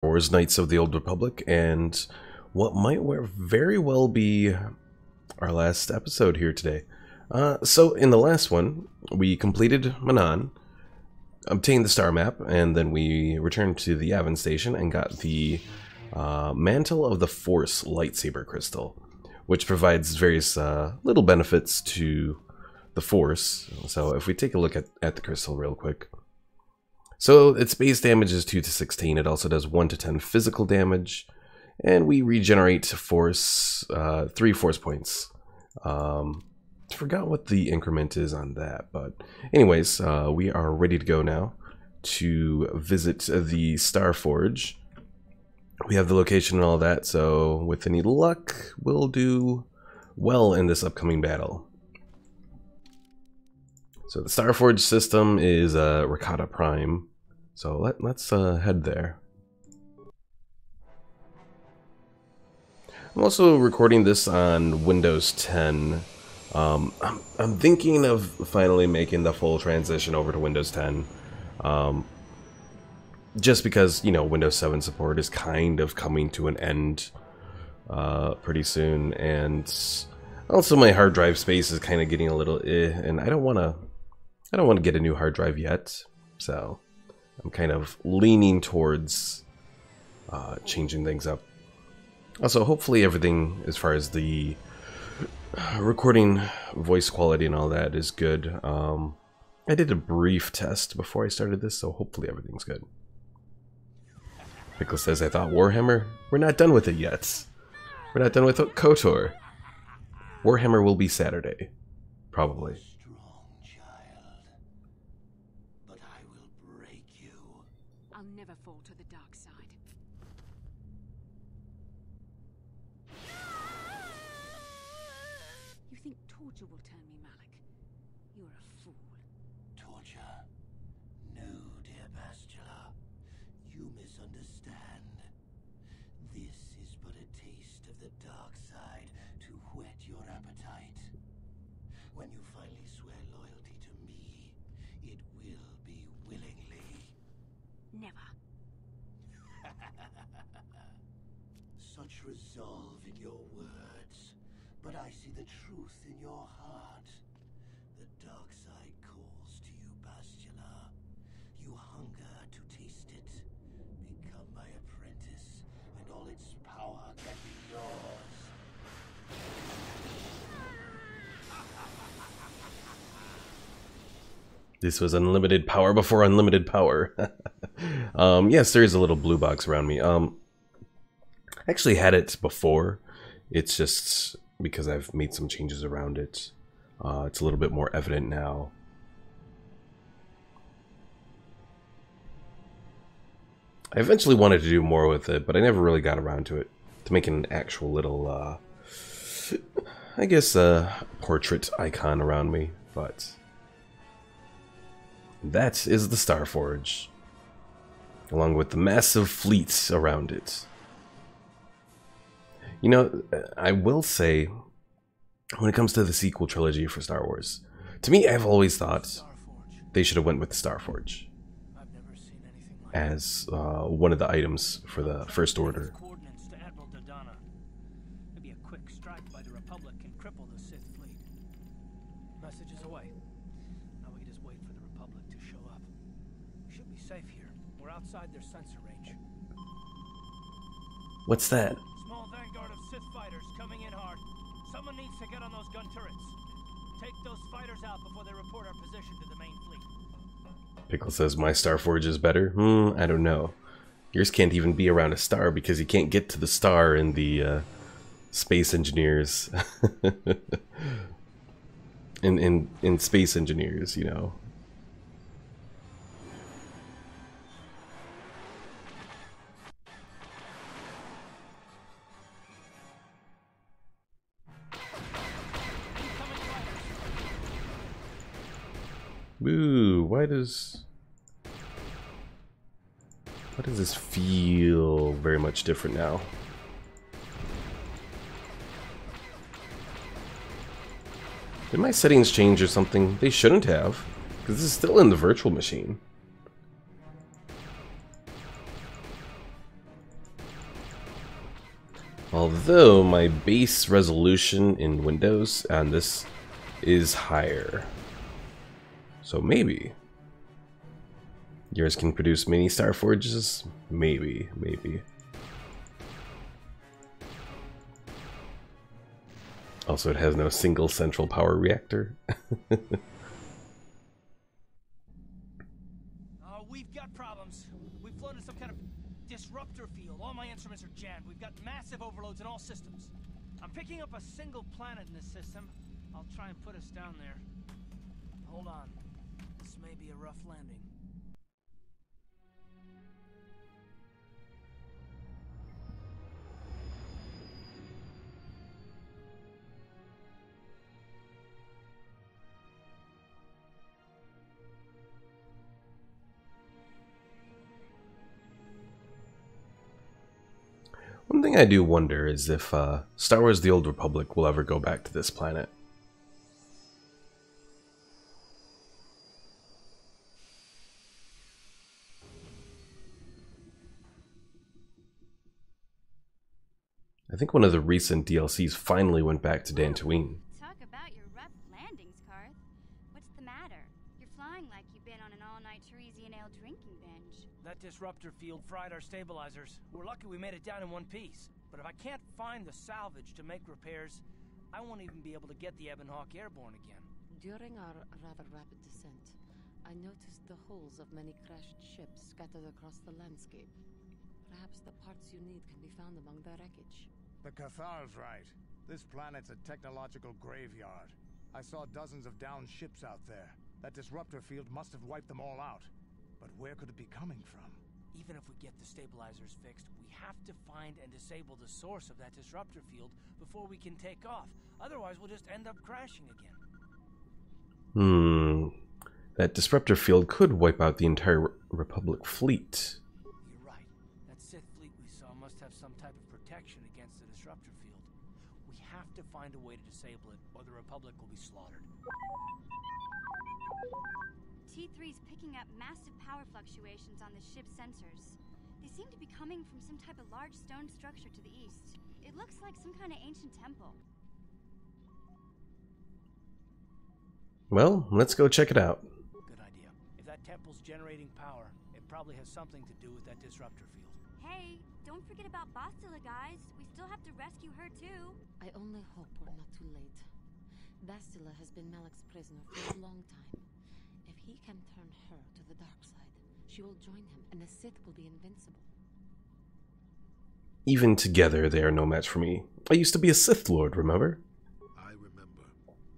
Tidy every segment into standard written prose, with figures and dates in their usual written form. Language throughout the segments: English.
Wars Knights of the Old Republic, and what might very well be our last episode here today. So in the last one, we completed Manan, obtained the star map, and then we returned to the Yavin station and got the Mantle of the Force lightsaber crystal, which provides various little benefits to the Force. So if we take a look at the crystal real quick. So its base damage is 2 to 16. It also does 1 to 10 physical damage, and we regenerate force 3 force points. Forgot what the increment is on that, but anyways, we are ready to go now to visit the Star Forge. We have the location and all that, so with any luck, we'll do well in this upcoming battle. So the Star Forge system is Rakata Prime, so let's head there. I'm also recording this on Windows 10. I'm thinking of finally making the full transition over to Windows 10. Just because, you know, Windows 7 support is kind of coming to an end pretty soon, and also my hard drive space is kind of getting a little and I don't want to get a new hard drive yet, so I'm kind of leaning towards changing things up. Also, hopefully everything as far as the recording voice quality and all that is good. I did a brief test before I started this, so hopefully everything's good. Pickle says, I thought Warhammer? We're not done with it yet. We're not done with KOTOR. Warhammer will be Saturday. Probably. Strong child. But I will break you. I'll never fall to the dark side. You think torture will turn me, Malik? You're a fool. Torture? No, dear Bastila. You misunderstand. This is but a taste of the dark side to whet your appetite. When you finally swear loyalty to me, it will be willingly. Never. Such resolve in your words, but I see the truth in your heart. The dark side calls to you, Bastila. You hunger to taste it. Become my apprentice, and all its power can be yours. This was unlimited power before unlimited power. Yes, there is a little blue box around me. I actually had it before. It's just because I've made some changes around it. It's a little bit more evident now. I eventually wanted to do more with it, but I never really got around to it. To make an actual little, I guess, portrait icon around me, but that is the Star Forge, along with the massive fleets around it. You know, I will say, when it comes to the sequel trilogy for Star Wars, to me, I've always thought they should have went with the Star Forge as one of the items for the First Order. Coordinates to Admiral Dodonna. Maybe a quick strike by the Republic can cripple the Sith fleet. Message is away. Now we just wait for the Republic to show up. We should be safe here. We're outside their sensor range. What's that? Small vanguard of Sith fighters coming in hard. Someone needs to get on those gun turrets. Take those fighters out before they report our position to the main fleet. Pickle says, my Star Forge is better? I don't know. Yours can't even be around a star because you can't get to the star in the Space Engineers. in Space Engineers, you know. Woo, why does this feel very much different now? Did my settings change or something? They shouldn't have, because this is still in the virtual machine. Although my base resolution in Windows on this is higher. So maybe yours can produce mini Star Forges? Maybe. Also, it has no single central power reactor. We've got problems. We've flown in some kind of disruptor field. All my instruments are jammed. We've got massive overloads in all systems. I'm picking up a single planet in this system. I'll try and put us down there. Hold on. This may be a rough landing. One thing I do wonder is if Star Wars The Old Republic will ever go back to this planet. I think one of the recent DLCs finally went back to Dantooine. Talk about your rough landings, Karth. What's the matter? You're flying like you've been on an all-night Teresian ale drinking binge. That disruptor field fried our stabilizers. We're lucky we made it down in one piece. But if I can't find the salvage to make repairs, I won't even be able to get the Ebonhawk airborne again. During our rather rapid descent, I noticed the hulls of many crashed ships scattered across the landscape. Perhaps the parts you need can be found among the wreckage. The Cathar's right. This planet's a technological graveyard. I saw dozens of downed ships out there. That disruptor field must have wiped them all out. But where could it be coming from? Even if we get the stabilizers fixed, we have to find and disable the source of that disruptor field before we can take off. Otherwise, we'll just end up crashing again. That disruptor field could wipe out the entire Republic fleet. You're right. That Sith fleet we saw must have some type of protection against the disruptor field. We have to find a way to disable it, or the Republic will be slaughtered. T3's picking up massive power fluctuations on the ship's sensors. They seem to be coming from some type of large stone structure to the east. It looks like some kind of ancient temple. Well, let's go check it out. Good idea. If that temple's generating power, it probably has something to do with that disruptor field. Hey, don't forget about Bastila, guys. We still have to rescue her, too. I only hope we're not too late. Bastila has been Malak's prisoner for a long time. If he can turn her to the dark side, she will join him, and the Sith will be invincible. Even together, they are no match for me. I used to be a Sith Lord, remember? I remember,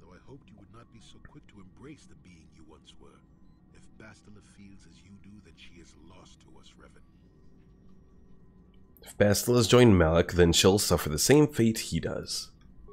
though I hoped you would not be so quick to embrace the being you once were. If Bastila feels as you do, then she is lost to us, Revan. If Bastila's joined Malak, then she'll suffer the same fate he does.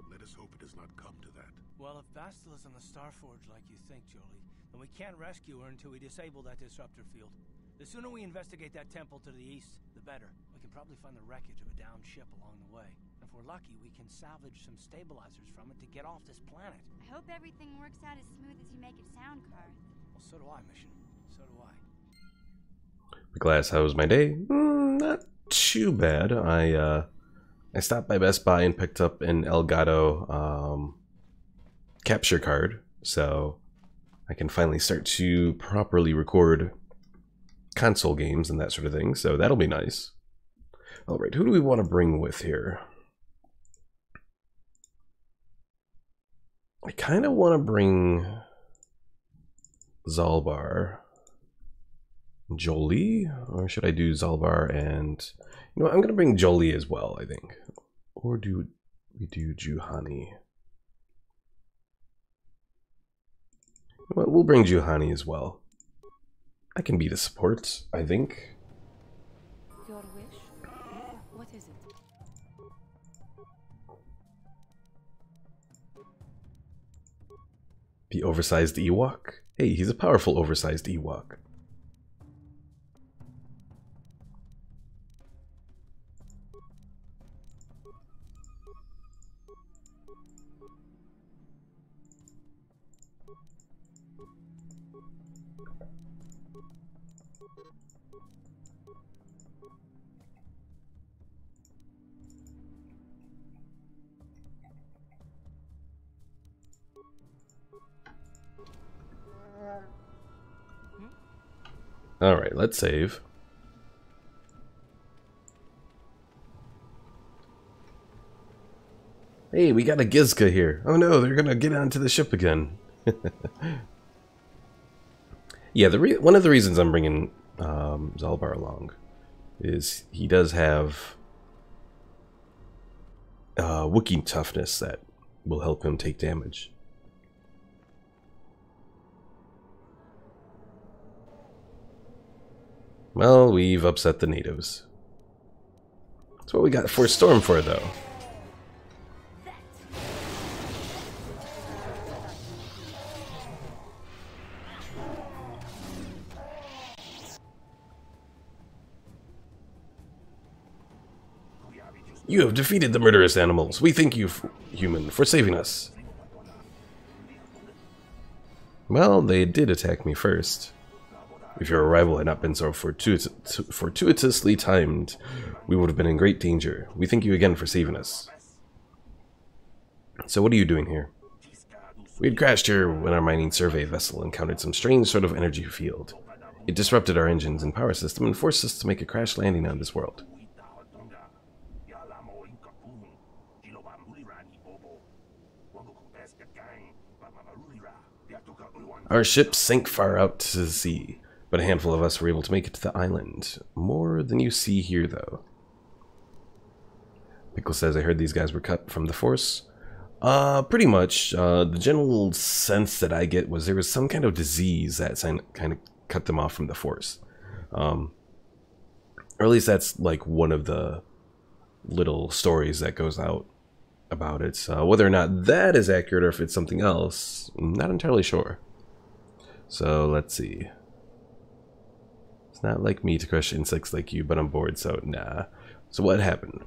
Let us hope it does not come to that. Well, if Bastila's on the Starforge like you think, Jolie, then we can't rescue her until we disable that disruptor field. The sooner we investigate that temple to the east, the better. We can probably find the wreckage of a downed ship along the way. If we're lucky, we can salvage some stabilizers from it to get off this planet. I hope everything works out as smooth as you make it sound, Karth. Well, so do I, Mission. So do I. Glass, how was my day? Not too bad. I stopped by Best Buy and picked up an Elgato capture card, so I can finally start to properly record console games and that sort of thing, so that'll be nice. Alright, who do we want to bring with here? I kind of want to bring Zalbar. Jolie? Or should I do Zalbar and... You know what, I'm going to bring Jolie as well, I think. Or do we do Juhani? Well, we'll bring Juhani as well. I can be the support, I think. Your wish? What is it? The oversized Ewok? Hey, he's a powerful oversized Ewok. Alright, let's save. Hey, we got a Gizka here. Oh no, they're gonna get onto the ship again. Yeah, one of the reasons I'm bringing Zalbar along is he does have Wookiee toughness that will help him take damage. Well, we've upset the natives. That's what we got Force Storm for, though. You have defeated the murderous animals. We thank you, human, for saving us. Well, they did attack me first. If your arrival had not been so fortuitously timed, we would have been in great danger. We thank you again for saving us. So what are you doing here? We had crashed here when our mining survey vessel encountered some strange sort of energy field. It disrupted our engines and power system and forced us to make a crash landing on this world. Our ship sank far out to sea, but a handful of us were able to make it to the island. More than you see here, though. Pickle says, I heard these guys were cut from the Force. Pretty much. The general sense that I get was there was some kind of disease that kind of cut them off from the Force. Or at least that's like one of the little stories that goes out about it. Whether or not that is accurate or if it's something else, I'm not entirely sure. So let's see. It's not like me to crush insects like you, but I'm bored, so nah. So what happened?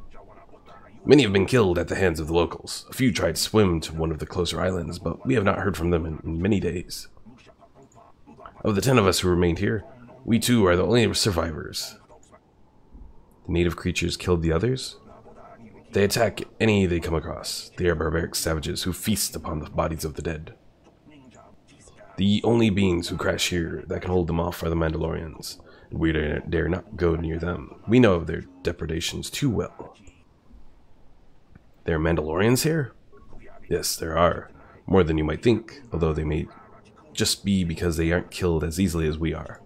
Many have been killed at the hands of the locals. A few tried to swim to one of the closer islands, but we have not heard from them in many days. Of the 10 of us who remained here, we too are the only survivors. The native creatures killed the others? They attack any they come across. They are barbaric savages who feast upon the bodies of the dead. The only beings who crash here that can hold them off are the Mandalorians, and we dare not go near them. We know of their depredations too well. There are Mandalorians here? Yes, there are. More than you might think, although they may just be because they aren't killed as easily as we are.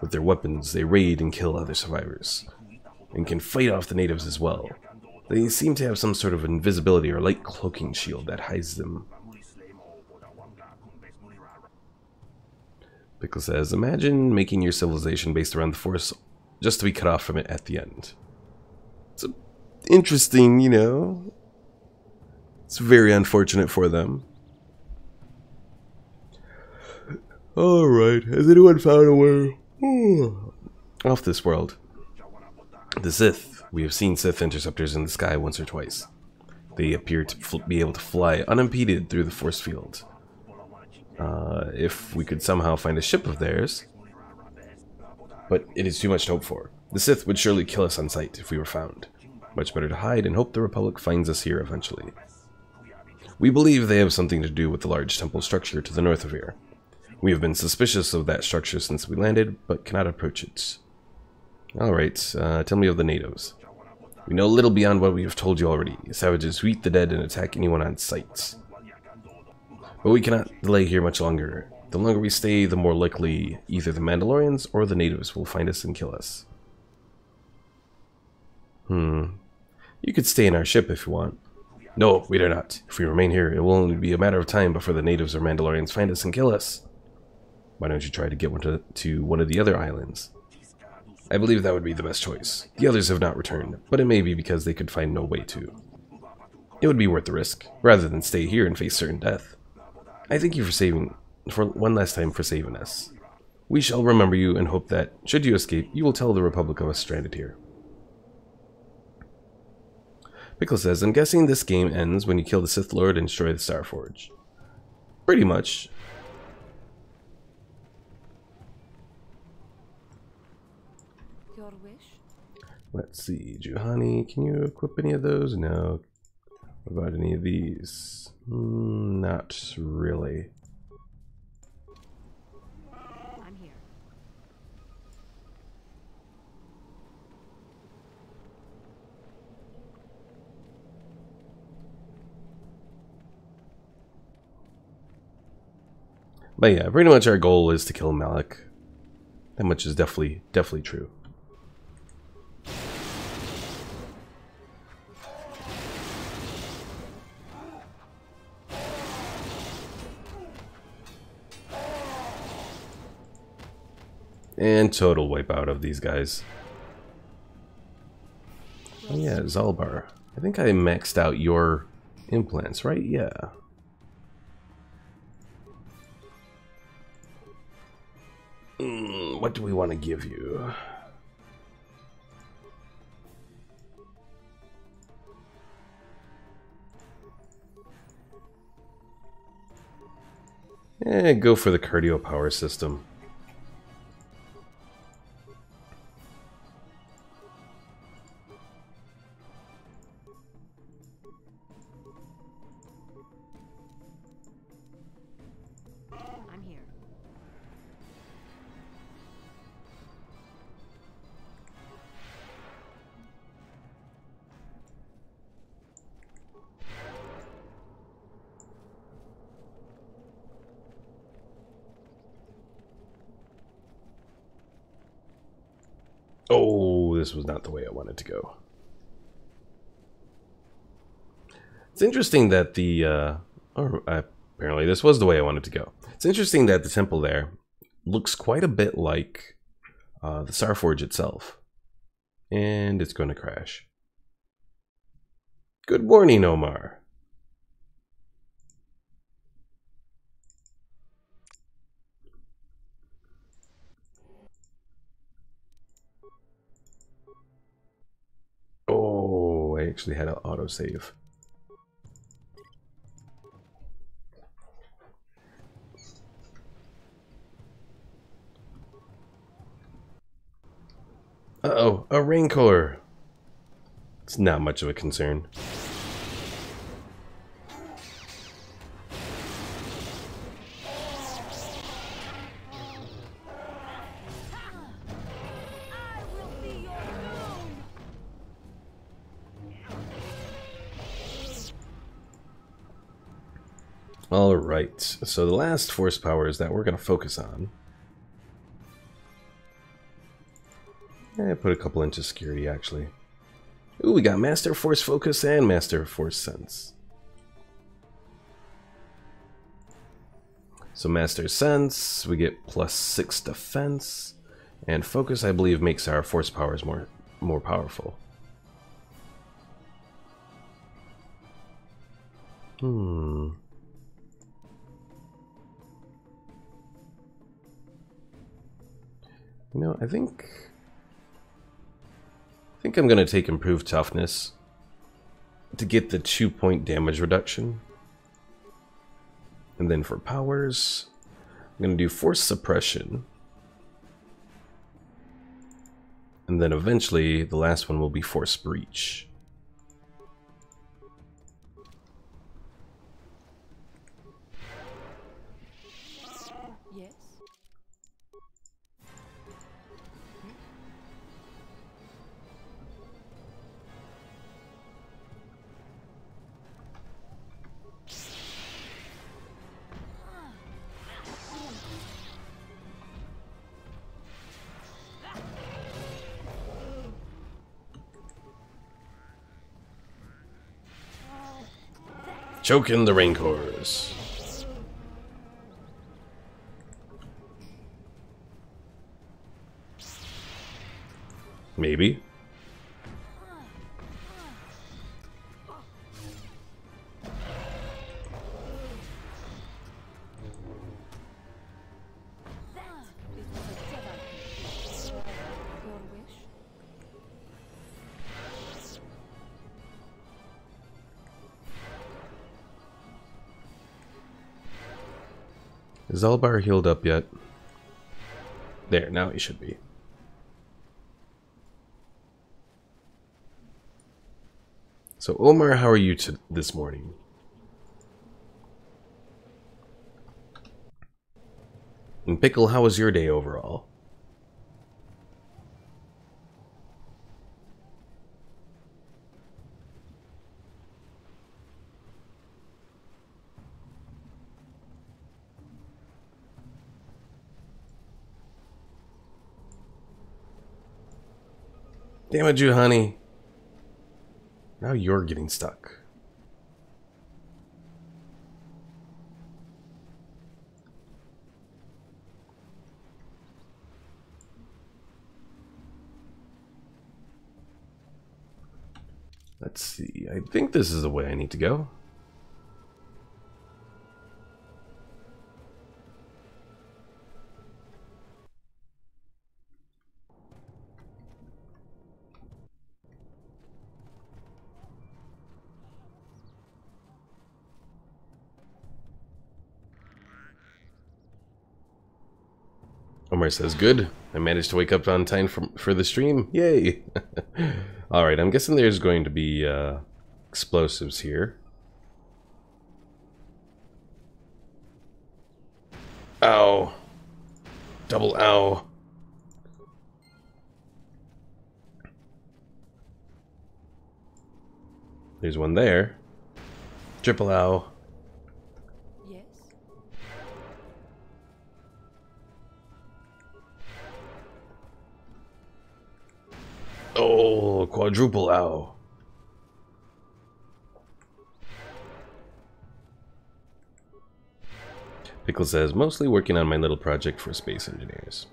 With their weapons, they raid and kill other survivors, and can fight off the natives as well. They seem to have some sort of invisibility or light cloaking shield that hides them. Pickle says, imagine making your civilization based around the Force just to be cut off from it at the end. It's interesting, you know. It's very unfortunate for them. Alright, has anyone found a way off this world? The Sith. We have seen Sith interceptors in the sky once or twice. They appear to be able to fly unimpeded through the force field. If we could somehow find a ship of theirs. But it is too much to hope for. The Sith would surely kill us on sight if we were found. Much better to hide and hope the Republic finds us here eventually. We believe they have something to do with the large temple structure to the north of here. We have been suspicious of that structure since we landed, but cannot approach it. Alright, tell me of the natives. We know little beyond what we have told you already. Savages who eat the dead and attack anyone on sight. But we cannot delay here much longer. The longer we stay, the more likely either the Mandalorians or the natives will find us and kill us. You could stay in our ship if you want. No, we dare not. If we remain here, it will only be a matter of time before the natives or Mandalorians find us and kill us. Why don't you try to get to one of the other islands? I believe that would be the best choice. The others have not returned, but it may be because they could find no way to. It would be worth the risk, rather than stay here and face certain death. I thank you for one last time for saving us. We shall remember you and hope that, should you escape, you will tell the Republic of us stranded here. Pickle says, I'm guessing this game ends when you kill the Sith Lord and destroy the Starforge. Pretty much. Your wish? Let's see, Juhani, can you equip any of those? No. What about any of these? Not really. I'm here. But yeah, pretty much our goal is to kill Malik. That much is definitely true. And total wipeout of these guys. Oh yeah, Zalbar. I think I maxed out your implants, right? Yeah. What do we want to give you? Go for the cardio power system. I'm here. Oh, this was not the way I wanted to go. It's interesting that the, apparently this was the way I wanted to go. It's interesting that the temple there looks quite a bit like the Starforge itself. And it's going to crash. Good morning, Omar. Oh, I actually had an autosave. Uh-oh, a Rancor. It's not much of a concern. Alright, so the last force powers that we're going to focus on. Put a couple into security, actually. Ooh, we got Master Force Focus and Master Force Sense. So Master Sense, we get +6 defense. And Focus, I believe, makes our force powers more powerful. You know, I think I'm gonna take improved toughness to get the 2-point damage reduction. And then for powers, I'm gonna do force suppression. And then eventually the last one will be force breach. Yes. Choking the Rancors. Maybe. Is Zalbar healed up yet? There, now he should be. So Omar, how are you this morning? And Pickle, how was your day overall? Damn it, you honey. Now you're getting stuck. Let's see. I think this is the way I need to go. Omar says, good. I managed to wake up on time for the stream. Yay! Alright, I'm guessing there's going to be explosives here. Ow. Double ow. There's one there. Triple ow. Yes? Oh, quadruple ow. Pickle says, mostly working on my little project for space engineers.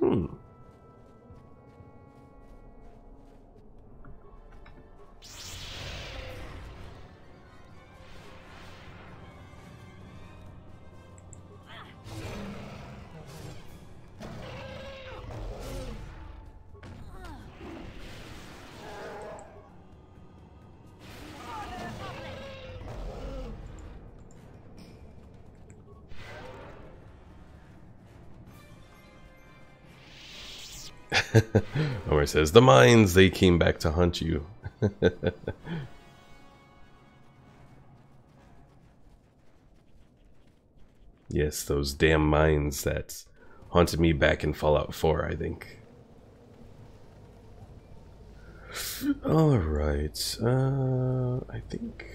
Omar says, the mines, they came back to hunt you. Yes, those damn mines that haunted me back in Fallout 4, I think. Alright, I think...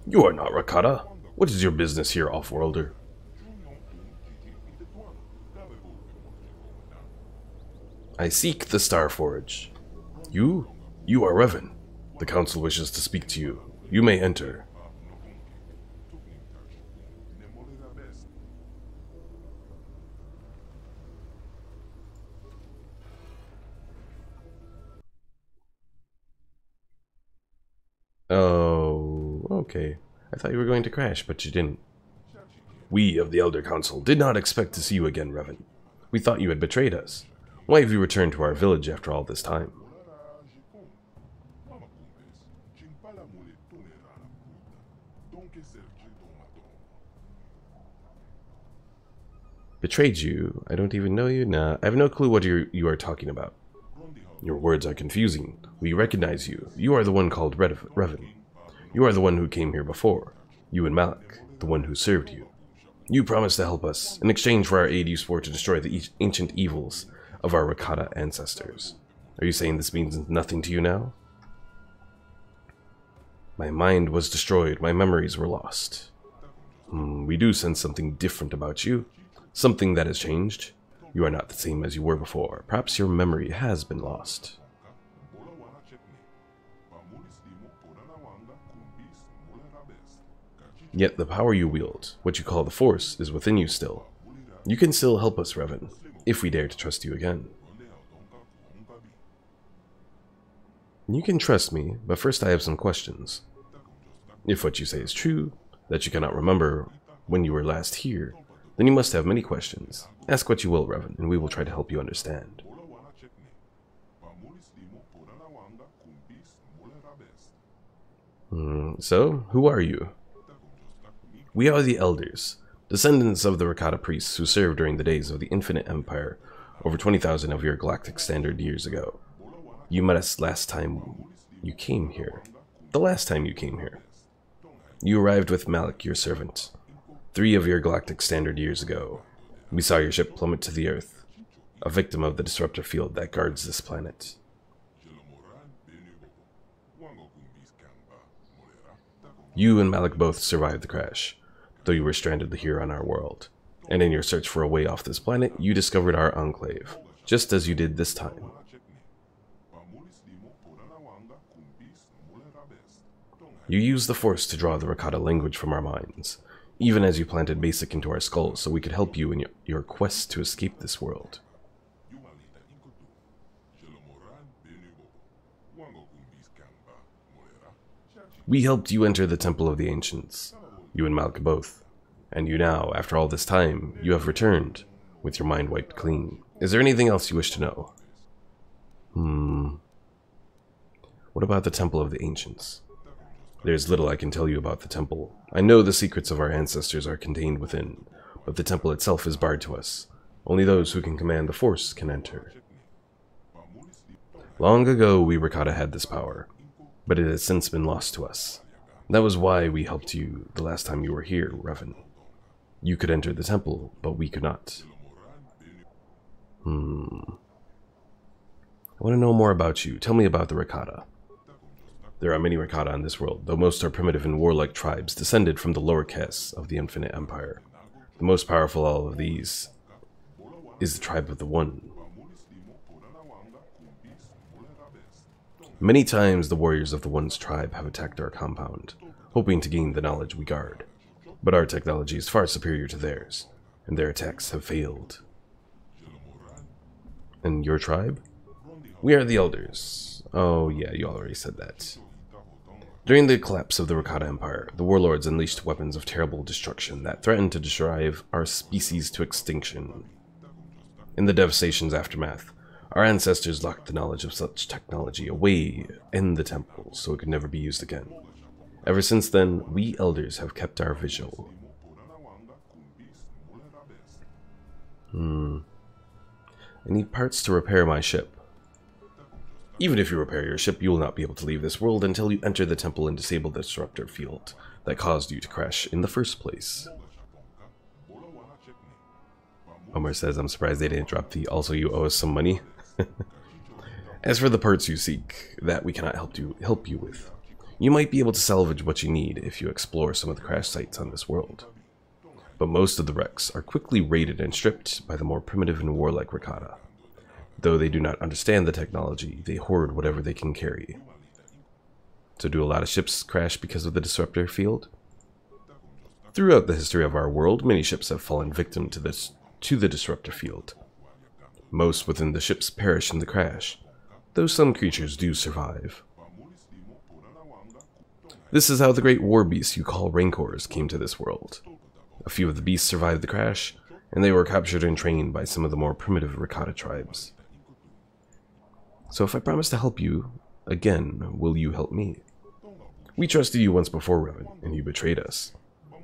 You are not Rakata. What is your business here, off-worlder? I seek the Star Forge. You? You are Revan. The Council wishes to speak to you. You may enter. Oh, okay. I thought you were going to crash, but you didn't. We of the Elder Council did not expect to see you again, Revan. We thought you had betrayed us. Why have you returned to our village after all this time? Betrayed you? I don't even know you? Nah, I have no clue what you are talking about. Your words are confusing. We recognize you. You are the one called Revan. You are the one who came here before. You and Malik, the one who served you. You promised to help us. In exchange for our aid, you swore to destroy the ancient evils of our Rakata ancestors. Are you saying this means nothing to you now? My mind was destroyed. My memories were lost. We do sense something different about you. Something that has changed. You are not the same as you were before. Perhaps your memory has been lost. Yet the power you wield, what you call the Force, is within you still. You can still help us, Revan, if we dare to trust you again. You can trust me, but first I have some questions. If what you say is true, that you cannot remember when you were last here, then you must have many questions. Ask what you will, Revan, and we will try to help you understand. So, who are you? We are the Elders, descendants of the Rakata priests who served during the days of the Infinite Empire over 20,000 of your galactic standard years ago. You met us last time you came here. The last time you came here. You arrived with Malik, your servant. 3 of your galactic standard years ago. We saw your ship plummet to the Earth, a victim of the disruptor field that guards this planet. You and Malik both survived the crash, though you were stranded here on our world. And in your search for a way off this planet, you discovered our enclave, just as you did this time. You used the Force to draw the Rakata language from our minds, even as you planted basic into our skulls so we could help you in your quest to escape this world. We helped you enter the Temple of the Ancients, you and Malik both, and you now, after all this time, you have returned, with your mind wiped clean. Is there anything else you wish to know? What about the Temple of the Ancients? There's little I can tell you about the temple. I know the secrets of our ancestors are contained within, but the temple itself is barred to us. Only those who can command the Force can enter. Long ago, we Rakata had this power, but it has since been lost to us. That was why we helped you the last time you were here, Revan. You could enter the temple, but we could not. I want to know more about you. Tell me about the Rakata. There are many Rakata in this world, though most are primitive and warlike tribes descended from the lower castes of the Infinite Empire. The most powerful of all of these is the tribe of the One. Many times the warriors of the One's tribe have attacked our compound, hoping to gain the knowledge we guard. But our technology is far superior to theirs, and their attacks have failed. And your tribe? We are the Elders. Oh yeah, you already said that. During the collapse of the Rakata Empire, the warlords unleashed weapons of terrible destruction that threatened to drive our species to extinction. In the devastation's aftermath, our ancestors locked the knowledge of such technology away in the temple so it could never be used again. Ever since then, we Elders have kept our vigil. I need parts to repair my ship. Even if you repair your ship, you will not be able to leave this world until you enter the temple and disable the disruptor field that caused you to crash in the first place. Omar says, I'm surprised they didn't drop the also you owe us some money. As for the parts you seek, that we cannot help you with. You might be able to salvage what you need if you explore some of the crash sites on this world. But most of the wrecks are quickly raided and stripped by the more primitive and warlike Rakata. Though they do not understand the technology, they hoard whatever they can carry. So do a lot of ships crash because of the disruptor field? Throughout the history of our world, many ships have fallen victim to the disruptor field. Most within the ships perish in the crash, though some creatures do survive. This is how the great war beasts you call Rancors came to this world. A few of the beasts survived the crash, and they were captured and trained by some of the more primitive Rakata tribes. So if I promise to help you, again, will you help me? We trusted you once before, Revan, and you betrayed us.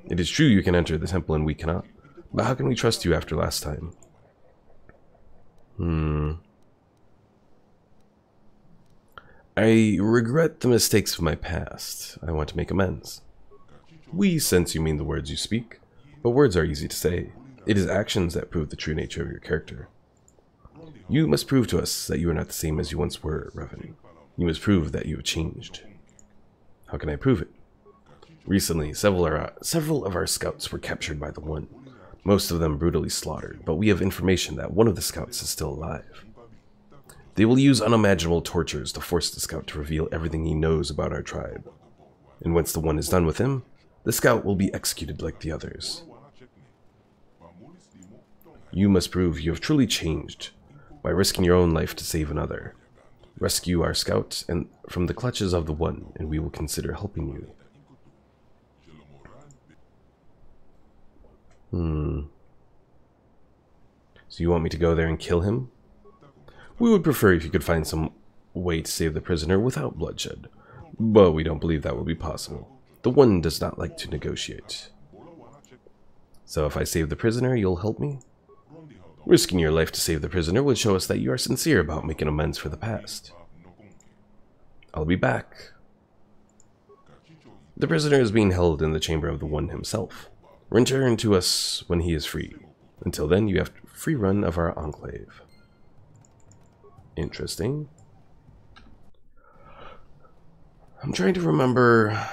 It is true you can enter the temple and we cannot, but how can we trust you after last time? I regret the mistakes of my past. I want to make amends. We sense you mean the words you speak, but words are easy to say. It is actions that prove the true nature of your character. You must prove to us that you are not the same as you once were, Revan. You must prove that you have changed. How can I prove it? Recently, several of our scouts were captured by the One. Most of them brutally slaughtered, but we have information that one of the scouts is still alive. They will use unimaginable tortures to force the scout to reveal everything he knows about our tribe. And once the One is done with him, the scout will be executed like the others. You must prove you have truly changed by risking your own life to save another. Rescue our scout and from the clutches of the One, and we will consider helping you. So you want me to go there and kill him? We would prefer if you could find some way to save the prisoner without bloodshed, but we don't believe that will be possible. The One does not like to negotiate. So if I save the prisoner, you'll help me? Risking your life to save the prisoner would show us that you are sincere about making amends for the past. I'll be back. The prisoner is being held in the chamber of the One himself. Return to us when he is free. Until then, you have free run of our enclave. Interesting. I'm trying to remember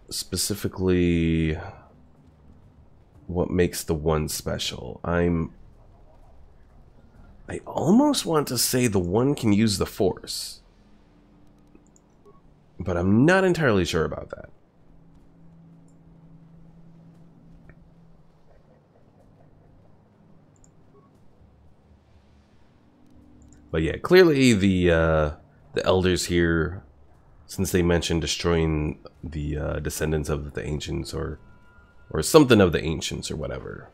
specifically what makes the one special. I almost want to say the one can use the Force, but I'm not entirely sure about that. But yeah, clearly the elders here, since they mentioned destroying the descendants of the ancients or something of the ancients or whatever,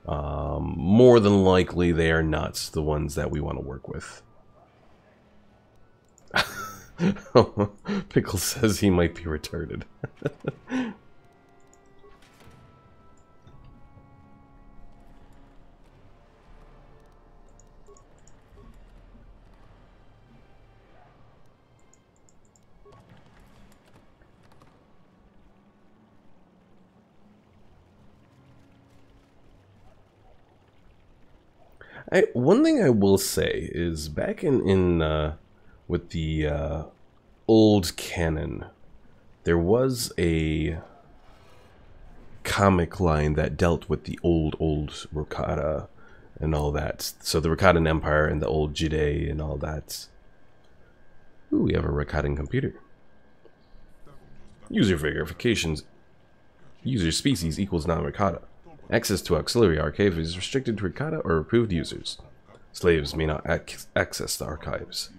more than likely they are not the ones that we want to work with. Pickle says he might be retarded. One thing I will say is back in with the old canon, there was a comic line that dealt with the old Rakata and all that. So the Rakatan Empire and the old Jide and all that. Ooh, we have a Rakatan computer. User verifications. User species equals non-Rakata. Access to auxiliary archive is restricted to Rakata or approved users. Slaves may not access the archives.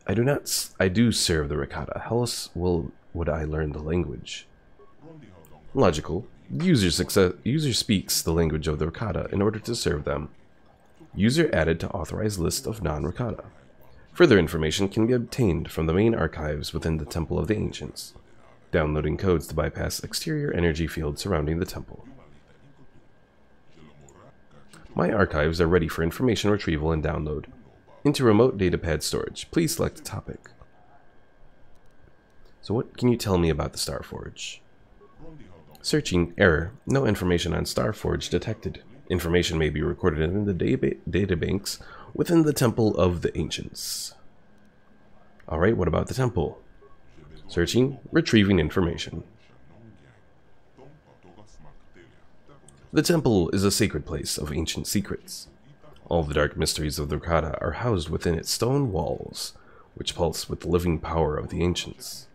I do serve the Rakata. How else would I learn the language? Logical. User speaks the language of the Rakata in order to serve them. User added to authorized list of non-Rakata. Further information can be obtained from the main archives within the Temple of the Ancients. Downloading codes to bypass exterior energy fields surrounding the temple. My archives are ready for information retrieval and download. Into remote datapad storage. Please select a topic. So what can you tell me about the Starforge? Searching. Error. No information on Starforge detected. Information may be recorded in the databanks within the Temple of the Ancients. Alright, what about the temple? Searching, retrieving information. The temple is a sacred place of ancient secrets. All the dark mysteries of the Rakata are housed within its stone walls, which pulse with the living power of the ancients.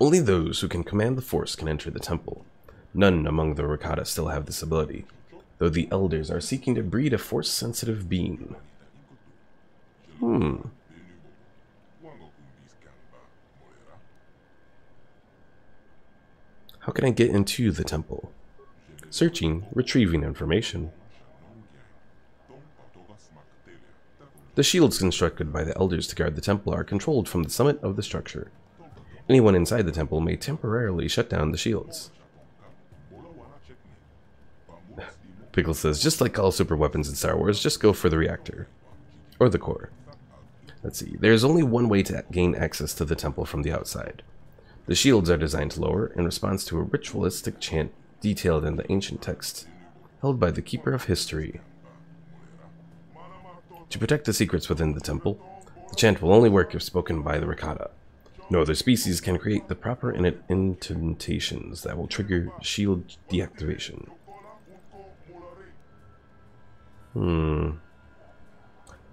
Only those who can command the Force can enter the temple. None among the Rakata still have this ability, though the elders are seeking to breed a Force-sensitive being. How can I get into the temple? Searching, retrieving information. The shields constructed by the elders to guard the temple are controlled from the summit of the structure. Anyone inside the temple may temporarily shut down the shields. Pickle says, just like all super weapons in Star Wars, just go for the reactor. Or the core. Let's see, there's only one way to gain access to the temple from the outside. The shields are designed to lower in response to a ritualistic chant detailed in the ancient text, held by the Keeper of History. To protect the secrets within the temple, the chant will only work if spoken by the Rakata. No other species can create the proper intonations that will trigger shield deactivation. I'll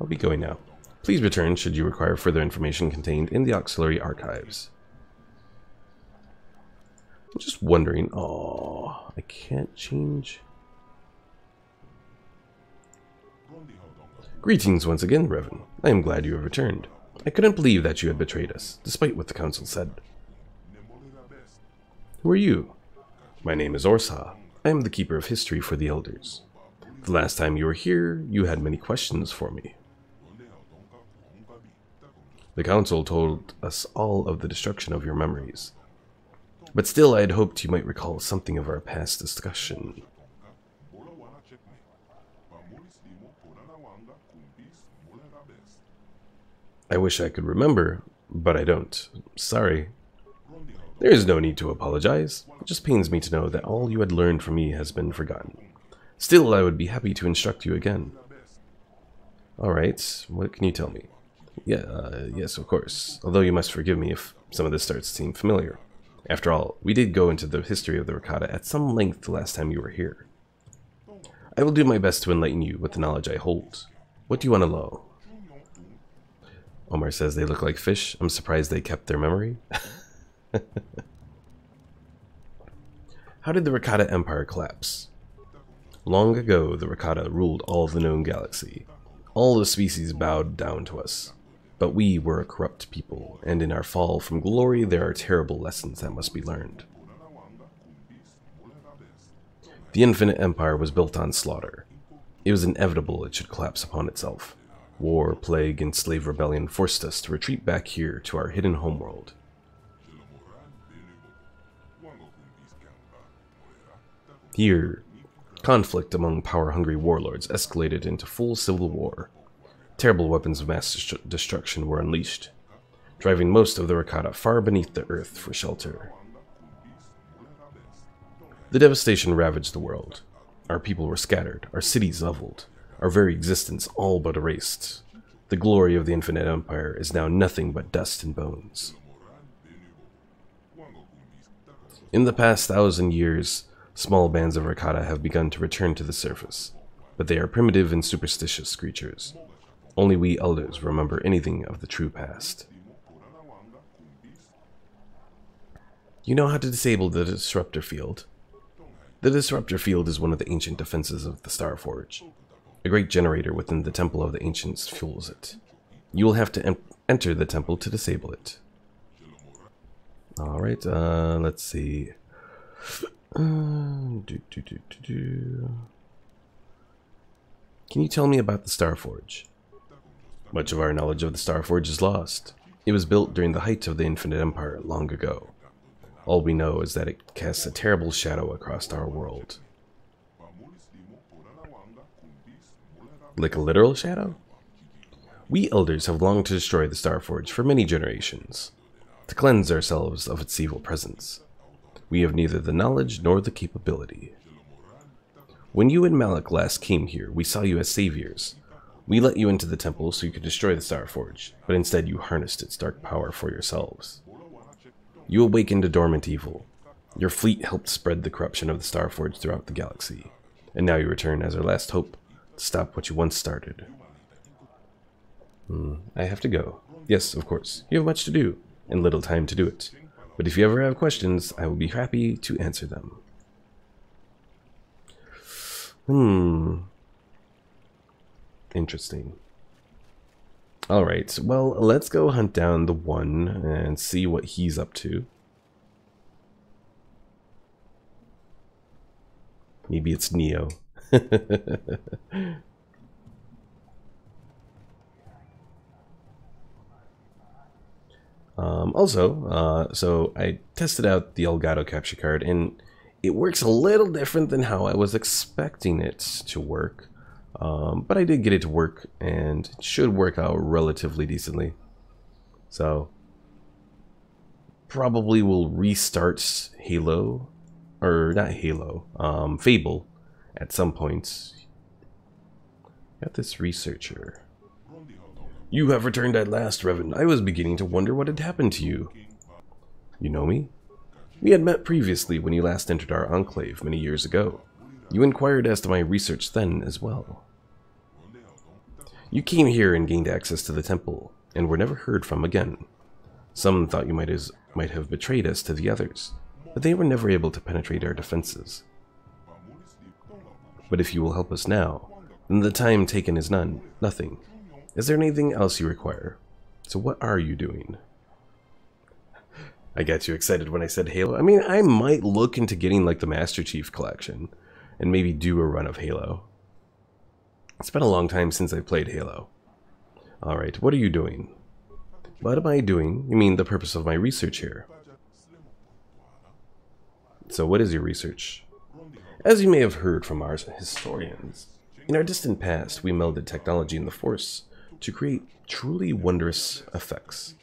be going now. Please return should you require further information contained in the auxiliary archives. I'm just wondering. Oh, I can't change. Greetings once again, Revan. I am glad you have returned. I couldn't believe that you had betrayed us, despite what the council said. Who are you? My name is Orsa. I am the Keeper of History for the Elders. The last time you were here, you had many questions for me. The council told us all of the destruction of your memories. But still, I had hoped you might recall something of our past discussion. I wish I could remember, but I don't. Sorry. There is no need to apologize. It just pains me to know that all you had learned from me has been forgotten. Still, I would be happy to instruct you again. Alright, what can you tell me? Yes, of course. Although you must forgive me if Some of this starts to seem familiar. After all, we did go into the history of the Rakata at some length the last time you were here. I will do my best to enlighten you with the knowledge I hold. What do you want to know? Omar says they look like fish. I'm surprised they kept their memory. How did the Rakata Empire collapse? Long ago, the Rakata ruled all of the known galaxy. All the species bowed down to us. But we were a corrupt people, and in our fall from glory there are terrible lessons that must be learned. The Infinite Empire was built on slaughter. It was inevitable it should collapse upon itself. War, plague, and slave rebellion forced us to retreat back here to our hidden homeworld. Here, conflict among power-hungry warlords escalated into full civil war. Terrible weapons of mass destruction were unleashed, driving most of the Rakata far beneath the earth for shelter. The devastation ravaged the world. Our people were scattered, our cities leveled, our very existence all but erased. The glory of the Infinite Empire is now nothing but dust and bones. In the past 1,000 years, small bands of Rakata have begun to return to the surface, but they are primitive and superstitious creatures. Only we elders remember anything of the true past. You know how to disable the disruptor field? The disruptor field is one of the ancient defenses of the Starforge. A great generator within the Temple of the Ancients fuels it. You will have to enter the temple to disable it. Alright, let's see. Can you tell me about the Starforge? Much of our knowledge of the Starforge is lost. It was built during the height of the Infinite Empire long ago. All we know is that it casts a terrible shadow across our world. Like a literal shadow? We elders have longed to destroy the Starforge for many generations, to cleanse ourselves of its evil presence. We have neither the knowledge nor the capability. When you and Malik last came here, we saw you as saviors. We let you into the temple so you could destroy the Starforge, but instead you harnessed its dark power for yourselves. You awakened a dormant evil. Your fleet helped spread the corruption of the Starforge throughout the galaxy, and now you return as our last hope to stop what you once started. I have to go. Yes, of course. You have much to do, and little time to do it. But if you ever have questions, I will be happy to answer them. Interesting. Alright, well, let's go hunt down the one and see what he's up to. Maybe it's Neo. So I tested out the Elgato capture card, and it works a little different than how I was expecting it to work. But I did get it to work, and it should work out relatively decently. So, probably will restart Halo, or not Halo, Fable, at some point. Got this researcher. You have returned at last, Revan. I was beginning to wonder what had happened to you. You know me? We had met previously when you last entered our enclave many years ago. You inquired as to my research then as well. You came here and gained access to the temple, and were never heard from again. Some thought you might have betrayed us to the others, but they were never able to penetrate our defenses. But if you will help us now, then the time taken is nothing. Is there anything else you require? So what are you doing? I got you excited when I said Halo. I mean, I might look into getting like the Master Chief collection and maybe do a run of Halo. It's been a long time since I played Halo. Alright, what are you doing? What am I doing? You mean the purpose of my research here. So what is your research? As you may have heard from our historians, in our distant past we melded technology and the Force to create truly wondrous effects.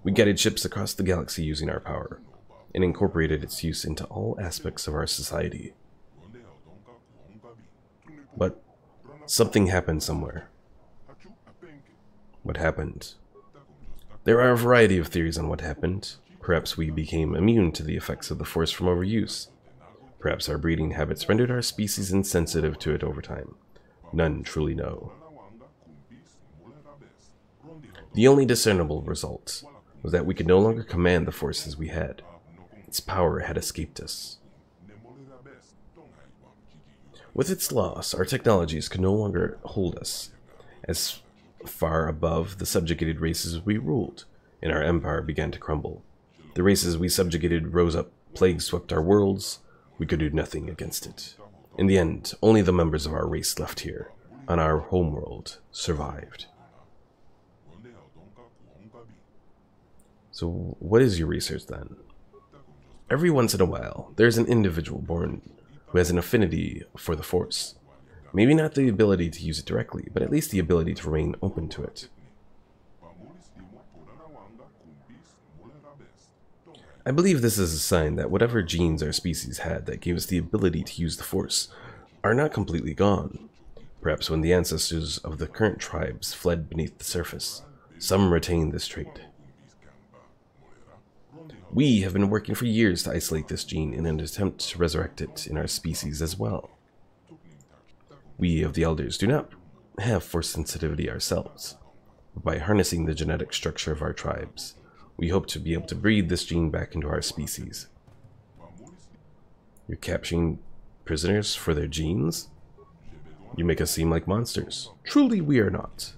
We guided ships across the galaxy using our power, and incorporated its use into all aspects of our society. But something happened somewhere. What happened? There are a variety of theories on what happened. Perhaps we became immune to the effects of the Force from overuse. Perhaps our breeding habits rendered our species insensitive to it over time. None truly know. The only discernible result was that we could no longer command the forces we had. Its power had escaped us. With its loss, our technologies could no longer hold us as far above the subjugated races we ruled, and our empire began to crumble. The races we subjugated rose up, plague swept our worlds. We could do nothing against it. In the end, only the members of our race left here, on our homeworld, survived. So, what is your research then? Every once in a while, there's an individual born who has an affinity for the Force. Maybe not the ability to use it directly, but at least the ability to remain open to it. I believe this is a sign that whatever genes our species had that gave us the ability to use the Force are not completely gone. Perhaps when the ancestors of the current tribes fled beneath the surface, some retained this trait. We have been working for years to isolate this gene in an attempt to resurrect it in our species as well. We of the Elders do not have Force sensitivity ourselves, but by harnessing the genetic structure of our tribes, we hope to be able to breed this gene back into our species. You're capturing prisoners for their genes? You make us seem like monsters. Truly, we are not.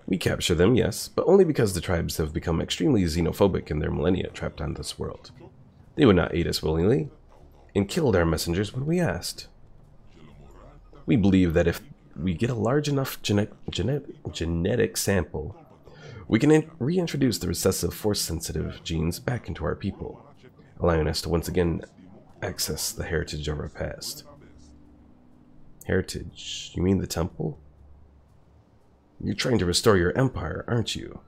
We capture them, yes, but only because the tribes have become extremely xenophobic in their millennia trapped on this world. They would not aid us willingly, and killed our messengers when we asked. We believe that if we get a large enough genetic sample, we can reintroduce the recessive Force-sensitive genes back into our people, allowing us to once again access the heritage of our past. Heritage? You mean the temple? You're trying to restore your empire, aren't you?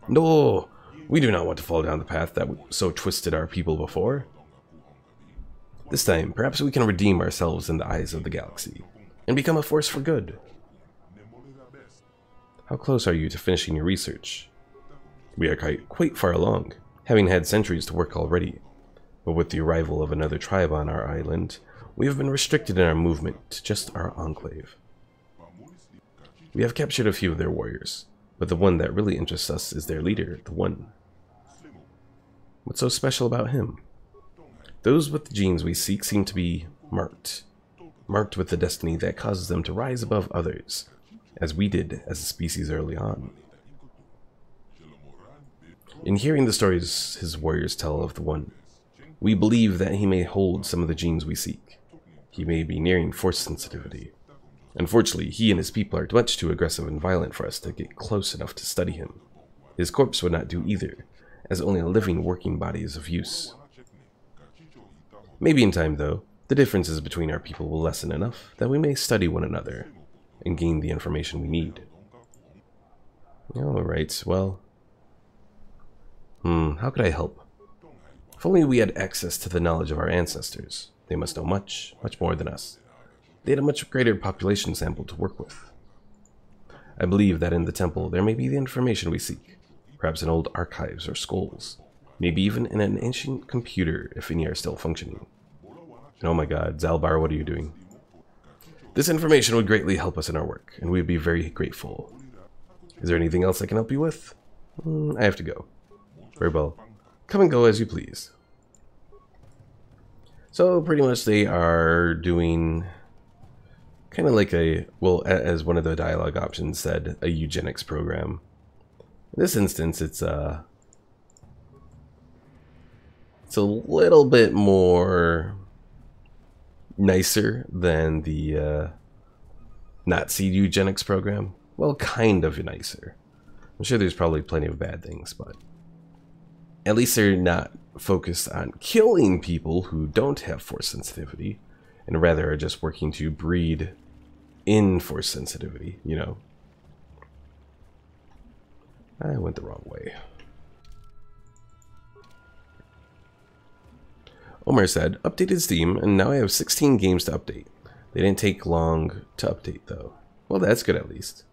No, we do not want to fall down the path that so twisted our people before. This time, perhaps we can redeem ourselves in the eyes of the galaxy, and become a force for good. How close are you to finishing your research? We are quite far along, having had centuries to work already, but with the arrival of another tribe on our island, we have been restricted in our movement to just our enclave. We have captured a few of their warriors, but the one that really interests us is their leader, the One. What's so special about him? Those with the genes we seek seem to be marked with the destiny that causes them to rise above others, as we did as a species early on. In hearing the stories his warriors tell of the One, we believe that he may hold some of the genes we seek. He may be nearing Force sensitivity. Unfortunately, he and his people are much too aggressive and violent for us to get close enough to study him. His corpse would not do either, as only a living working body is of use. Maybe in time, though, the differences between our people will lessen enough that we may study one another and gain the information we need. Alright, well... how could I help? If only we had access to the knowledge of our ancestors. They must know much, much more than us. They had a much greater population sample to work with. I believe that in the temple there may be the information we seek, perhaps in old archives or scrolls, maybe even in an ancient computer if any are still functioning. Oh my god, Zalbar, what are you doing? This information would greatly help us in our work, and we'd be very grateful. Is there anything else I can help you with? I have to go. Very well. Come and go as you please. So pretty much they are doing kind of like a, well, as one of the dialogue options said, a eugenics program. In this instance, it's a little bit more nicer than the Nazi eugenics program. Well, kind of nicer. I'm sure there's probably plenty of bad things, but at least they're not focused on killing people who don't have Force sensitivity, and rather are just working to breed in Force sensitivity, you know. I went the wrong way. Omar said, updated Steam, and now I have 16 games to update. They didn't take long to update, though. Well, that's good at least.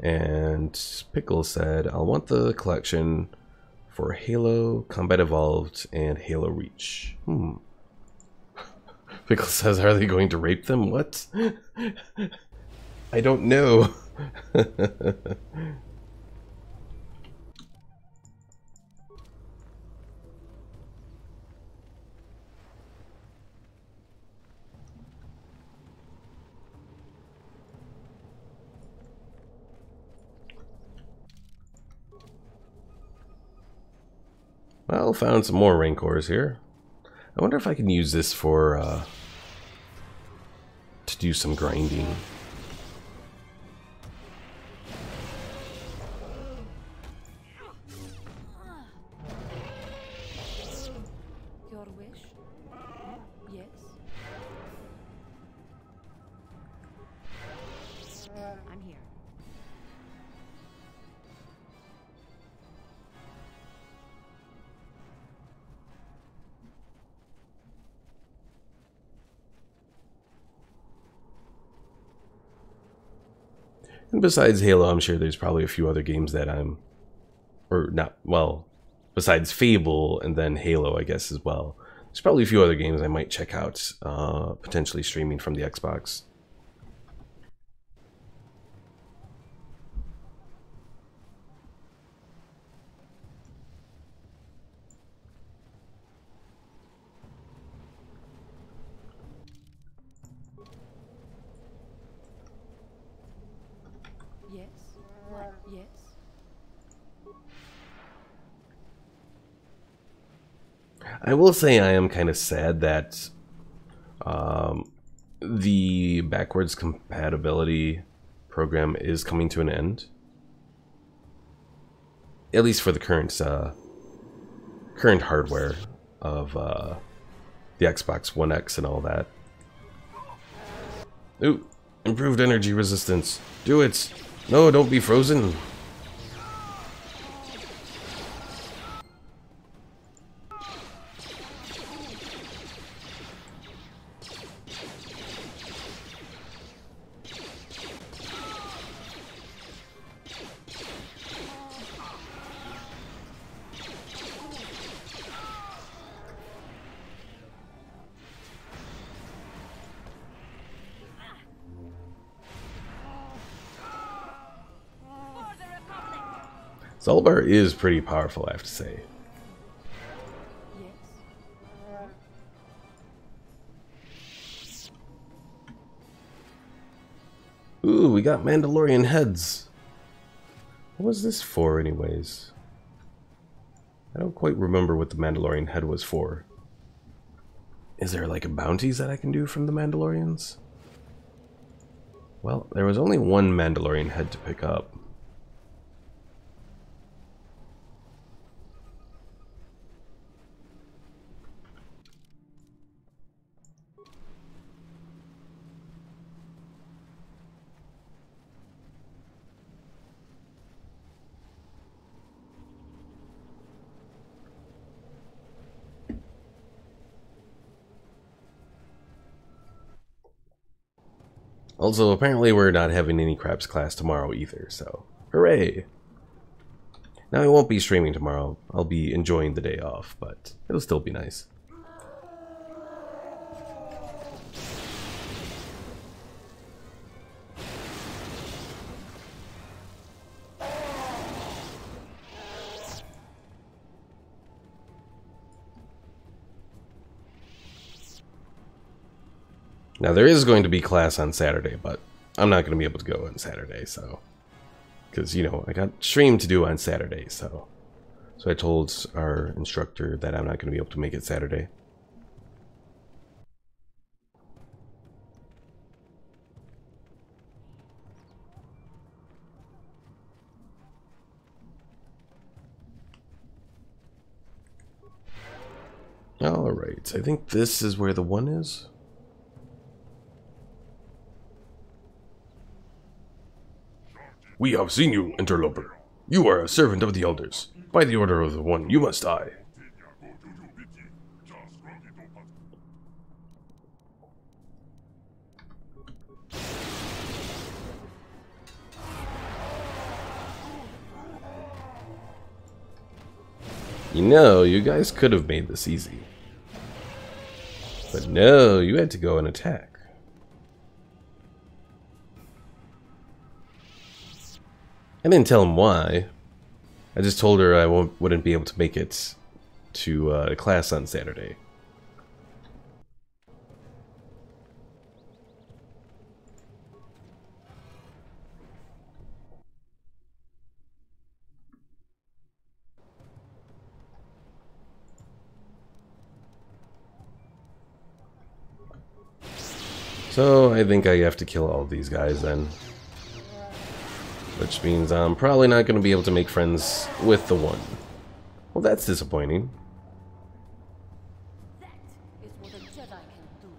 And Pickle said, I'll want the collection for Halo, Combat Evolved, and Halo Reach. Pickle says, are they going to rape them? What? I don't know. Well, found some more Rancors here. I wonder if I can use this for, to do some grinding. Your wish? Yes. I'm here. And besides Halo, I'm sure there's probably a few other games that I'm... Or not, well, besides Fable and then Halo, I guess, as well. There's probably a few other games I might check out, potentially streaming from the Xbox. Yes. What? Yes. I will say I am kind of sad that the backwards compatibility program is coming to an end. At least for the current current hardware of the Xbox One X and all that. Ooh, improved energy resistance. Do it. No, don't be frozen. Zolbar is pretty powerful, I have to say. Ooh, we got Mandalorian heads. What was this for, anyways? I don't quite remember what the Mandalorian head was for. Is there like bounties that I can do from the Mandalorians? Well, there was only one Mandalorian head to pick up. Also, apparently we're not having any craps class tomorrow either, so hooray! Now I won't be streaming tomorrow. I'll be enjoying the day off, but it'll still be nice. Now there is going to be class on Saturday, but I'm not going to be able to go on Saturday, so... Because, you know, I got stream to do on Saturday, so... So I told our instructor that I'm not going to be able to make it Saturday. Alright, I think this is where the one is. We have seen you, interloper. You are a servant of the elders. By the order of the one, you must die. You know, you guys could have made this easy. But no, you had to go and attack. I didn't tell him why. I just told her I wouldn't be able to make it to class on Saturday. So I think I have to kill all these guys then. Which means I'm probably not going to be able to make friends with the one. Well, that's disappointing. That is what a Jedi can do.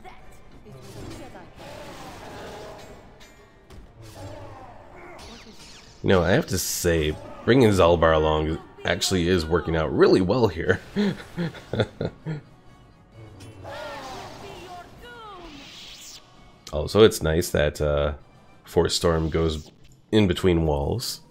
That is what a Jedi can do. You know, I have to say, bringing Zalbar along actually is working out really well here. Also, it's nice that Force Storm goes in between walls.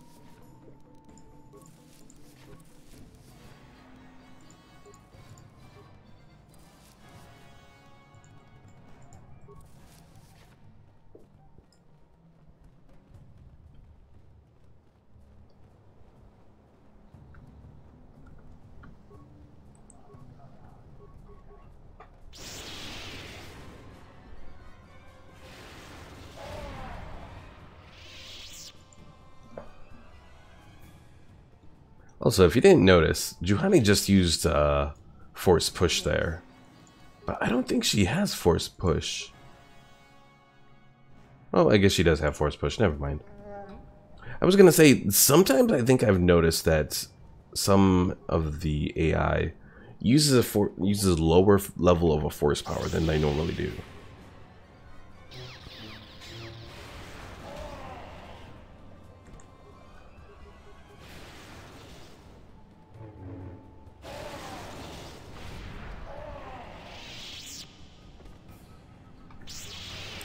Also, if you didn't notice, Juhani just used Force Push there. But I don't think she has Force Push. Oh, I guess she does have Force Push. Never mind. I was going to say, sometimes I think I've noticed that some of the AI uses a lower level of a Force power than they normally do.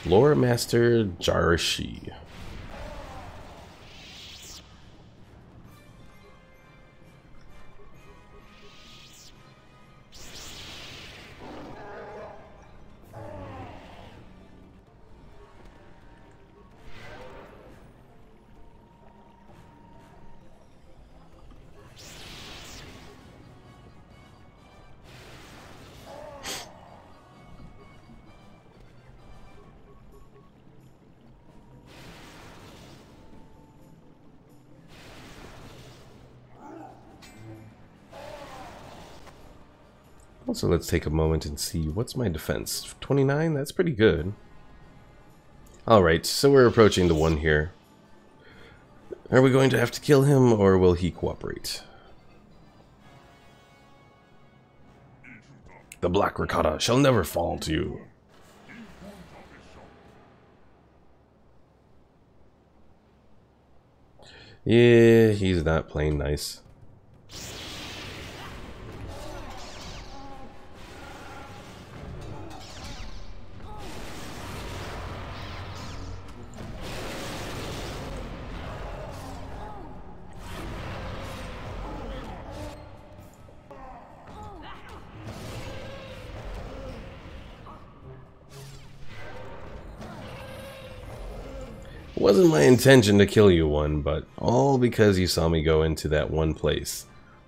Lore Master Jarashi. Also, let's take a moment and see, what's my defense? 29? That's pretty good. Alright, so we're approaching the one here. Are we going to have to kill him, or will he cooperate? The Black Rakata shall never fall to you. Yeah, he's not playing nice. It wasn't my intention to kill you, one, but all because you saw me go into that one place.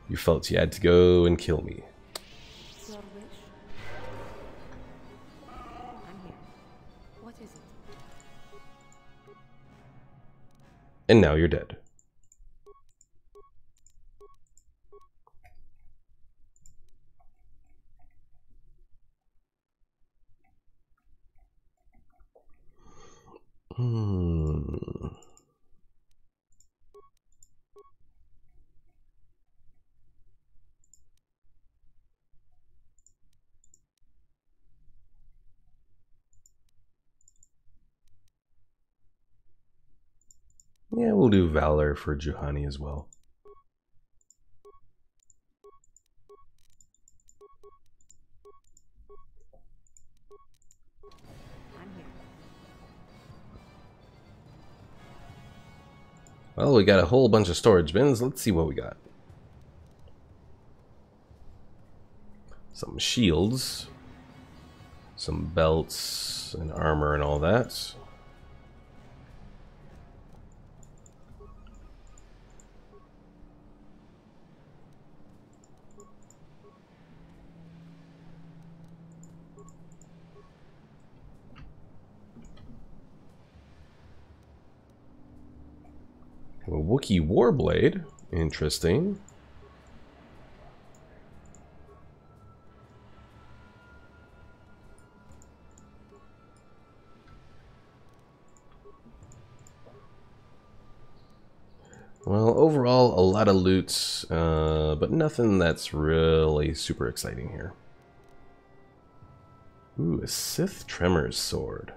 You felt you had to go and kill me. Your wish? I'm here. What is it? And now you're dead. Yeah, we'll do Valor for Juhani as well. Well, we got a whole bunch of storage bins. Let's see what we got. Some shields. Some belts and armor and all that. A Wookiee Warblade. Interesting. Well, overall, a lot of loot, but nothing that's really super exciting here. Ooh, a Sith Tremors sword.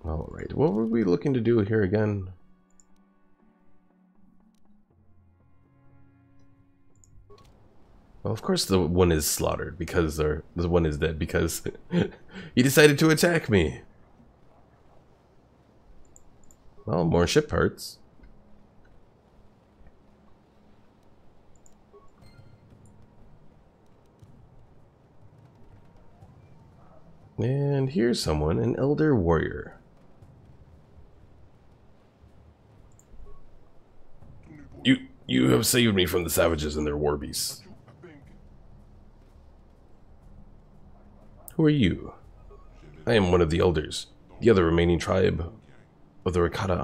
Alright, what were we looking to do here again? Well, of course the one is slaughtered because the one is dead because he decided to attack me. Well, more ship parts. And here's someone, an elder warrior. You have saved me from the savages and their war beasts. Who are you? I am one of the elders, the other remaining tribe of the Rakata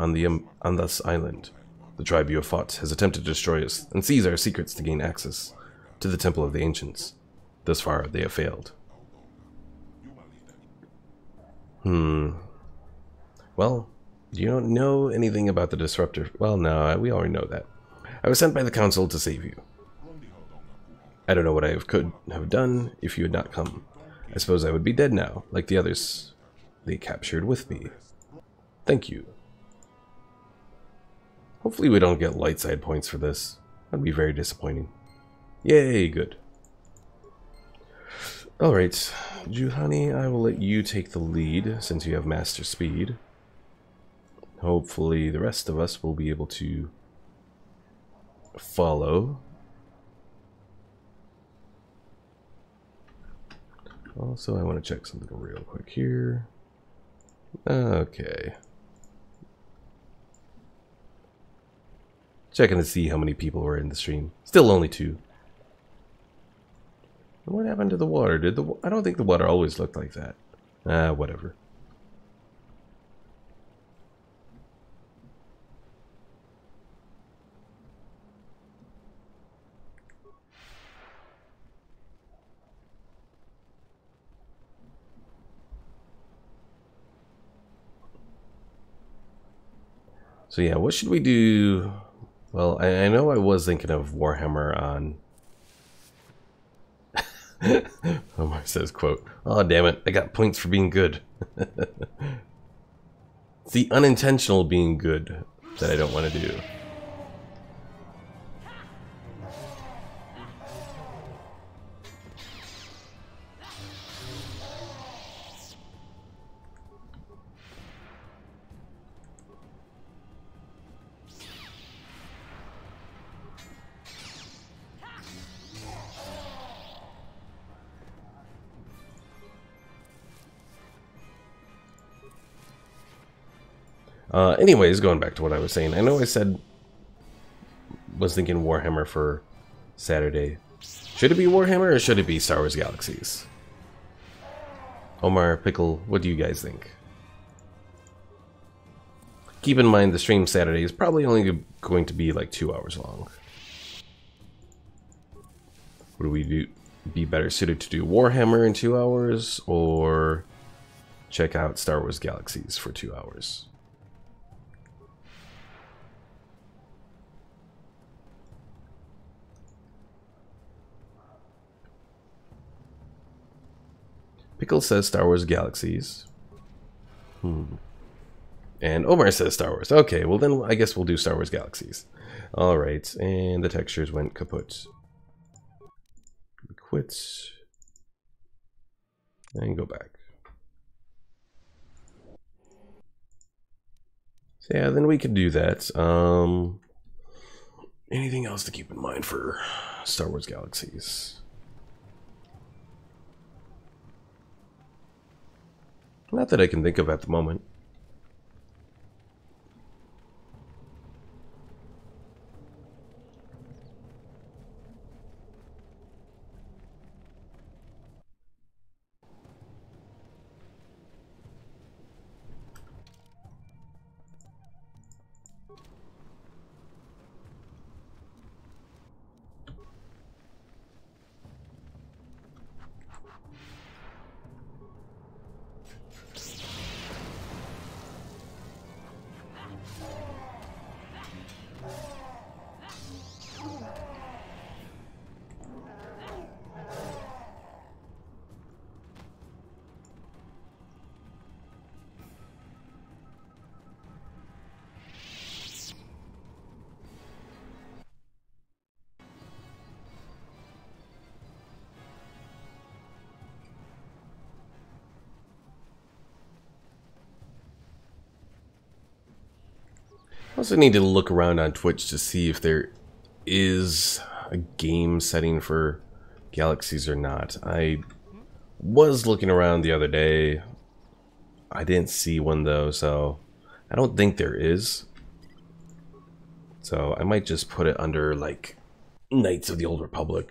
on this island. The tribe you have fought has attempted to destroy us and seize our secrets to gain access to the Temple of the Ancients. Thus far, they have failed. Well, you don't know anything about the Disruptor. Well, no, we already know that. I was sent by the Council to save you. I don't know what I could have done if you had not come. I suppose I would be dead now, like the others they captured with me. Thank you. Hopefully we don't get light side points for this. That'd be very disappointing. Yay, good. Alright, Juhani, I will let you take the lead since you have master speed. Hopefully the rest of us will be able to follow. Also, I want to check something real quick here. Okay. Checking to see how many people were in the stream. Still only 2. What happened to the water? I don't think the water always looked like that. Whatever. So yeah, what should we do? Well, I know I was thinking of Warhammer on... Omar says, quote, "Oh, damn it, I got points for being good." It's the unintentional being good that I don't want to do. Anyways, going back to what I was saying, I know I was thinking Warhammer for Saturday. Should it be Warhammer or should it be Star Wars Galaxies? Omar, Pickle, what do you guys think? Keep in mind the stream Saturday is probably only going to be like 2 hours long. Would we be better suited to do Warhammer in 2 hours or check out Star Wars Galaxies for 2 hours? Pickle says Star Wars Galaxies. And Omar says Star Wars. Okay, well then I guess we'll do Star Wars Galaxies. Alright, and the textures went kaput. Quit. And go back. So yeah, then we could do that. Anything else to keep in mind for Star Wars Galaxies? Not that I can think of at the moment. I also need to look around on Twitch to see if there is a game setting for Galaxies or not. I was looking around the other day. I didn't see one though, so I don't think there is. So I might just put it under like Knights of the Old Republic.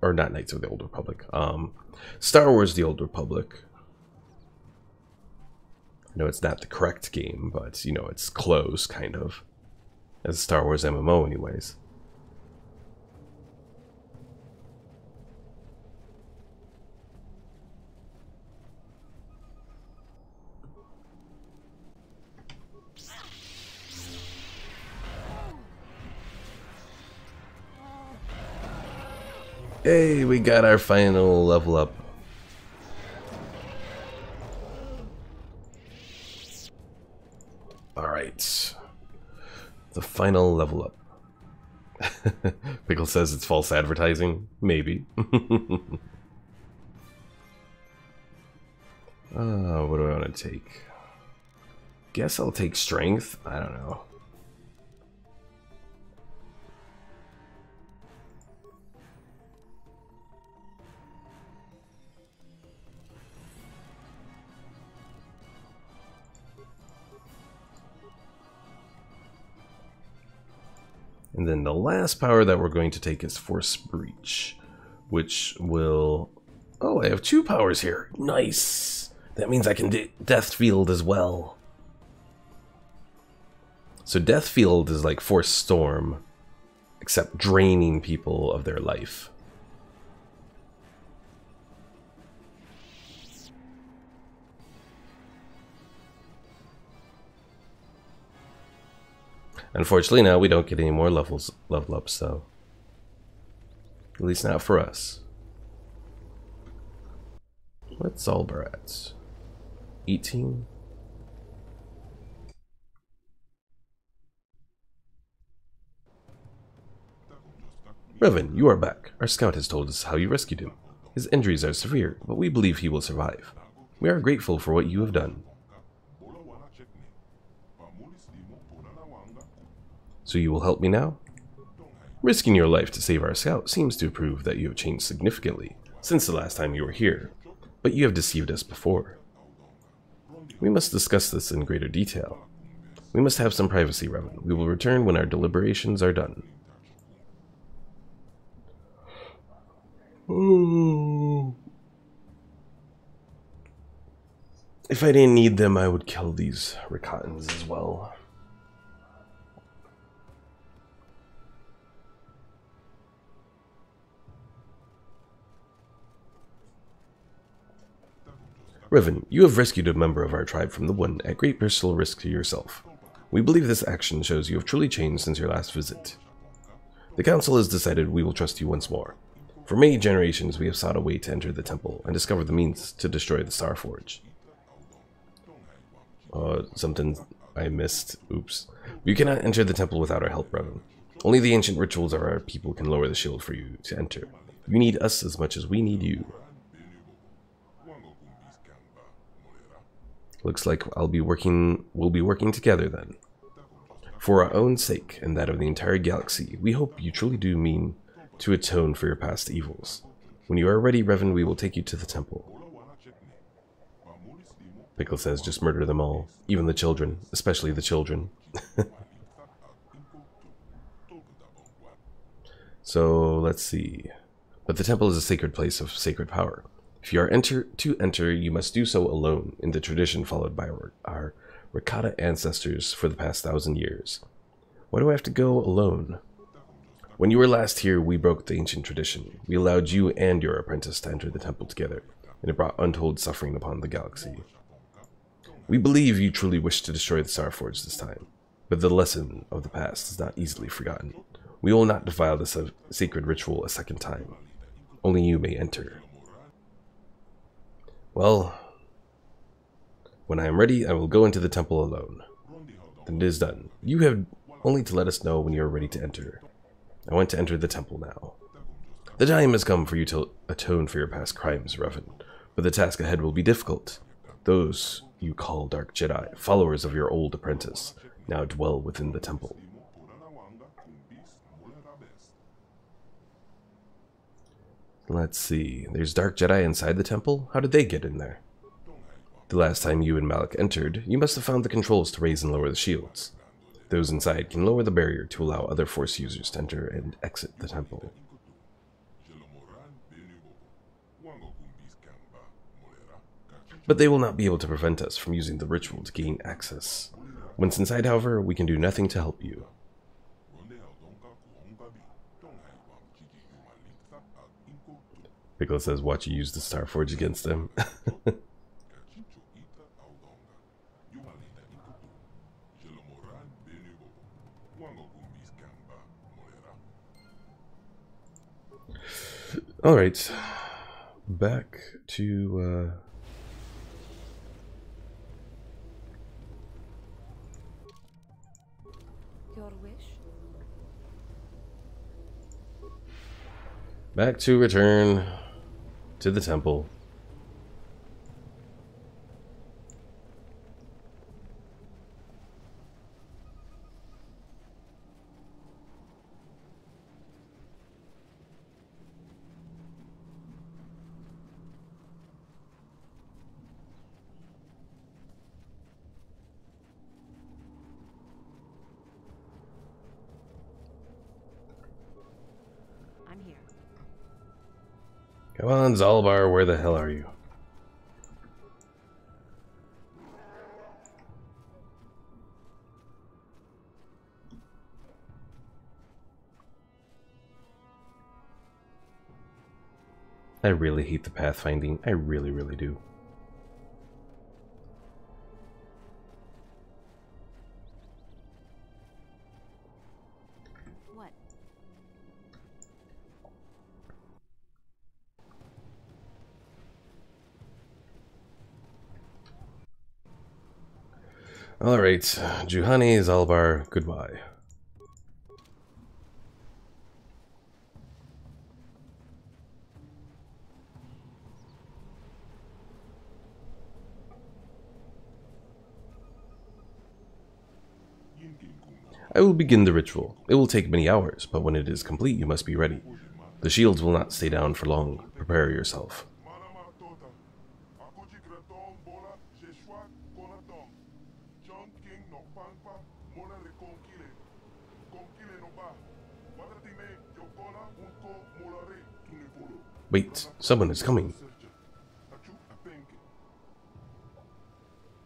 Or not Knights of the Old Republic. Star Wars The Old Republic. I know it's not the correct game, but, you know, it's close, kind of. As a Star Wars MMO, anyways. Hey, we got our final level up. Alright. The final level up. Pickle says it's false advertising. Maybe. What do I want to take? Guess I'll take strength. I don't know. And then the last power that we're going to take is Force Breach, which will... Oh, I have 2 powers here. Nice! That means I can do Death Field as well. So Death Field is like Force Storm, except draining people of their life. Unfortunately, now we don't get any more level ups, though. At least not for us. What's Zalbar at? 18? Revan, you are back. Our scout has told us how you rescued him. His injuries are severe, but we believe he will survive. We are grateful for what you have done. So you will help me now? Risking your life to save our scout seems to prove that you have changed significantly since the last time you were here, but you have deceived us before. We must discuss this in greater detail. We must have some privacy, Revan. We will return when our deliberations are done. If I didn't need them, I would kill these Rakatans as well. Revan, you have rescued a member of our tribe from the One at great personal risk to yourself. We believe this action shows you have truly changed since your last visit. The Council has decided we will trust you once more. For many generations, we have sought a way to enter the temple and discover the means to destroy the Starforge. Something I missed. Oops. You cannot enter the temple without our help, Revan. Only the ancient rituals of our people can lower the shield for you to enter. You need us as much as we need you. Looks like we'll be working together then. For our own sake and that of the entire galaxy, we hope you truly do mean to atone for your past evils. When you are ready, Revan, we will take you to the temple. Pickle says just murder them all, even the children, especially the children. So, let's see. But the temple is a sacred place of sacred power. If you are to enter, you must do so alone, in the tradition followed by our Rakata ancestors for the past 1,000 years. Why do I have to go alone? When you were last here, we broke the ancient tradition. We allowed you and your apprentice to enter the temple together, and it brought untold suffering upon the galaxy. We believe you truly wish to destroy the Starforge this time, but the lesson of the past is not easily forgotten. We will not defile this sacred ritual a second time. Only you may enter. Well, when I am ready, I will go into the temple alone. Then it is done. You have only to let us know when you are ready to enter. I want to enter the temple now. The time has come for you to atone for your past crimes, Revan, but the task ahead will be difficult. Those you call Dark Jedi, followers of your old apprentice, now dwell within the temple. Let's see, there's Dark Jedi inside the temple? How did they get in there? The last time you and Malik entered, you must have found the controls to raise and lower the shields. Those inside can lower the barrier to allow other Force users to enter and exit the temple. But they will not be able to prevent us from using the ritual to gain access. Once inside, however, we can do nothing to help you. Pickle says, watch you use the Starforge against them. Alright. Back to, Your wish? back to return to the temple. I'm here. Come on, Zalbar, where the hell are you? I really hate the pathfinding. I really, really do. What? Alright, Juhani, Zalbar, goodbye. I will begin the ritual. It will take many hours, but when it is complete, you must be ready. The shields will not stay down for long. Prepare yourself. Wait, someone is coming.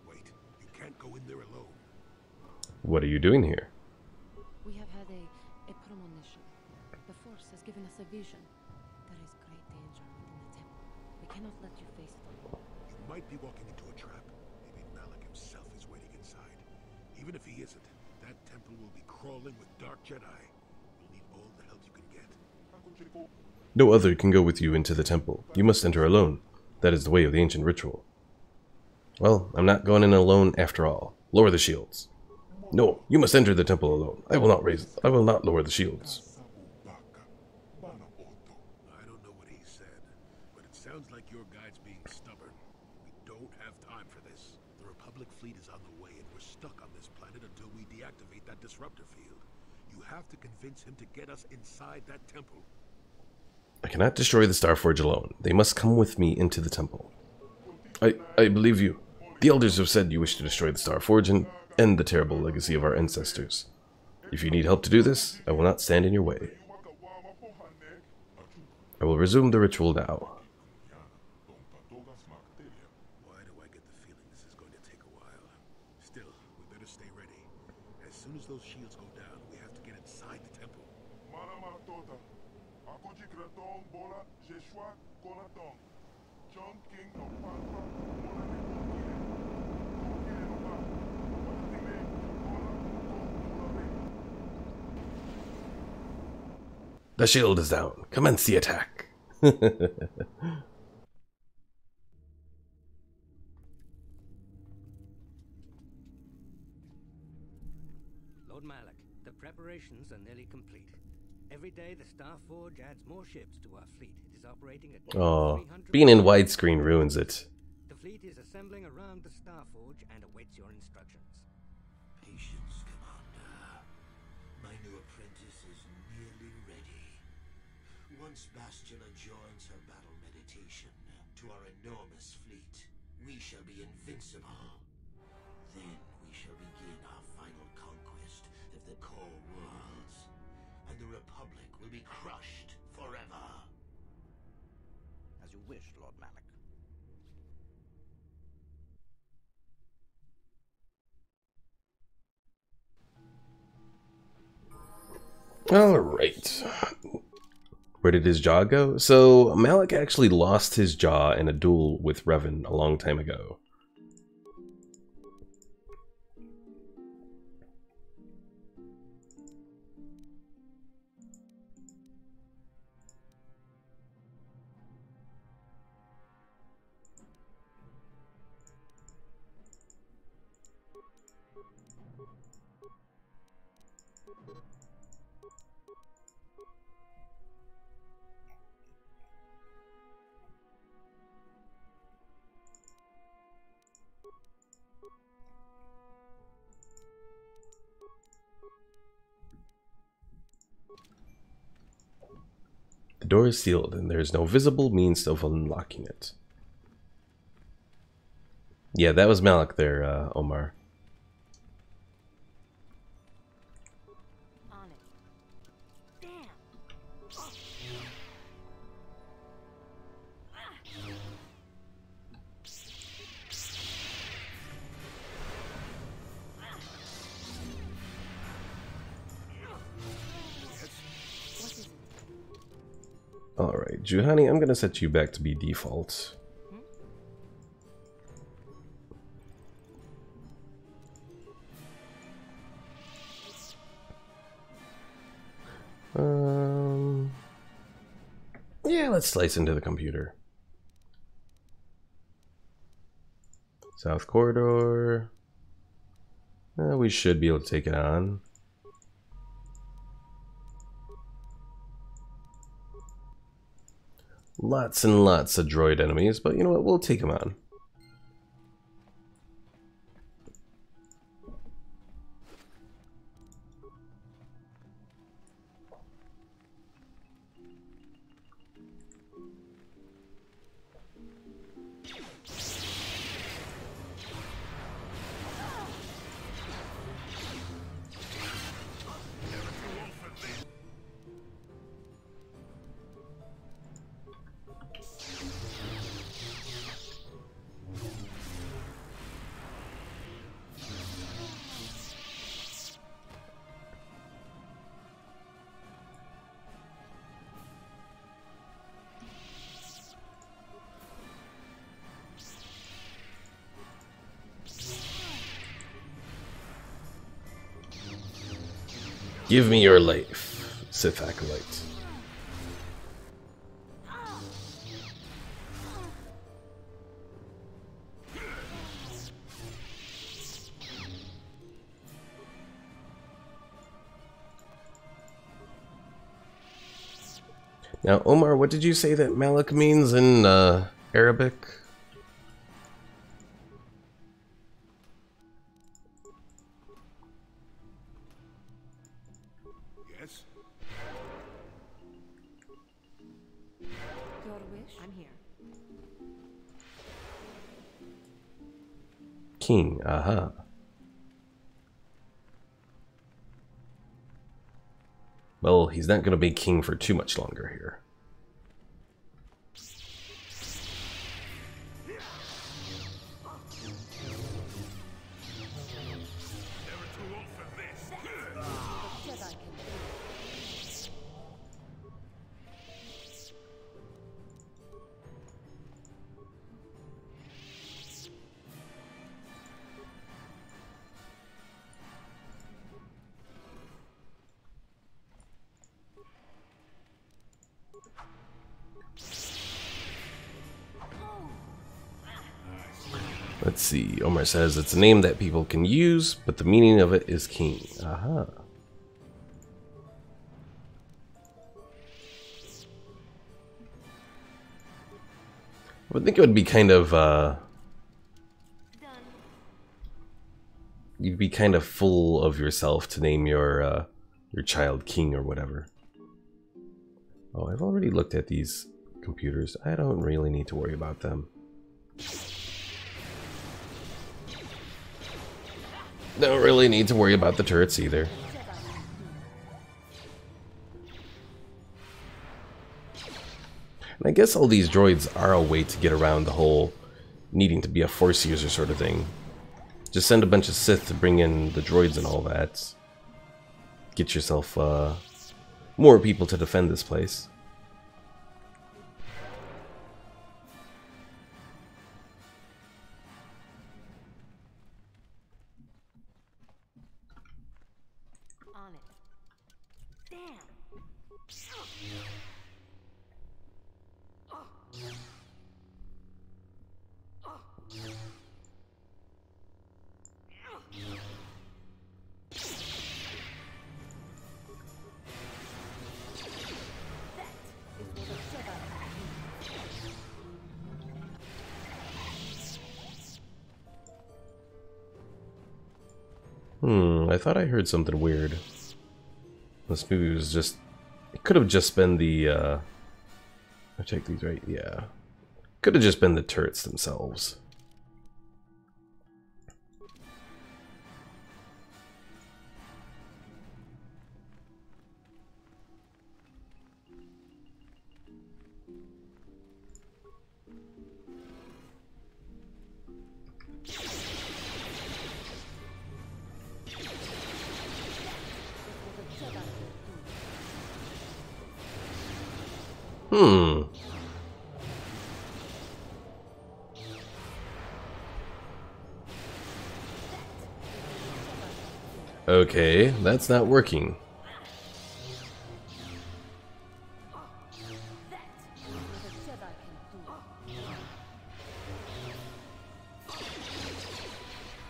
Wait, you can't go in there alone. What are you doing here? We have had a premonition. The Force has given us a vision. There is great danger within the temple. We cannot let you face it alone. You might be walking into a trap. Maybe Malik himself is waiting inside. Even if he isn't, that temple will be crawling with Dark Jedi. You'll need all the help you can get. No other can go with you into the temple. You must enter alone. That is the way of the ancient ritual. Well, I'm not going in alone after all. Lower the shields. No, you must enter the temple alone. I will not lower the shields. I don't know what he said, but it sounds like your guide's being stubborn. We don't have time for this. The Republic fleet is on the way, and we're stuck on this planet until we deactivate that disruptor field. You have to convince him to get us inside that temple. I cannot destroy the Starforge alone. They must come with me into the temple. I believe you. The elders have said you wish to destroy the Starforge and end the terrible legacy of our ancestors. If you need help to do this, I will not stand in your way. I will resume the ritual now. Why do I get the feeling this is going to take a while? Still, we better stay ready. As soon as those shields go down, we have to get inside the temple. The shield is down. Commence the attack. Lord Malak, the preparations are nearly complete. Every day the Starforge adds more ships to our fleet. It is operating at Oh, 300. being in widescreen ruins it. The fleet is assembling around the Starforge and awaits your instructions. Patience, Commander. My new apprentice is nearly ready. Once Bastila joins her battle meditation to our enormous fleet, we shall be invincible. Then we shall begin our final conquest of the core worlds, and the Republic will be crushed forever. As you wish, Lord Malak. Alright. Where did his jaw go? So, Malak actually lost his jaw in a duel with Revan a long time ago. The door is sealed, and there is no visible means of unlocking it. Yeah, that was Malak there, Omar. On it. Damn. Alright, Juhani, I'm gonna set you back to be default. Yeah, let's slice into the computer. South corridor. We should be able to take it on. Lots and lots of droid enemies, but you know what? We'll take them on. Give me your life, Sith Acolyte. Now, Omar, what did you say that Malak means in Arabic? King. Aha. Well, he's not going to be king for too much longer here. Let's see. Omar says it's a name that people can use, but the meaning of it is king. Aha. I would think it would be kind of, you'd be kind of full of yourself to name your child king or whatever. Oh, I've already looked at these computers. I don't really need to worry about them. Don't really need to worry about the turrets either. And I guess all these droids are a way to get around the whole needing to be a force user sort of thing. Just send a bunch of Sith to bring in the droids and all that. Get yourself more people to defend this place. On it. Damn. I thought I heard something weird. This movie was just... It could have just been the, I check these right? Yeah. Could have just been the turrets themselves. Okay, that's not working.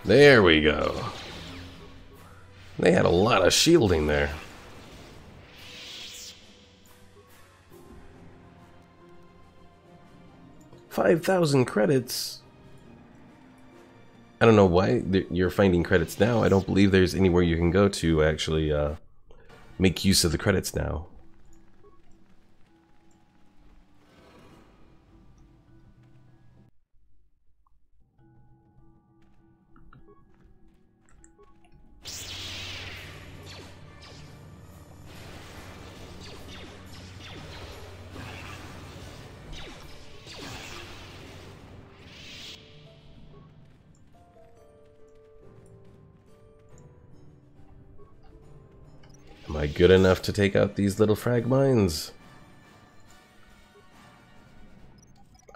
There we go. They had a lot of shielding there. $5,000 credits. I don't know why you're finding credits now. I don't believe there's anywhere you can go to actually make use of the credits now. Am I good enough to take out these little frag mines?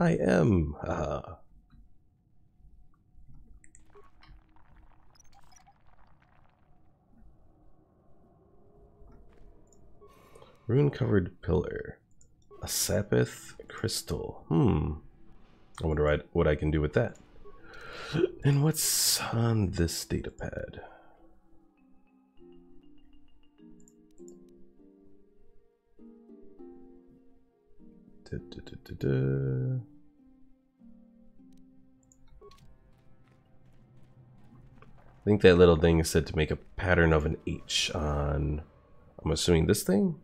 I am. Rune-covered pillar. A sapith crystal. I wonder what I can do with that. And what's on this data pad? I think that little thing is said to make a pattern of an H on, I'm assuming this thing?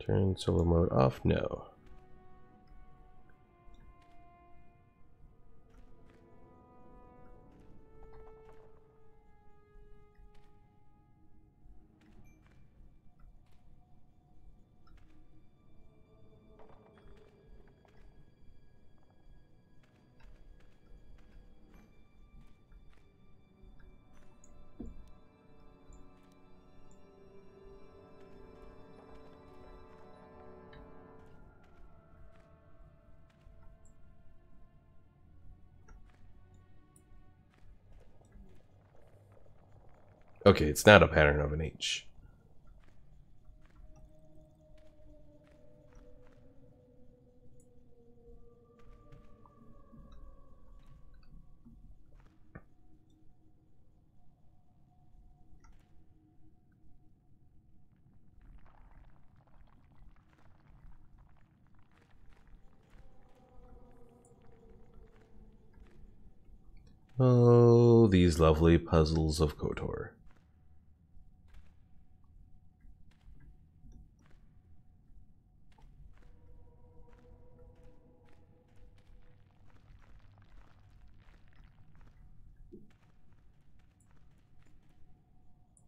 Turn solo mode off? No. Okay, it's not a pattern of an H. Oh, these lovely puzzles of KOTOR.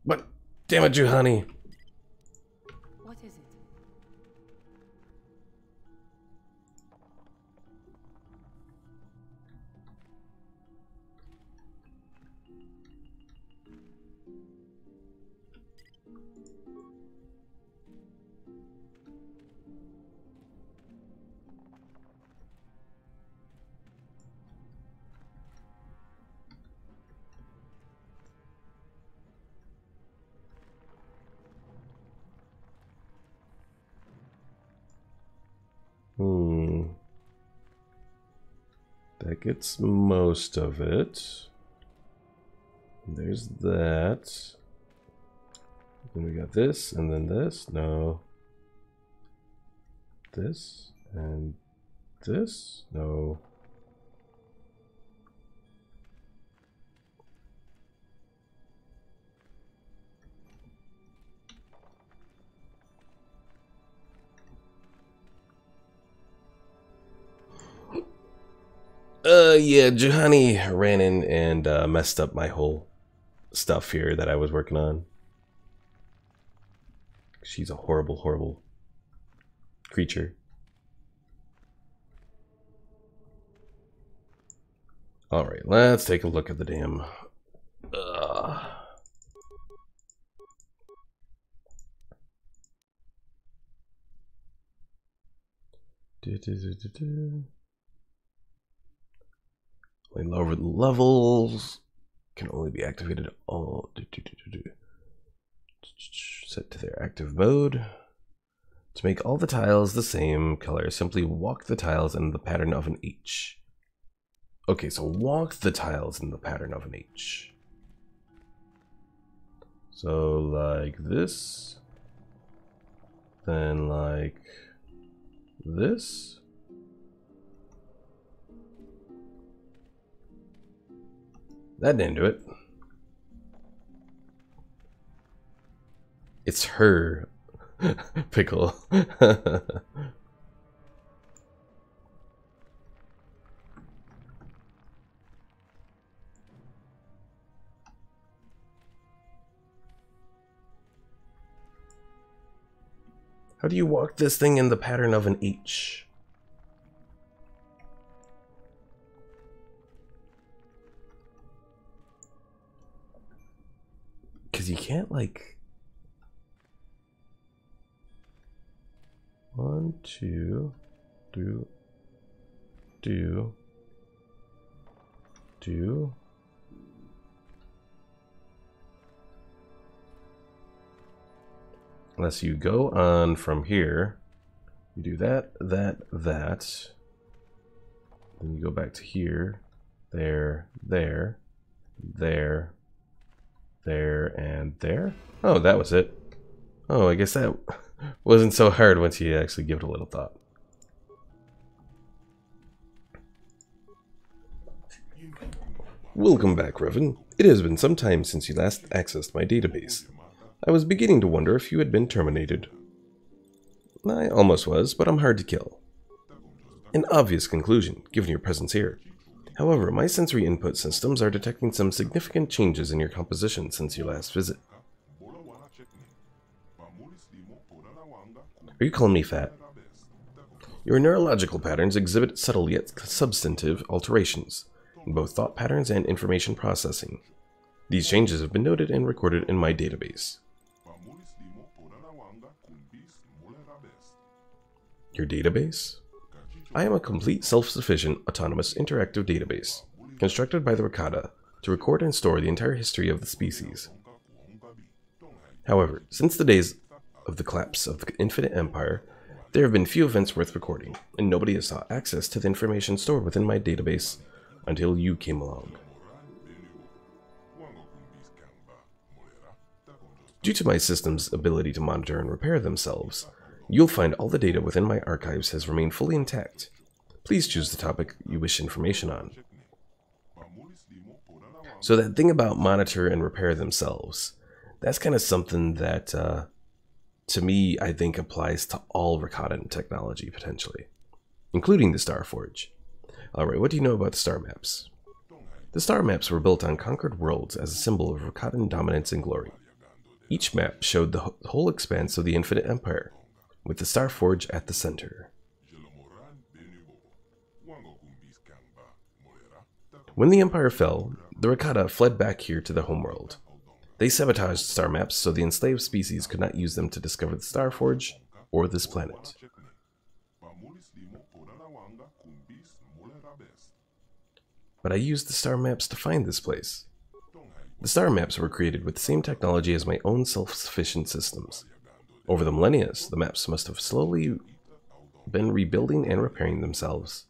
But damn it, Juhani. What is it? That gets most of it. There's that. Then we got this, and then this. No. This, and this. No. Yeah, Juhani ran in and messed up my whole stuff here that I was working on. She's a horrible, horrible creature. Alright, let's take a look at the damn... Lower the levels can only be activated all set to their active mode. To make all the tiles the same color, simply walk the tiles in the pattern of an H. Okay, so walk the tiles in the pattern of an H. So like this, then like this. That didn't do it. It's her pickle. How do you walk this thing in the pattern of an H? Because you can't, like... 1, 2, do. Unless you go on from here, you do that. Then you go back to here, there, and there. Oh, that was it. Oh, I guess that wasn't so hard once you actually give it a little thought. Welcome back, Revan. It has been some time since you last accessed my database. I was beginning to wonder if you had been terminated. I almost was, but I'm hard to kill. An obvious conclusion, given your presence here. However, my sensory input systems are detecting some significant changes in your composition since your last visit. Are you calling me fat? Your neurological patterns exhibit subtle yet substantive alterations in both thought patterns and information processing. These changes have been noted and recorded in my database. Your database? I am a complete self-sufficient, autonomous, interactive database, constructed by the Rakata to record and store the entire history of the species. However, since the days of the collapse of the Infinite Empire, there have been few events worth recording, and nobody has sought access to the information stored within my database until you came along. Due to my system's ability to monitor and repair themselves, you'll find all the data within my archives has remained fully intact. Please choose the topic you wish information on. So that thing about monitor and repair themselves, that's kind of something that, to me, I think applies to all Rakatan technology, potentially, including the Starforge. Alright, what do you know about the star maps? The star maps were built on conquered worlds as a symbol of Rakatan dominance and glory. Each map showed the whole expanse of the Infinite Empire, with the Starforge at the center. When the Empire fell, the Rakata fled back here to the homeworld. They sabotaged star maps so the enslaved species could not use them to discover the Starforge or this planet. But I used the star maps to find this place. The star maps were created with the same technology as my own self-sufficient systems. Over the millennia, the maps must have slowly been rebuilding and repairing themselves.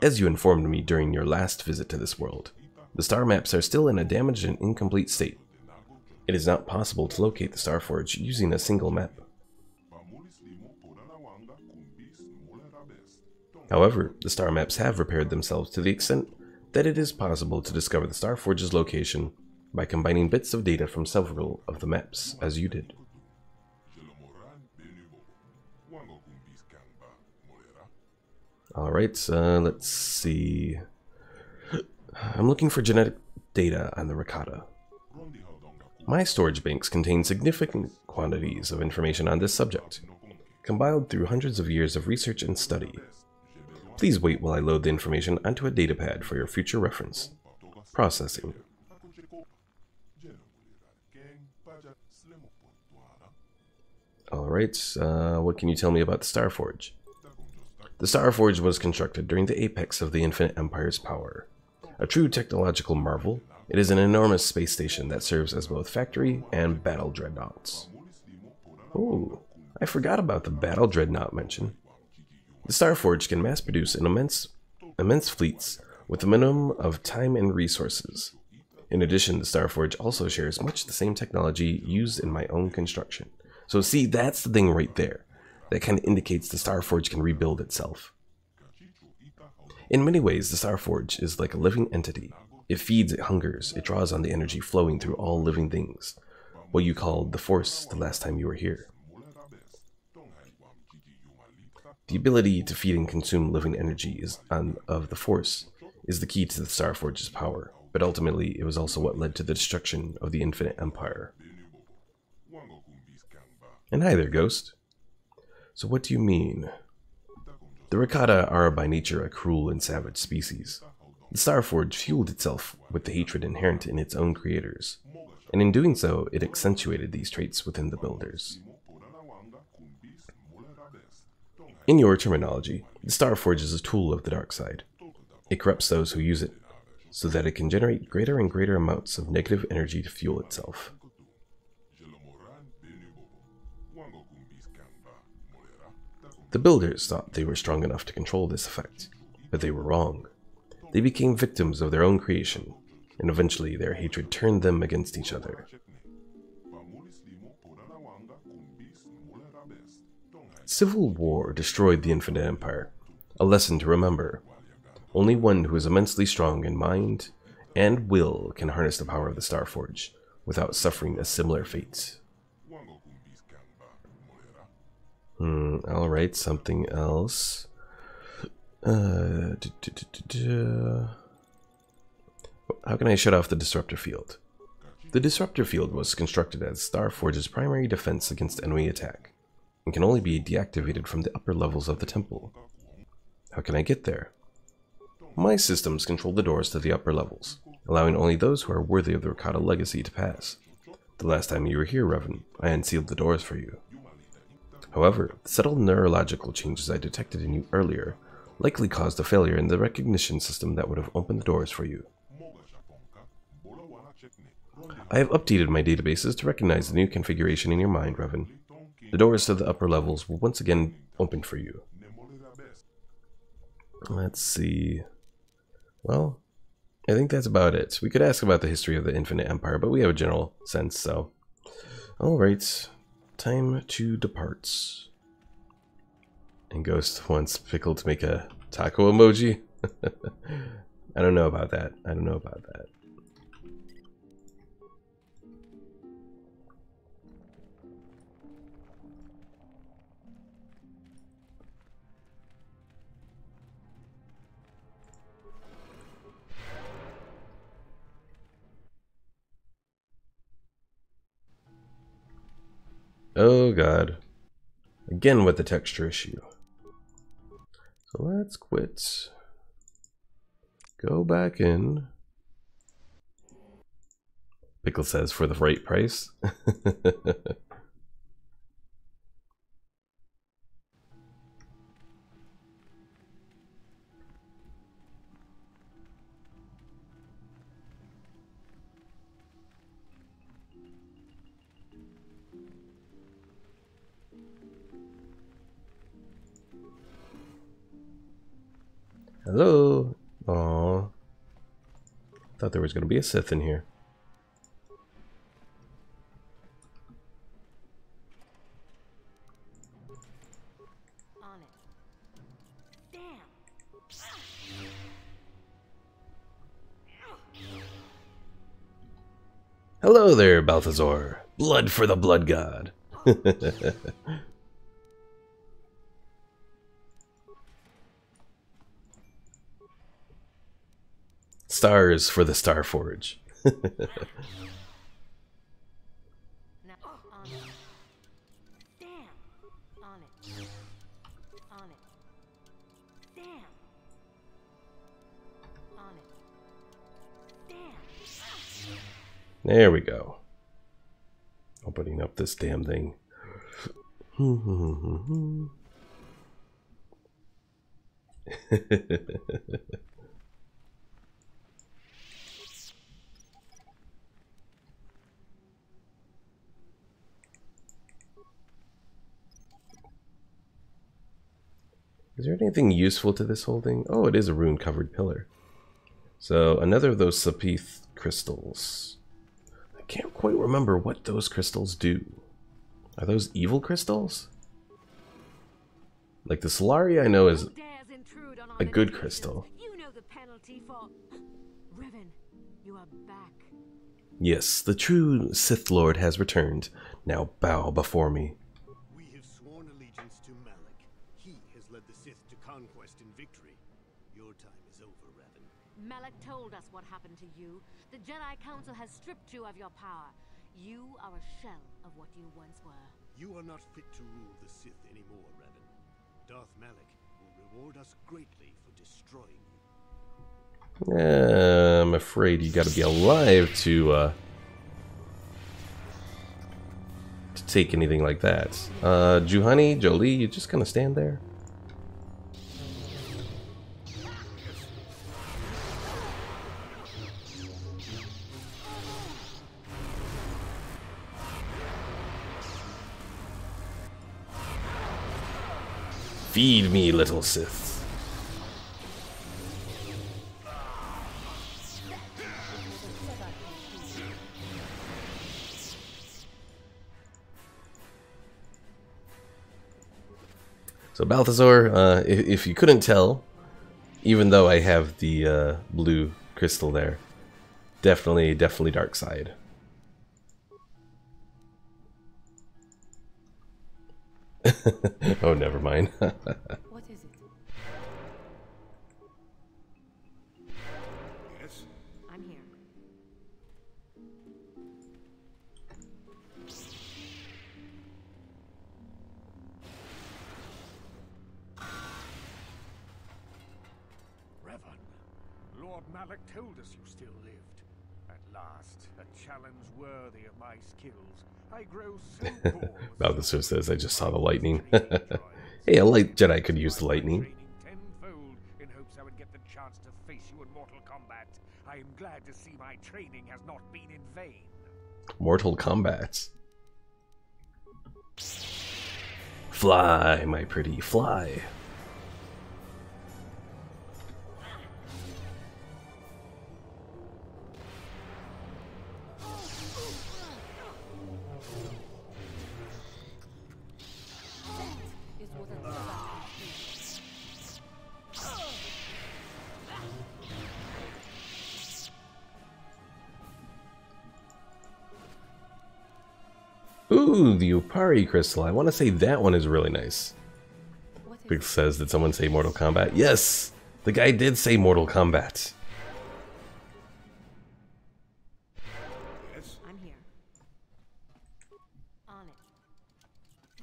As you informed me during your last visit to this world, the star maps are still in a damaged and incomplete state. It is not possible to locate the Starforge using a single map. However, the star maps have repaired themselves to the extent that it is possible to discover the Starforge's location by combining bits of data from several of the maps, as you did. Alright, let's see. I'm looking for genetic data on the Rakata. My storage banks contain significant quantities of information on this subject, compiled through hundreds of years of research and study. Please wait while I load the information onto a datapad for your future reference. Processing. Alright, what can you tell me about the Starforge? The Starforge was constructed during the apex of the Infinite Empire's power. A true technological marvel, it is an enormous space station that serves as both factory and battle dreadnoughts. Ooh, I forgot about the battle dreadnought mention. The Starforge can mass produce an immense fleets with a minimum of time and resources. In addition, the Starforge also shares much the same technology used in my own construction. So see, that's the thing right there. That kind of indicates the Starforge can rebuild itself. In many ways, the Starforge is like a living entity. It feeds, it hungers, it draws on the energy flowing through all living things. What you called the Force the last time you were here. The ability to feed and consume living energy of the Force is the key to the Starforge's power, but ultimately it was also what led to the destruction of the Infinite Empire. And hi there, Ghost. So what do you mean? The Rakata are by nature a cruel and savage species. The Starforge fueled itself with the hatred inherent in its own creators, and in doing so, it accentuated these traits within the builders. In your terminology, the Starforge is a tool of the dark side. It corrupts those who use it, so that it can generate greater and greater amounts of negative energy to fuel itself. The builders thought they were strong enough to control this effect, but they were wrong. They became victims of their own creation, and eventually their hatred turned them against each other. Civil war destroyed the Infinite Empire, a lesson to remember. Only one who is immensely strong in mind and will can harness the power of the Starforge, without suffering a similar fate. Alright, something else. How can I shut off the disruptor field? The disruptor field was constructed as Starforge's primary defense against enemy attack, and can only be deactivated from the upper levels of the temple. How can I get there? My systems control the doors to the upper levels, allowing only those who are worthy of the Rakata legacy to pass. The last time you were here, Revan, I unsealed the doors for you. However, the subtle neurological changes I detected in you earlier likely caused a failure in the recognition system that would have opened the doors for you. I have updated my databases to recognize the new configuration in your mind, Revan. The doors to the upper levels will once again open for you. Let's see. Well, I think that's about it. We could ask about the history of the Infinite Empire, but we have a general sense, so... Alright, time to depart. And Ghost wants Pickle to make a taco emoji? I don't know about that. I don't know about that. Oh god. Again with the texture issue. So let's quit. Go back in. Pickle says for the right price. Hello. Aww. Thought there was going to be a Sith in here. On it. Damn. Hello there, Balthazar. Blood for the Blood God. Stars for the Starforge. Now, on it. Damn. On it. On it. Damn. On it. Damn. There we go. Opening up this damn thing. Is there anything useful to this whole thing? Oh, it is a rune-covered pillar. So, another of those Sapith crystals. I can't quite remember what those crystals do. Are those evil crystals? Like the Solaria I know is a good crystal. You know the penalty for... Revan, you are back. Yes, the true Sith Lord has returned. Now bow before me. We have sworn allegiance to Malik. He has led the Sith to conquest and victory. Your time is over, Revan. Malik told us what happened to you. The Jedi Council has stripped you of your power. You are a shell of what you once were. You are not fit to rule the Sith anymore, Revan. Darth Malik will reward us greatly for destroying you. I'm afraid you gotta be alive to take anything like that. Juhani, Jolie, you just gonna stand there? Feed me, little Sith. So Balthazar, if you couldn't tell, even though I have the blue crystal there, definitely dark side. Oh, never mind. What is it? Yes? I'm here. Revan, Lord Malik told us you still lived. At last, a challenge worthy of my skills. I grow so bored. Balthazar says, I just saw the lightning. Hey, a light Jedi could use the lightning. Tenfold in hopes I would get the chance to face you in mortal combat. I am glad to see my training has not been in vain. Mortal Kombat. Fly, my pretty, fly. Is what a Jedi Ooh, the Upari crystal. I want to say that one is really nice. What is Big says, did someone say Mortal Kombat? Yes! The guy did say Mortal Kombat. Yes? I'm here. On it.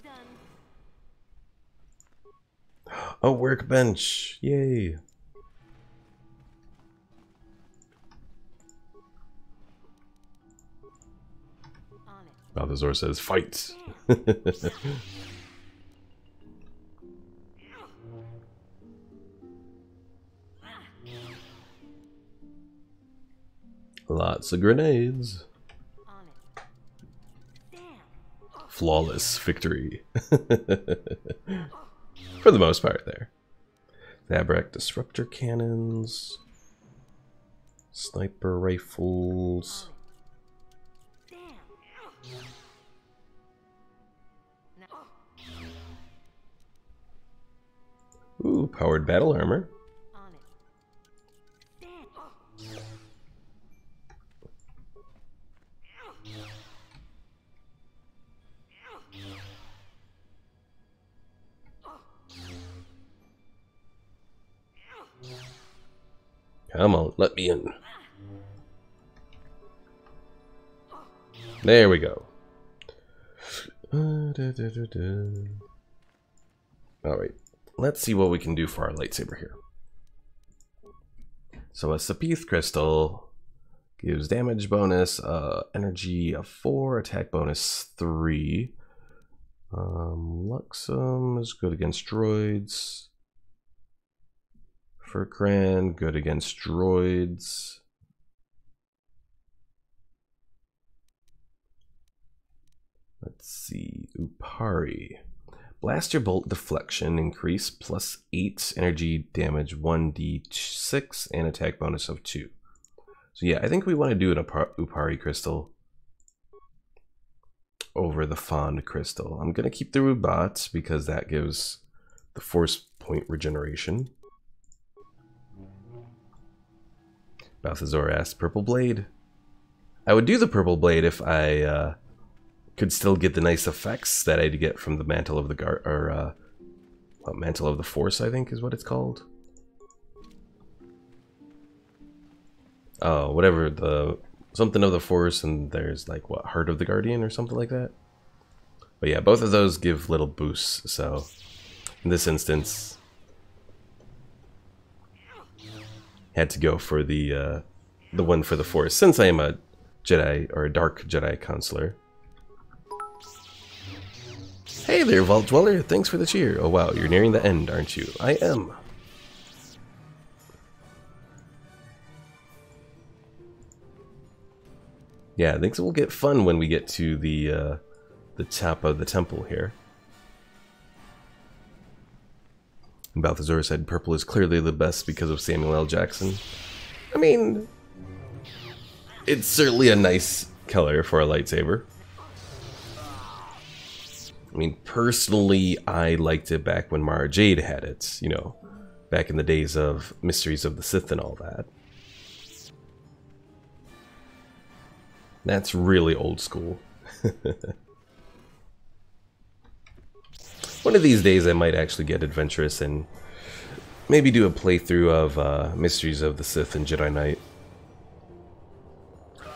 Done. A workbench. Yay. On it. Balthazar says, fight. Lots of grenades. On it. Damn. Flawless victory. For the most part there. Zabrak disruptor cannons. Sniper rifles. Damn. No. Ooh, powered battle armor. On it. Damn. Come on, let me in. There we go. Alright, let's see what we can do for our lightsaber here. So a Sapith crystal gives damage bonus, energy of 4, attack bonus 3. Luxum is good against droids. Furkran, good against droids. Let's see, Upari. Blaster bolt deflection increase plus 8 energy damage 1d6 and attack bonus of 2. So yeah, I think we want to do an Upari crystal over the Fond crystal. I'm going to keep the Rubat because that gives the force point regeneration. Balthazar asked, purple blade? I would do the purple blade if I could still get the nice effects that I'd get from the mantle of the guard, or mantle of the force, I think is what it's called. Oh, whatever, the something of the force, and there's like what, heart of the guardian or something like that. But yeah, both of those give little boosts. So in this instance, had to go for the one for the force, since I am a Jedi, or a dark Jedi counselor. Hey there, Vault Dweller, thanks for the cheer. Oh wow, you're nearing the end, aren't you? I am. Yeah, things will get fun when we get to the top of the temple here. And Balthazar said purple is clearly the best because of Samuel L. Jackson. I mean, it's certainly a nice color for a lightsaber. I mean, personally, I liked it back when Mara Jade had it, you know, back in the days of Mysteries of the Sith and all that. That's really old school. one of these days I might actually get adventurous and maybe do a playthrough of Mysteries of the Sith and Jedi Knight.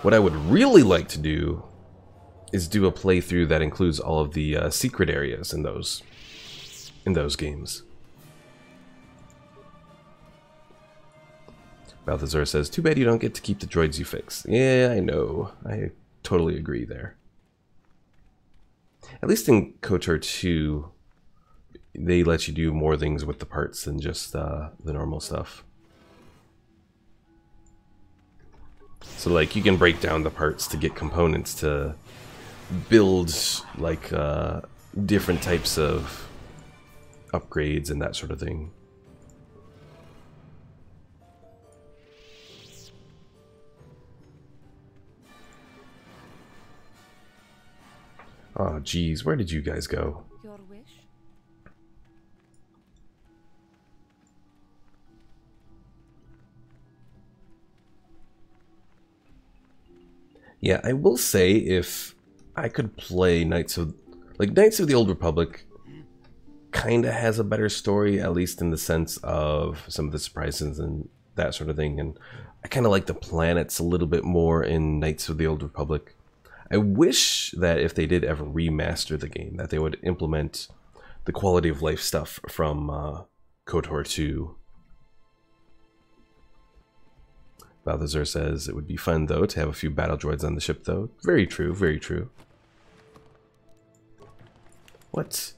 What I would really like to do is do a playthrough that includes all of the secret areas in those games. Balthazar says, "Too bad you don't get to keep the droids you fix." Yeah, I know. I totally agree there. At least in KOTOR 2, they let you do more things with the parts than just the normal stuff. So, like, you can break down the parts to get components to build, like, different types of upgrades and that sort of thing. Oh, geez, where did you guys go? Your wish? Yeah, I will say, if I could play Knights of the Old Republic kind of has a better story, at least in the sense of some of the surprises and that sort of thing, and I kind of like the planets a little bit more in Knights of the Old Republic. I wish that if they did ever remaster the game, that they would implement the quality of life stuff from KOTOR 2. Balthazar says, "It would be fun, though, to have a few battle droids on the ship, though." Very true, very true. What?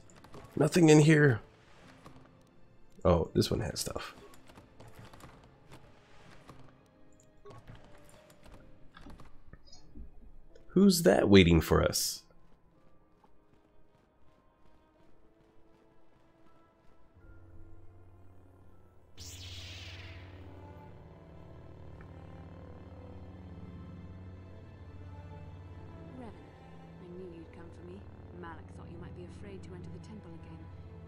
Nothing in here. Oh, this one has stuff. Who's that waiting for us? Revan, I knew you'd come for me. Malak thought you might be afraid to enter the temple again,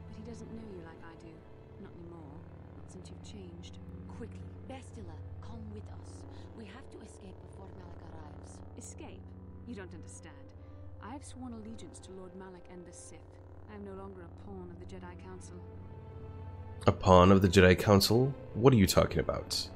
but he doesn't know you like I do. Not anymore. Not since you've changed. Quickly, Bastila, come with us. We have to escape before Malak arrives. Escape? You don't understand. I have sworn allegiance to Lord Malak and the Sith. I am no longer a pawn of the Jedi Council. A pawn of the Jedi Council? What are you talking about?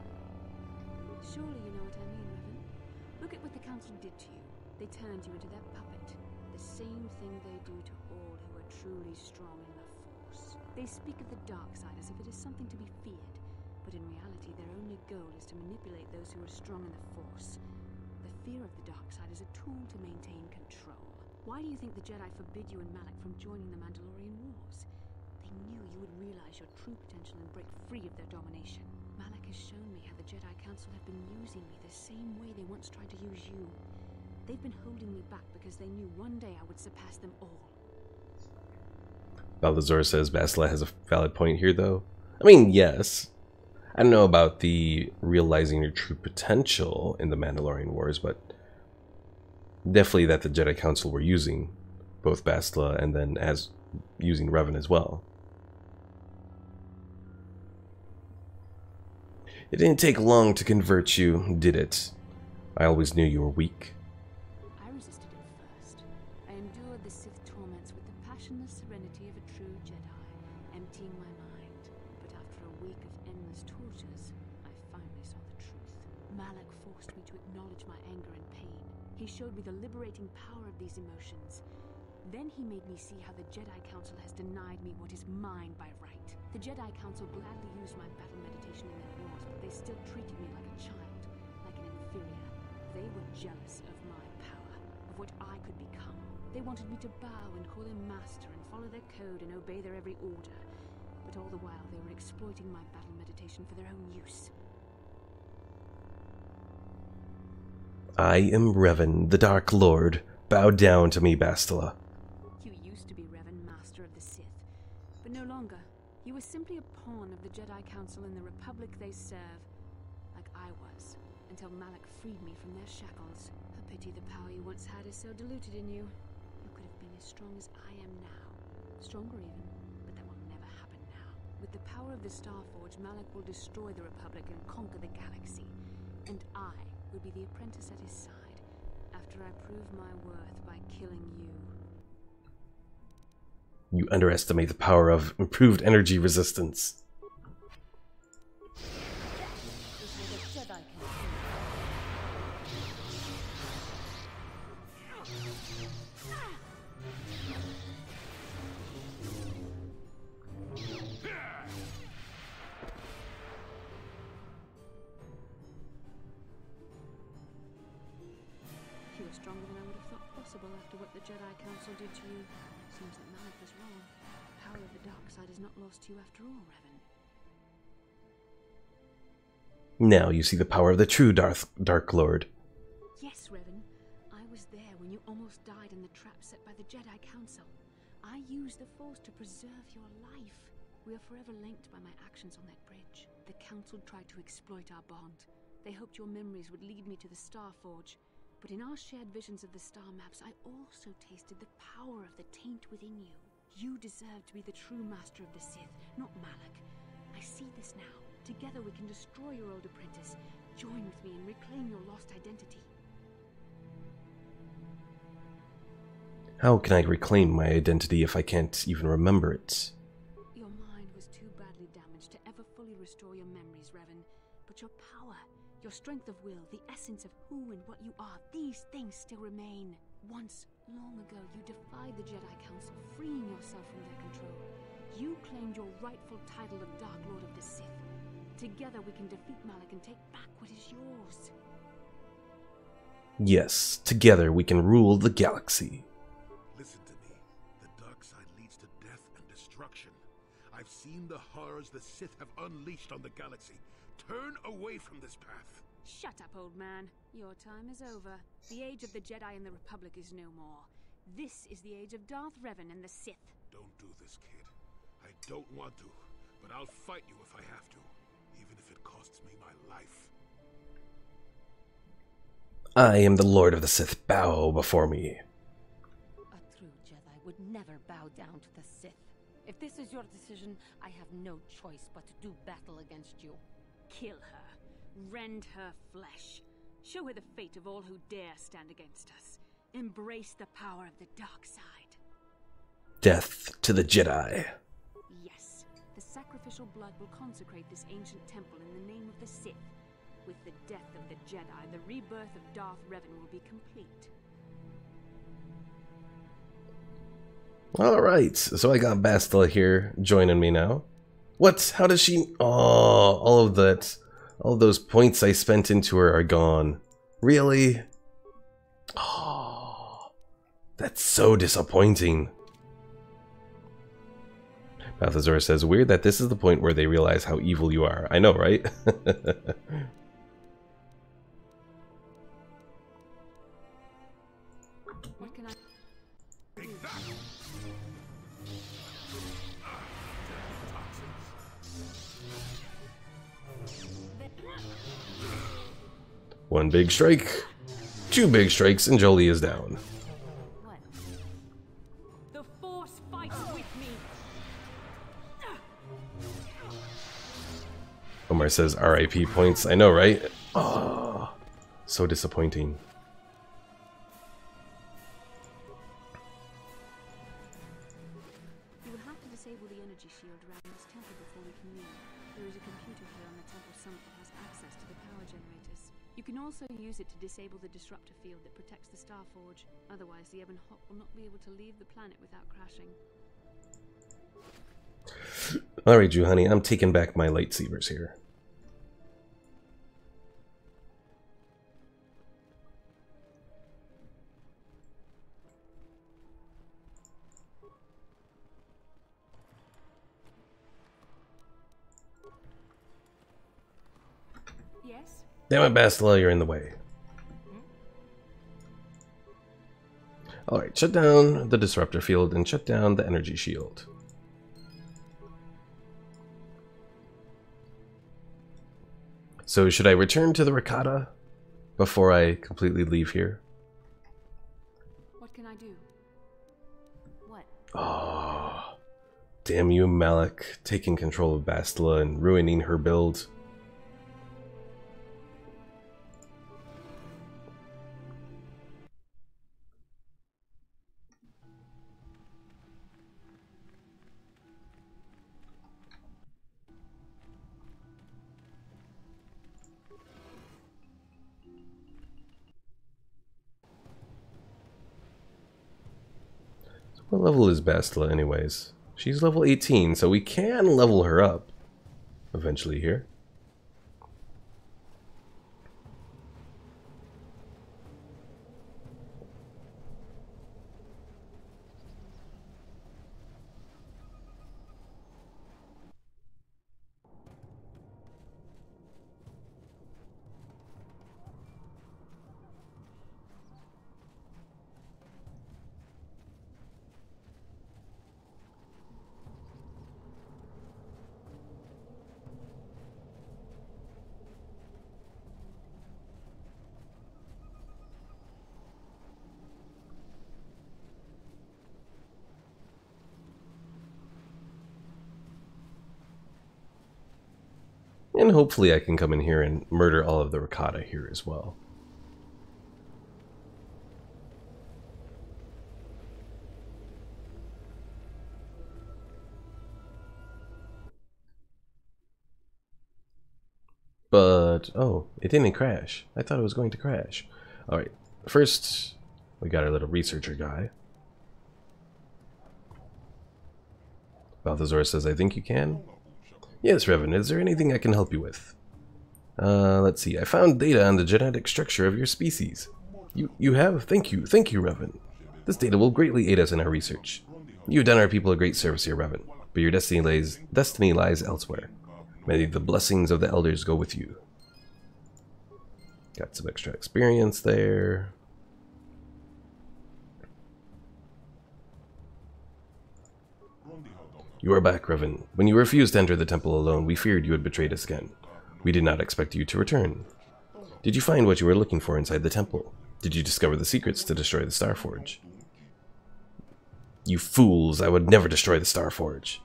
Surely you know what I mean, Revan. Look at what the Council did to you. They turned you into their puppet. The same thing they do to all who are truly strong in the Force. They speak of the dark side as if it is something to be feared, but in reality their only goal is to manipulate those who are strong in the Force. The fear of the dark side is a tool to maintain control. Why do you think the Jedi forbid you and Malak from joining the Mandalorian Wars? They knew you would realize your true potential and break free of their domination. Malak has shown me how the Jedi Council have been using me the same way they once tried to use you. They've been holding me back because they knew one day I would surpass them all. Balthazar says Bastila has a valid point here, though. I mean, yes. I don't know about the realizing your true potential in the Mandalorian Wars, but definitely that the Jedi Council were using both Bastila and then as using Revan as well. It didn't take long to convert you, did it? I always knew you were weak. I resisted at first. I endured the Sith torments with the passionless serenity of a true Jedi, emptying my mind. But after a week of endless tortures, I finally saw the truth. Malak forced me to acknowledge my anger and pain. He showed me the liberating power of these emotions. Then he made me see how the Jedi Council has denied me what is mine by right. The Jedi Council gladly used my battle meditation in their wars, but they still treated me like a child, like an inferior. They were jealous of my power, of what I could become. They wanted me to bow and call them master and follow their code and obey their every order. But all the while they were exploiting my battle meditation for their own use. I am Revan, the Dark Lord. Bow down to me, Bastila. You used to be Revan, Master of the Sith, but no longer. You were simply a pawn of the Jedi Council in the Republic they serve, like I was, until Malak freed me from their shackles. A pity the power you once had is so diluted in you. You could have been as strong as I am now. Stronger even, but that will never happen now. With the power of the Starforge, Malak will destroy the Republic and conquer the galaxy. And I will be the apprentice at his side, after I prove my worth by killing you. You underestimate the power of improved energy resistance. You were stronger than I would have thought possible after what the Jedi Council did to you. Seems that Malik was wrong. The power of the dark side is not lost to you after all, Revan. Now you see the power of the true Dark Lord. Yes, Revan. I was there when you almost died in the trap set by the Jedi Council. I used the Force to preserve your life. We are forever linked by my actions on that bridge. The Council tried to exploit our bond. They hoped your memories would lead me to the Star Forge. But in our shared visions of the star maps, I also tasted the power of the taint within you. You deserve to be the true master of the Sith, not Malik. I see this now. Together we can destroy your old apprentice. Join with me and reclaim your lost identity. How can I reclaim my identity if I can't even remember it? Your mind was too badly damaged to ever fully restore your memories, Revan. But your power, your strength of will, the essence of who and what you are, these things still remain. Once, long ago, you defied the Jedi Council, freeing yourself from their control. You claimed your rightful title of Dark Lord of the Sith. Together we can defeat Malik and take back what is yours. Yes, together we can rule the galaxy. Listen to me. The dark side leads to death and destruction. I've seen the horrors the Sith have unleashed on the galaxy. Turn away from this path. Shut up, old man. Your time is over. The age of the Jedi and the Republic is no more. This is the age of Darth Revan and the Sith. Don't do this, kid. I don't want to, but I'll fight you if I have to, even if it costs me my life. I am the Lord of the Sith. Bow before me. A true Jedi would never bow down to the Sith. If this is your decision, I have no choice but to do battle against you. Kill her. Rend her flesh. Show her the fate of all who dare stand against us. Embrace the power of the dark side. Death to the Jedi. Yes, the sacrificial blood will consecrate this ancient temple in the name of the Sith. With the death of the Jedi, the rebirth of Darth Revan will be complete. Alright, so I got Bastila here joining me now. What? How does she... Oh, all of that... All those points I spent into her are gone. Really? Oh, that's so disappointing. Balthazar says, weird that this is the point where they realize how evil you are. I know, right? What can I... One big strike, two big strikes, and Jolie is down. What? The Force fights with me! Omar says RIP points. I know, right? Oh, so disappointing. You will have to disable the energy shield around this temple before we can leave. There is a computer here on the temple summit that has access to the power generators. You can also use it to disable the disruptor field that protects the Star Forge. Otherwise, the Ebon Hawk will not be able to leave the planet without crashing. Alright, Jew honey, I'm taking back my lightsabers here. Yes? Damn it, Bastila, you're in the way. Alright, shut down the disruptor field and shut down the energy shield. So should I return to the Rakata before I completely leave here? What can I do? What? Oh, damn you, Malik, taking control of Bastila and ruining her build. What level is Bastila anyways? She's level 18, so we can level her up eventually here. And hopefully I can come in here and murder all of the Rakata here as well. But, oh, it didn't crash. I thought it was going to crash. Alright, first, we got our little researcher guy. Balthazar says, I think you can? Yes, Revan, is there anything I can help you with? Let's see, I found data on the genetic structure of your species. You have? Thank you, Revan. This data will greatly aid us in our research. You've done our people a great service here, Revan, but your destiny lies elsewhere. May the blessings of the elders go with you. Got some extra experience there. You are back, Revan. When you refused to enter the temple alone, we feared you had betrayed us again. We did not expect you to return. Did you find what you were looking for inside the temple? Did you discover the secrets to destroy the Starforge? You fools, I would never destroy the Starforge.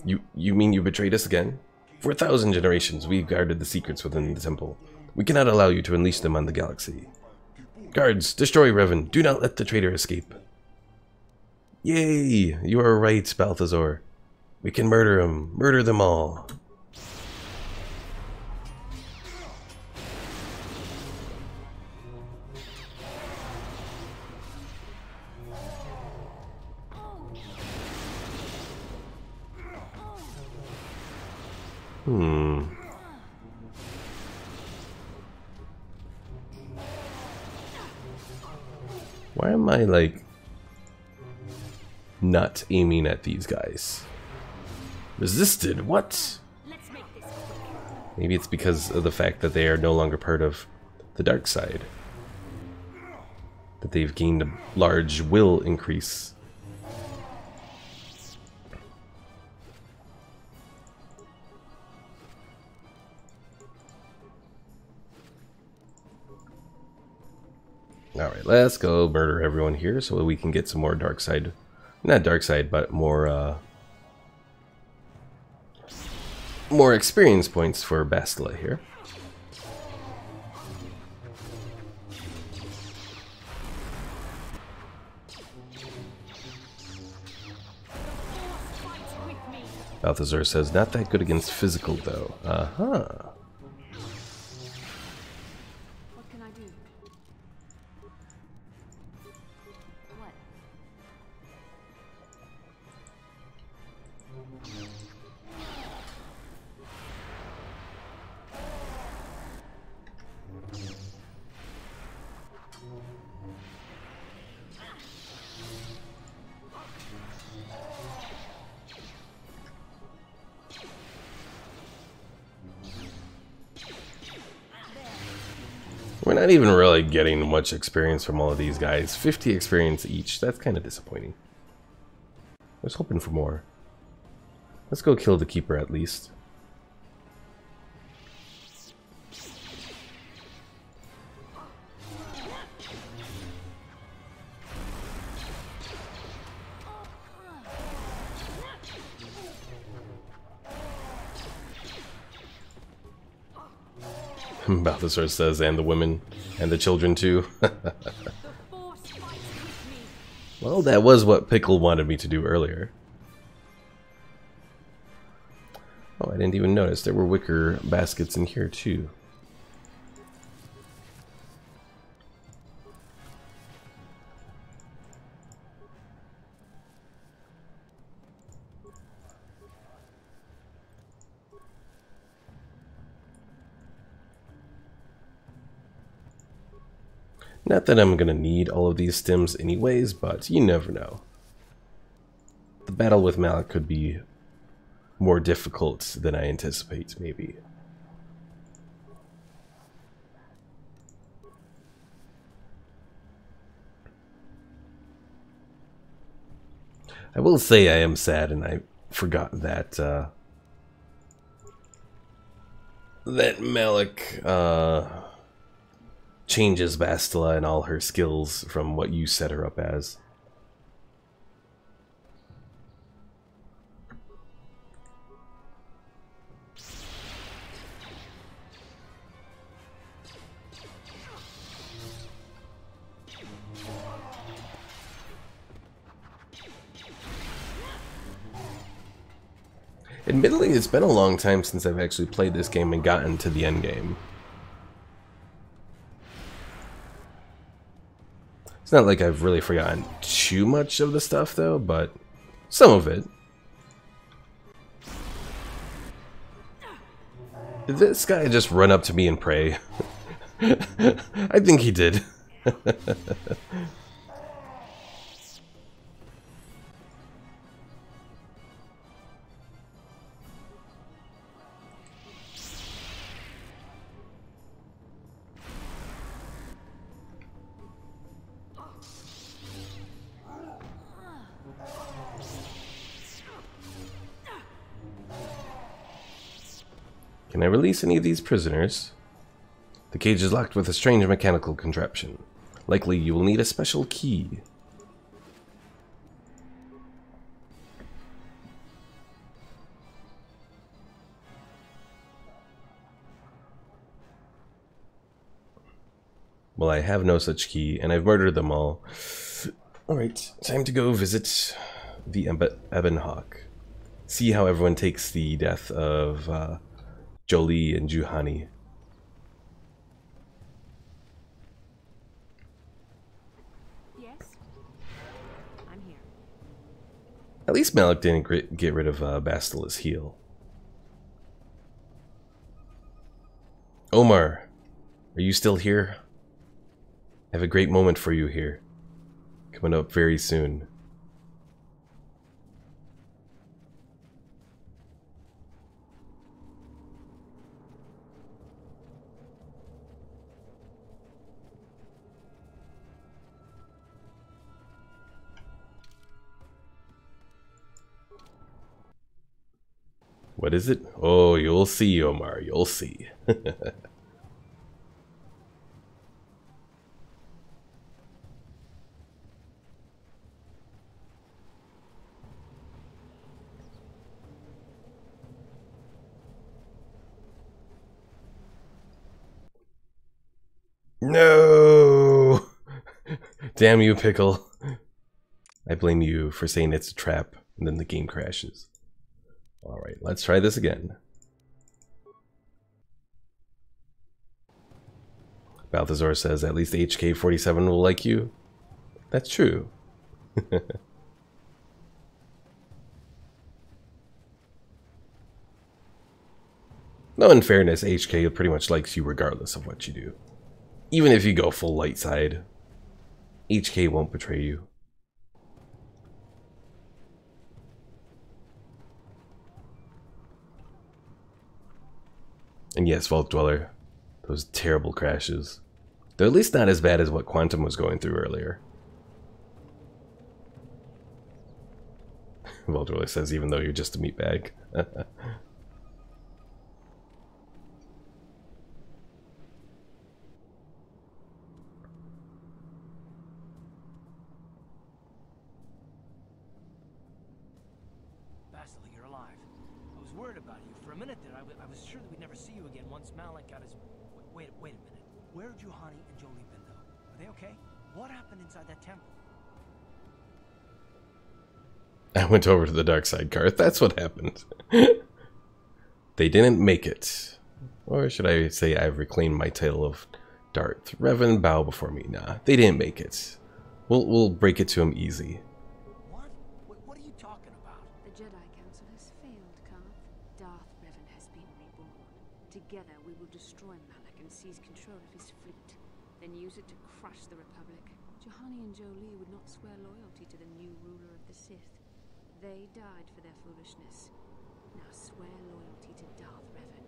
You mean you betrayed us again? For 1,000 generations, we guarded the secrets within the temple. We cannot allow you to unleash them on the galaxy. Guards, destroy Revan. Do not let the traitor escape. Yay! You are right, Balthazar. We can murder him. Murder them all. Why am I, like, not aiming at these guys? Resisted? What? Maybe it's because of the fact that they are no longer part of the dark side. That they've gained a large will increase. Alright, let's go murder everyone here so that we can get some more dark side. Not dark side, but more experience points for Bastila here. Balthazar says, not that good against physical though. Uh-huh. What can I do? What? We're not even really getting much experience from all of these guys. 50 experience each. That's kind of disappointing. I was hoping for more. Let's go kill the Keeper at least. Balthazar says, and the women, and the children too. Well, that was what Pickle wanted me to do earlier. Oh, I didn't even notice there were wicker baskets in here too. Not that I'm gonna need all of these stims anyways, but you never know. The battle with Malik could be more difficult than I anticipate, maybe. I will say I am sad, and I forgot that that Malik changes Bastila and all her skills from what you set her up as. Admittedly, it's been a long time since I've actually played this game and gotten to the end game. It's not like I've really forgotten too much of the stuff, though, but some of it. Did this guy just run up to me and pray? I think he did. Can I release any of these prisoners? The cage is locked with a strange mechanical contraption. Likely you will need a special key. Well, I have no such key, and I've murdered them all. Alright, time to go visit the Ebon Hawk. See how everyone takes the death of Jolie and Juhani. Yes? I'm here. At least Malik didn't get rid of Bastila's heel. Omar, are you still here? I have a great moment for you here. Coming up very soon. What is it? Oh, you'll see, Omar. You'll see. No! Damn you, Pickle. I blame you for saying it's a trap, and then the game crashes. Alright, let's try this again. Balthazar says, at least HK-47 will like you. That's true. No, in fairness, HK pretty much likes you regardless of what you do. Even if you go full light side, HK won't betray you. And yes, Vault Dweller, those terrible crashes. They're at least not as bad as what Quantum was going through earlier. Vault Dweller says, even though you're just a meatbag. Bastila, you're alive. I was worried about you. For a minute there, I was sure that we'd never see you again once Malik got his... Wait a minute. Where have Juhani and Jolie been, though? Are they okay? What happened inside that temple? I went over to the dark side, Karth. That's what happened. They didn't make it. Or should I say I've reclaimed my title of Darth Revan, bow before me. Nah, they didn't make it. We'll break it to them easy. What? What are you talking about? The Jedi Council has failed, Karth. Darth Revan has been reborn. Together we will destroy Malak and seize control of his fleet. Then use it to crush the Republic. Juhani and Jolie would not swear loyalty to the new ruler of the Sith. They died for their foolishness. Now swear loyalty to Darth Revan,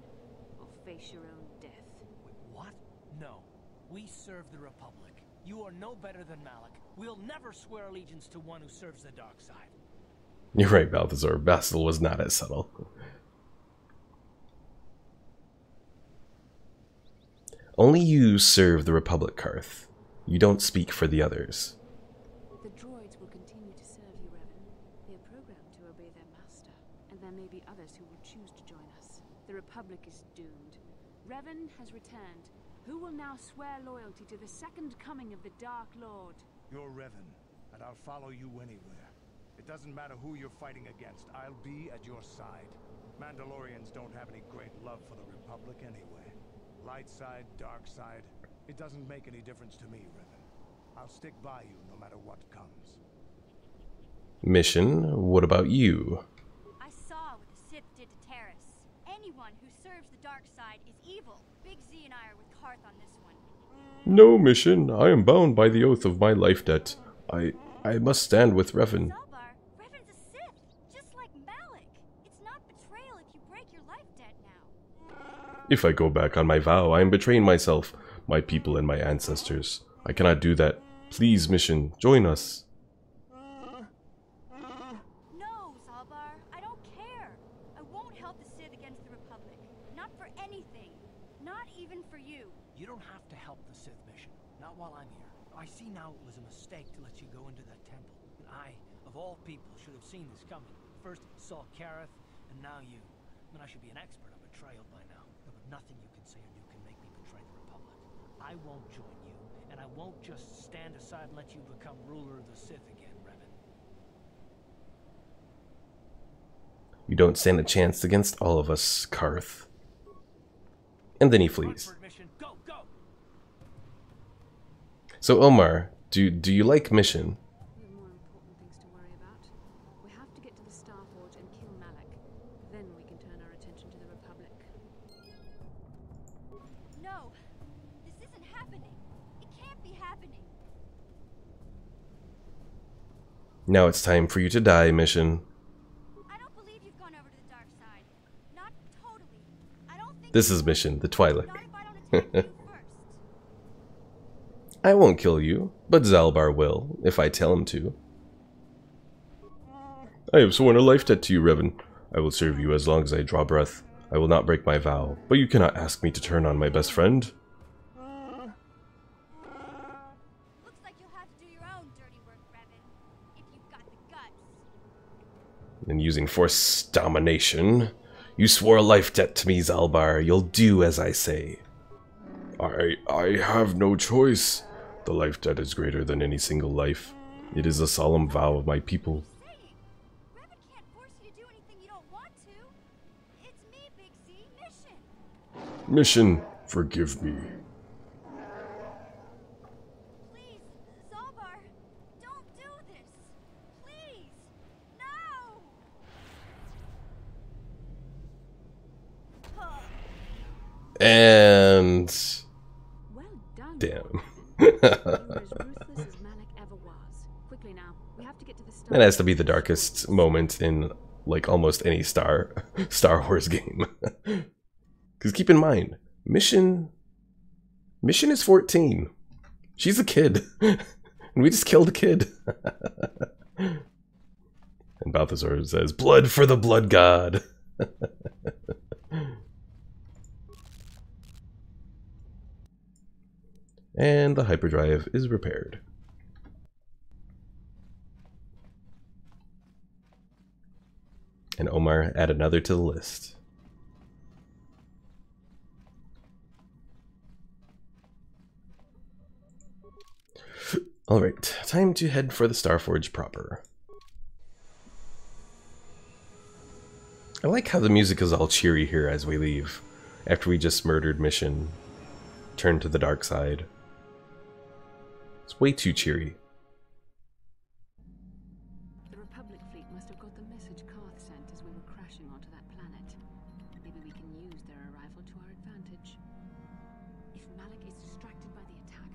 or face your own death. Wait, what? No. We serve the Republic. You are no better than Malik. We'll never swear allegiance to one who serves the dark side. You're right, Balthazar. Bastille was not as subtle. Only you serve the Republic, Karth. You don't speak for the others. The droids will continue to serve you, Revan. They are programmed to obey their master, and there may be others who will choose to join us. The Republic is doomed. Revan has returned. Who will now swear loyalty to the second coming of the Dark Lord? You're Revan, and I'll follow you anywhere. It doesn't matter who you're fighting against, I'll be at your side. Mandalorians don't have any great love for the Republic anyway. Light side, dark side, it doesn't make any difference to me, Revan. I'll stick by you no matter what comes. Mission, what about you? I saw what the Sith did to Terrace. Anyone who serves the dark side is evil. Big Z and I are with Karth on this one. No, Mission. I am bound by the oath of my life debt. I must stand with Revan. Zalbar, Revan's a Sith, just like Malik. It's not betrayal if you break your life debt now. If I go back on my vow, I am betraying myself, my people, and my ancestors. I cannot do that. Please, Mission, join us. No, Zalbar, I don't care. I won't help the Sith against the Republic. Not for anything. Not even for you. You don't have to help the Sith mission. Not while I'm here. I see now it was a mistake to let you go into that temple. And I, of all people, should have seen this coming. First saw Kareth, and now you. I mean, I should be an expert on betrayal by now. But nothing you can say or do can make me betray the Republic. I won't join you, and I won't just stand aside and let you become ruler of the Sith again, Revan. You don't stand a chance against all of us, Karth. And then he flees. Go, go! So Omar, do you like Mission? We have more important things to worry about. We have to get to the Star Forge and kill Malik. Then we can turn our attention to the Republic. No, this isn't happening. It can't be happening. Now it's time for you to die, Mission. I don't believe you've gone over to the dark side. Not totally. I don't think This is Mission, the Twi'lek. not if I don't attack you first. I won't kill you, but Zalbar will, if I tell him to. I have sworn a life debt to you, Revan. I will serve you as long as I draw breath. I will not break my vow, but you cannot ask me to turn on my best friend. Looks like you'll have to do your own dirty work, Revan. If you've got the guts. And using Force domination, you swore a life debt to me, Zalbar. You'll do as I say. I have no choice. The life debt is greater than any single life. It is a solemn vow of my people. Saying, Revan can't force you to do anything you don't want to. It's me, Big Z, Mission. Mission, forgive me. Please, Zalbar, don't do this. Please, no. And... Well done. damn. You were as ruthless as Malik ever was. Quickly now, we have to get to the Star That has to be the darkest moment in, like, almost any Star Wars game. Because keep in mind, Mission is 14. She's a kid. And we just killed a kid. And Balthazar says, blood for the blood god. And the hyperdrive is repaired. And Omar add another to the list. Alright, time to head for the Starforge proper. I like how the music is all cheery here as we leave, after we just murdered Mission, turned to the dark side. It's way too cheery. The Republic fleet must have got the message Karth sent as we were crashing onto that planet. Maybe we can use their arrival to our advantage. If Malik is distracted by the attack,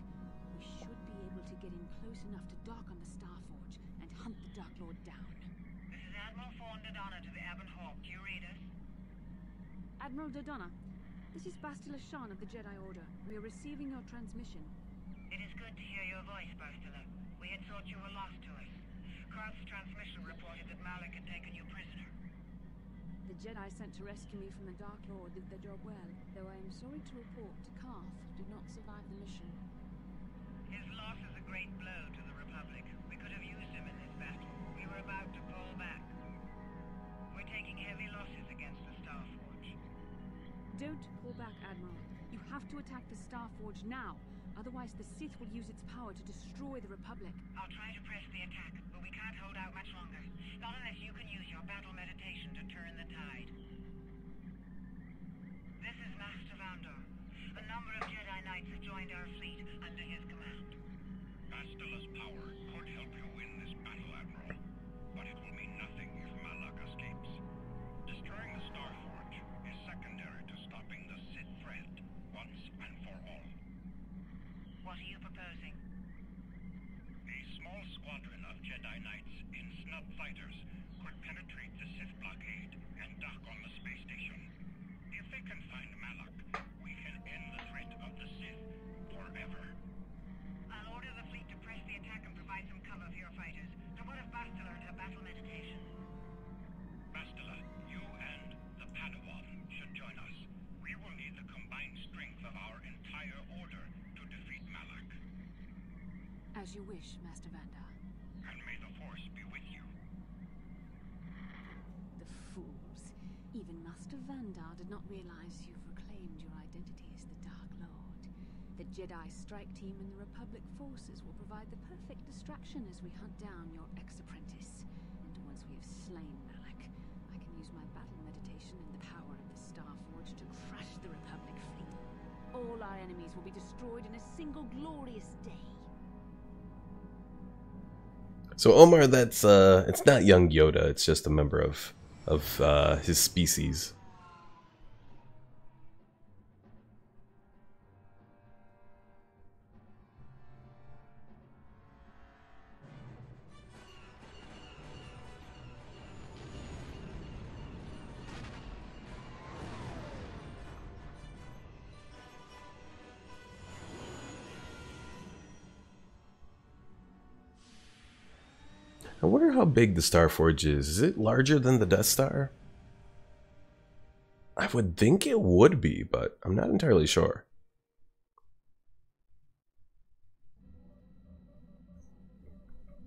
we should come close enough to dock on the Starforge and hunt the Dark Lord down. This is Admiral Fawn Dodonna to the Ebon Hawk. Do you read us? Admiral Dodonna, this is Bastila Shan of the Jedi Order. We are receiving your transmission. It is good to hear your voice, Bastila. We had thought you were lost to us. Karth's transmission reported that Malak had taken you prisoner. The Jedi sent to rescue me from the Dark Lord did their job well, though I am sorry to report Karth did not survive the mission. His loss is a great blow to the Republic. We could have used him in this battle. We were about to pull back. We're taking heavy losses against the Starforge. Don't pull back, Admiral. You have to attack the Starforge now. Otherwise, the Sith will use its power to destroy the Republic. I'll try to press the attack, but we can't hold out much longer. Not unless you can use your battle meditation to turn the tide. This is Master Vandor. A number of Jedi Knights have joined our fleet under his command. Bastila's power could help you win this battle, Admiral. But it will mean nothing if Malak escapes. Destroying the Starforge is secondary to stopping the Sith threat once and for all. What are you proposing? A small squadron of Jedi Knights in snub fighters could penetrate the Sith blockade and dock on the space station. If they can find Malak, we can end the threat of the Sith forever. I'll order the fleet to press the attack and provide some cover for your fighters. Now what if Bastila and her battle meditation? Bastila, you and the Padawan should join us. We will need the combined strength of our entire order to defeat Malak. As you wish, Master Vandar. And may the Force be with you. The fools. Even Master Vandar did not realize you've reclaimed your identity as the Dark Lord. The Jedi strike team and the Republic forces will provide the perfect distraction as we hunt down your ex-apprentice. And once we have slain Malak, I can use my battle meditation and the power of the Starforge to crush the Republic fleet. All our enemies will be destroyed in a single glorious day. So Omar, that's it's not young Yoda. It's just a member of his species. I wonder how big the Starforge is. Is it larger than the Death Star? I would think it would be, but I'm not entirely sure.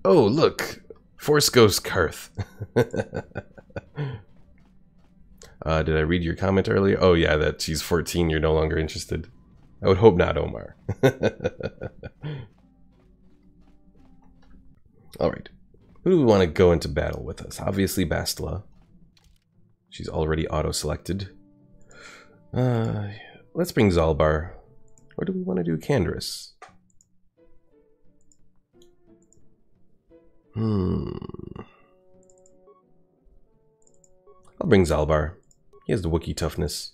Oh, look! Force Ghost Karth. Did I read your comment earlier? Oh yeah, that she's 14, you're no longer interested. I would hope not, Omar. Alright. Who do we want to go into battle with us? Obviously Bastila. She's already auto-selected. Let's bring Zalbar. Or do we want to do Canderous? I'll bring Zalbar. He has the Wookiee toughness.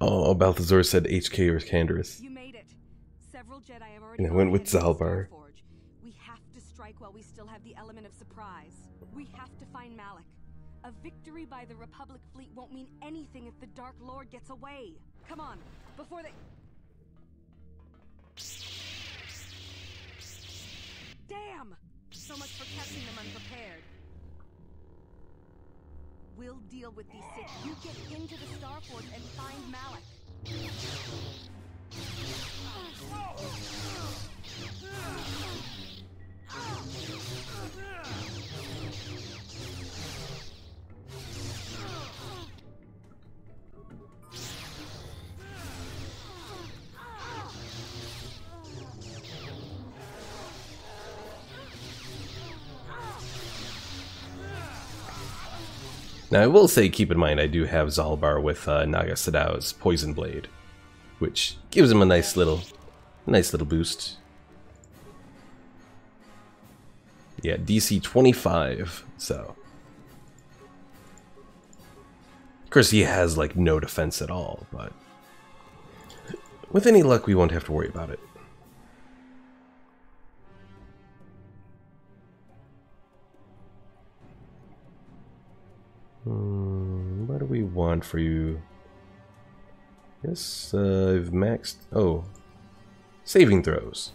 Oh, Balthazar said HK or Canderous. You made it. Several Jedi have already. And I went with Zalbar. We have to strike while we still have the element of surprise. We have to find Malak. A victory by the Republic fleet won't mean anything if the Dark Lord gets away. Come on, before they... Damn! So much for catching them unprepared. We'll deal with these Sith. You get into the Starforge and find Malak. Now I will say, keep in mind, I do have Zalbar with Naga Sadow's Poison Blade, which gives him a nice little boost. Yeah, DC 25, so. course, he has, like, no defense at all, but with any luck, we won't have to worry about it. What do we want for you? Yes, I've maxed... Oh. Saving throws.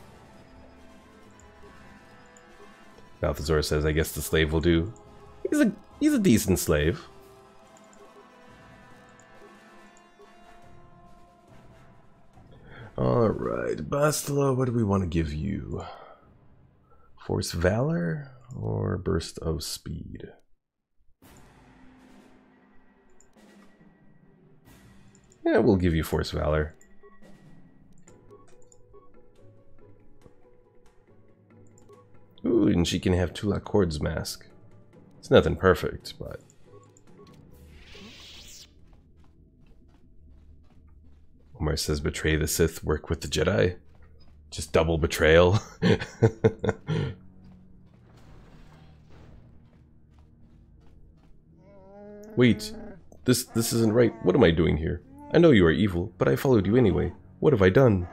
Balthazar says, I guess the slave will do. He's a decent slave. Alright, Bastila, what do we want to give you? Force Valor or Burst of Speed? Yeah, we'll give you Force Valor. Ooh, and she can have Tulak Kord's mask. It's nothing perfect, but... Omar says, betray the Sith, work with the Jedi. Just double betrayal. Wait, this isn't right. What am I doing here? I know you are evil, but I followed you anyway. What have I done?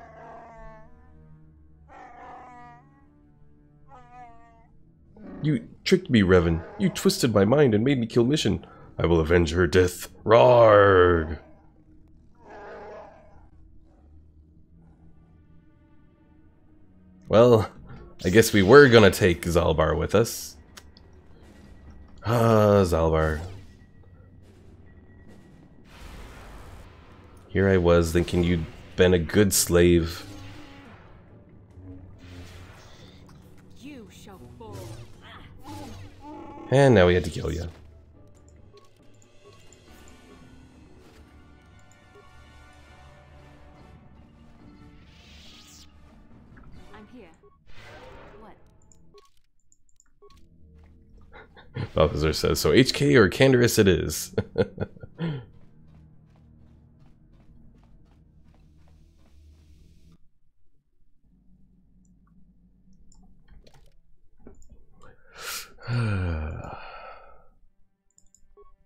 You tricked me, Revan. You twisted my mind and made me kill Mission. I will avenge her death. Rarg! Well, I guess we were gonna take Zalbar with us. Ah, Zalbar. Here I was thinking you'd been a good slave. You shall fall. And now we had to kill you. I'm here. What? Balthazar says, so HK or Canderous it is.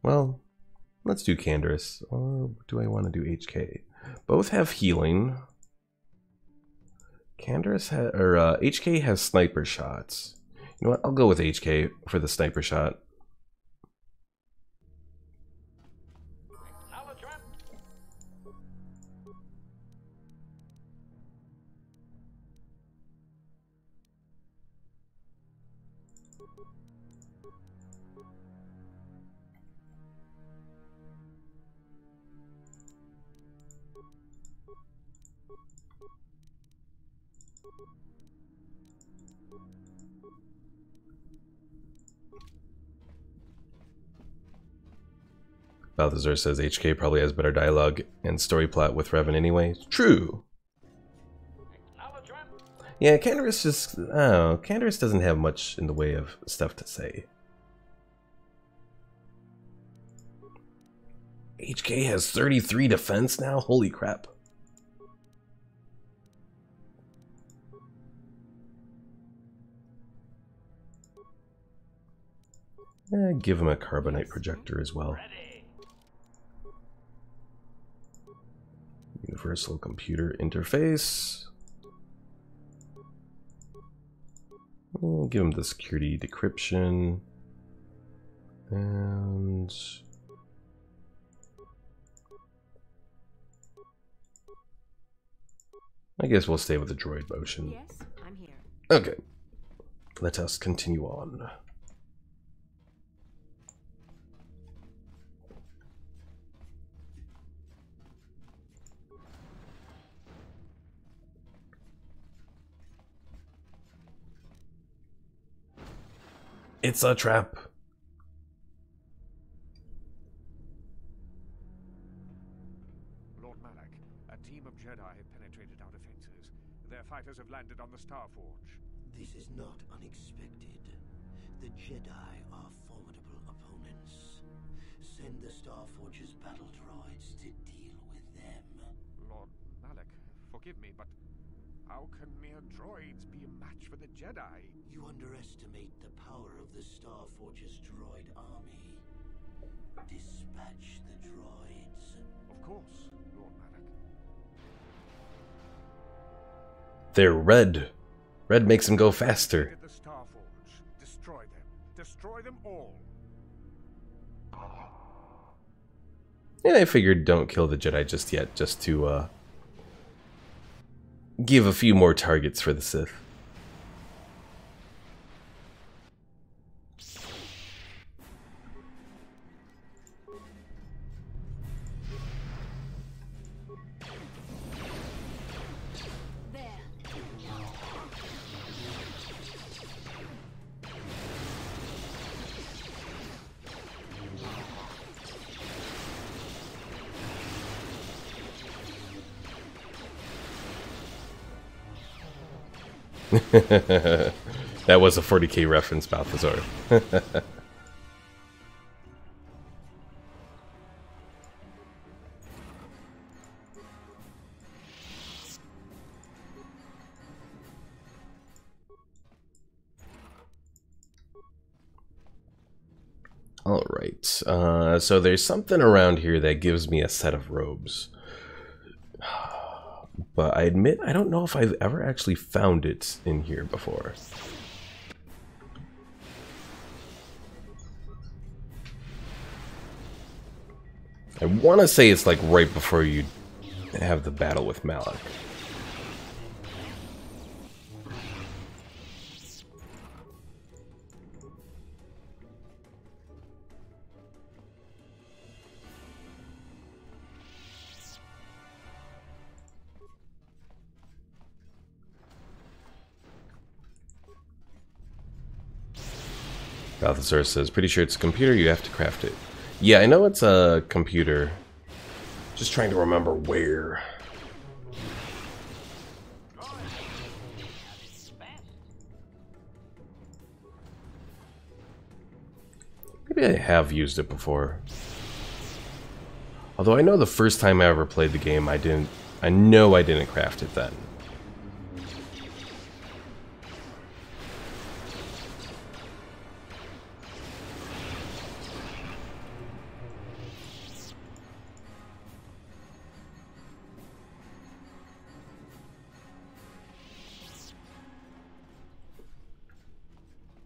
Well, let's do Canderous. Or do I want to do HK? Both have healing. Canderous HK has sniper shots. You know what? I'll go with HK for the sniper shot. Balthazar says HK probably has better dialogue and story plot with Revan anyway. True. Yeah, Canderous just... Oh, Canderous doesn't have much in the way of stuff to say. HK has 33 defense now? Holy crap. Give him a carbonite projector as well. Universal computer interface. Give him the security decryption. And... I guess we'll stay with the droid motion. Yes, I'm here. Okay. Let us continue on. It's a trap. Lord Malak, a team of Jedi have penetrated our defenses. Their fighters have landed on the Starforge. This is not unexpected. The Jedi are formidable opponents. Send the Starforge's battle droids to deal with them. Lord Malak, forgive me, but how can mere droids be a match for the Jedi? You underestimate the power of the Starforge's droid army. dispatch the droids? Of course, Lord Malak. They're red. Red makes them go faster. At the Starforge. Destroy them. Destroy them all. And I figured don't kill the Jedi just yet, just to give a few more targets for the Sith. That was a 40k reference, Balthazar. Alright, so there's something around here that gives me a set of robes. But I admit, I don't know if I've ever actually found it in here before. I want to say it's like right before you have the battle with Malak. Balthazar says, pretty sure it's a computer, you have to craft it. Yeah, I know it's a computer. Just trying to remember where. Maybe I have used it before. Although I know the first time I ever played the game, I know I didn't craft it then.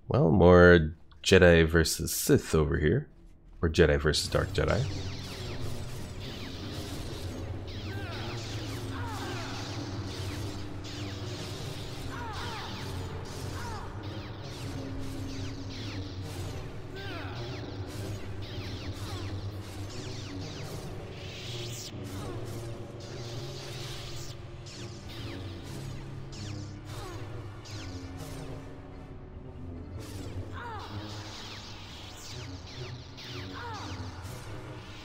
Well, more Jedi versus Sith over here. Or Jedi versus Dark Jedi.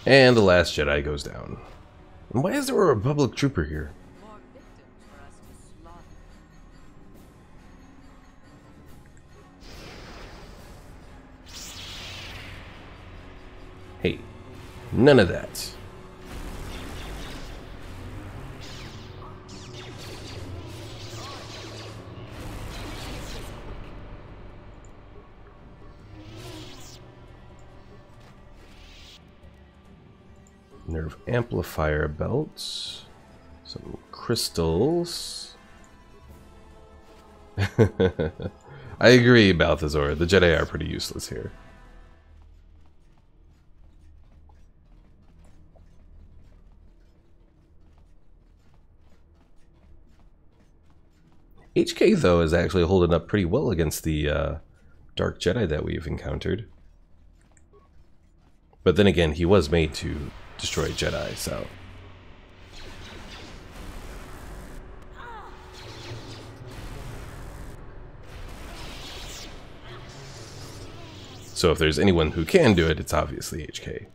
And the last Jedi goes down. And why is there a Republic trooper here? Hey, none of that. Nerve amplifier belts, some crystals. I agree, Balthazar. The Jedi are pretty useless here. HK, though, is actually holding up pretty well against the Dark Jedi that we've encountered. But then again, he was made to destroy Jedi, so... So if there's anyone who can do it, it's obviously HK.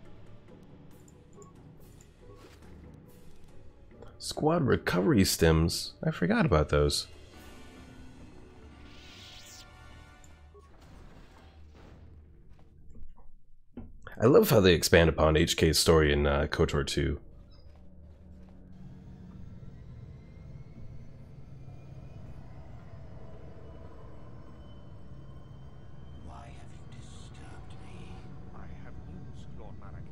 Squad recovery stims. I forgot about those. I love how they expand upon HK's story in KOTOR 2. Why have you disturbed me? I have news, Lord Malak.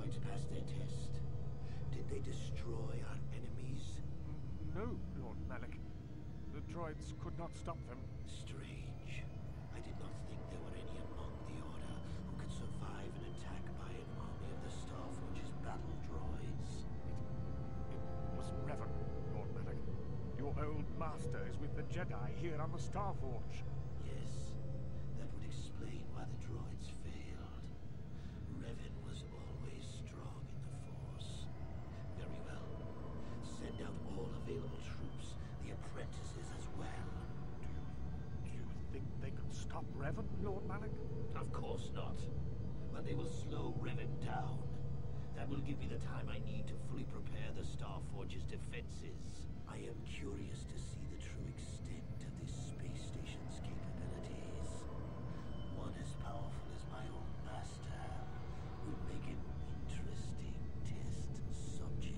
droids pass their test? Did they destroy our enemies? No, Lord Malik. The droids could not stop them. Strange. I did not think there were any among the Order who could survive an attack by an army of the Starforge's battle droids. It was Revan, Lord Malik. Your old master is with the Jedi here on the Starforge. Yes, that would explain why the droids failed. Revan was always strong in the Force. Very well. Send out all available troops, the apprentices as well. Do you think they could stop Revan, Lord Malik? Of course not. But they will slow Revan down. That will give me the time I need to fully prepare the Starforge's defenses. I am curious to see the true extent of this space station's capabilities. One as powerful as my own master would make an interesting test subject.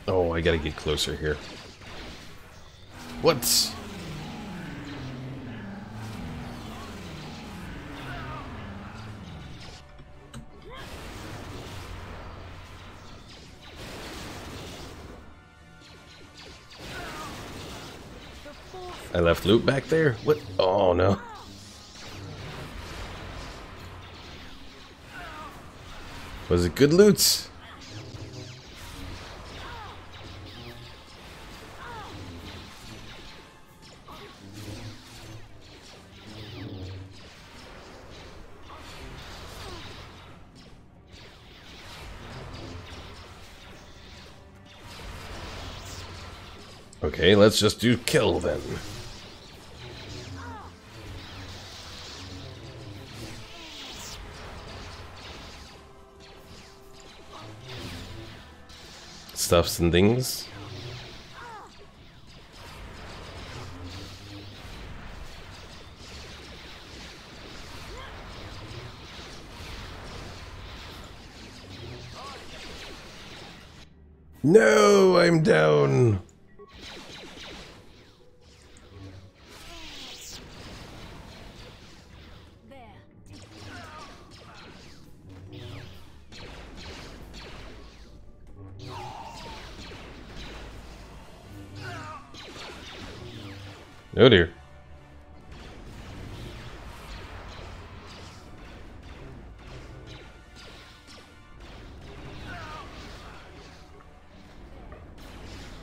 Oh, I gotta get closer here. What? I left loot back there? What? Oh no. Was it good loot? Okay, let's just do kill then. Stuffs and things. No, I'm down. Oh dear.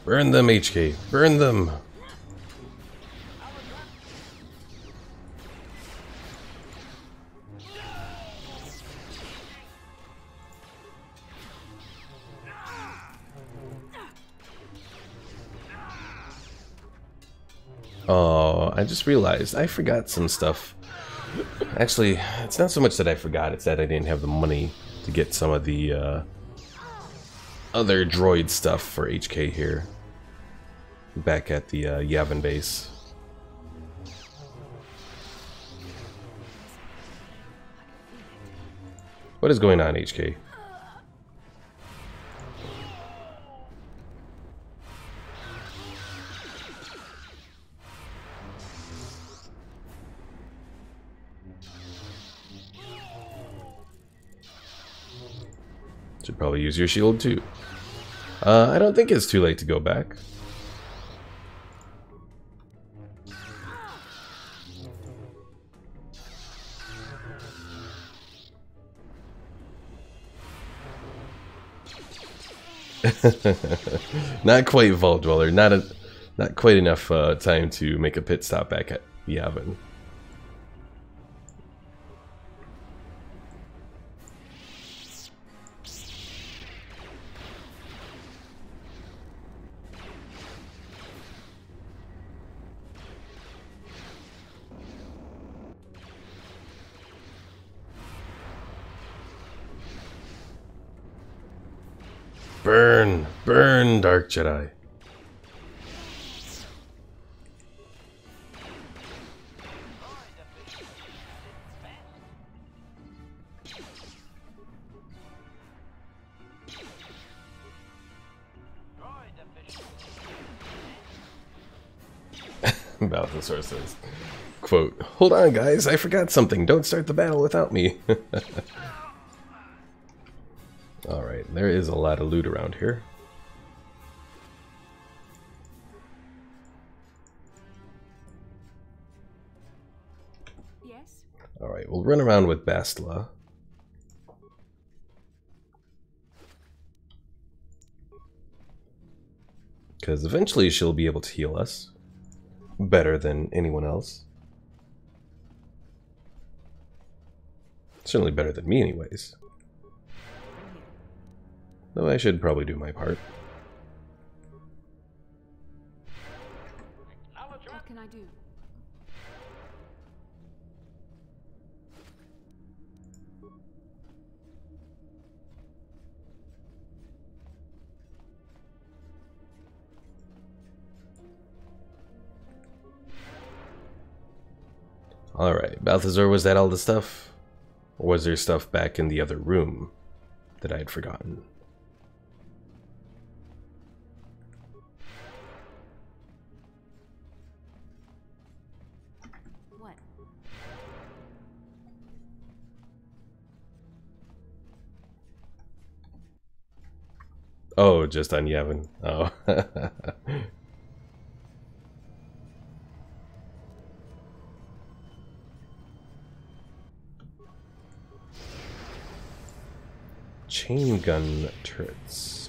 Burn them, HK. Burn them. Oh, I just realized I forgot some stuff. Actually, it's not so much that I forgot, it's that I didn't have the money to get some of the other droid stuff for HK here. Back at the Yavin base. What is going on, HK? Should probably use your shield too. I don't think it's too late to go back. Not quite Vault Dweller. Not quite enough time to make a pit stop back at Yavin. Burn! Burn, Dark Jedi! Balthasar says, quote, "Hold on, guys, I forgot something. Don't start the battle without me." Alright, there is a lot of loot around here. Yes? Alright, we'll run around with Bastila. Because eventually she'll be able to heal us. Better than anyone else. Certainly better than me anyways. Though I should probably do my part. What can I do? Alright, Balthazar, was that all the stuff? Or was there stuff back in the other room that I had forgotten? What? Oh, just on Yavin. Oh. Chain gun turrets.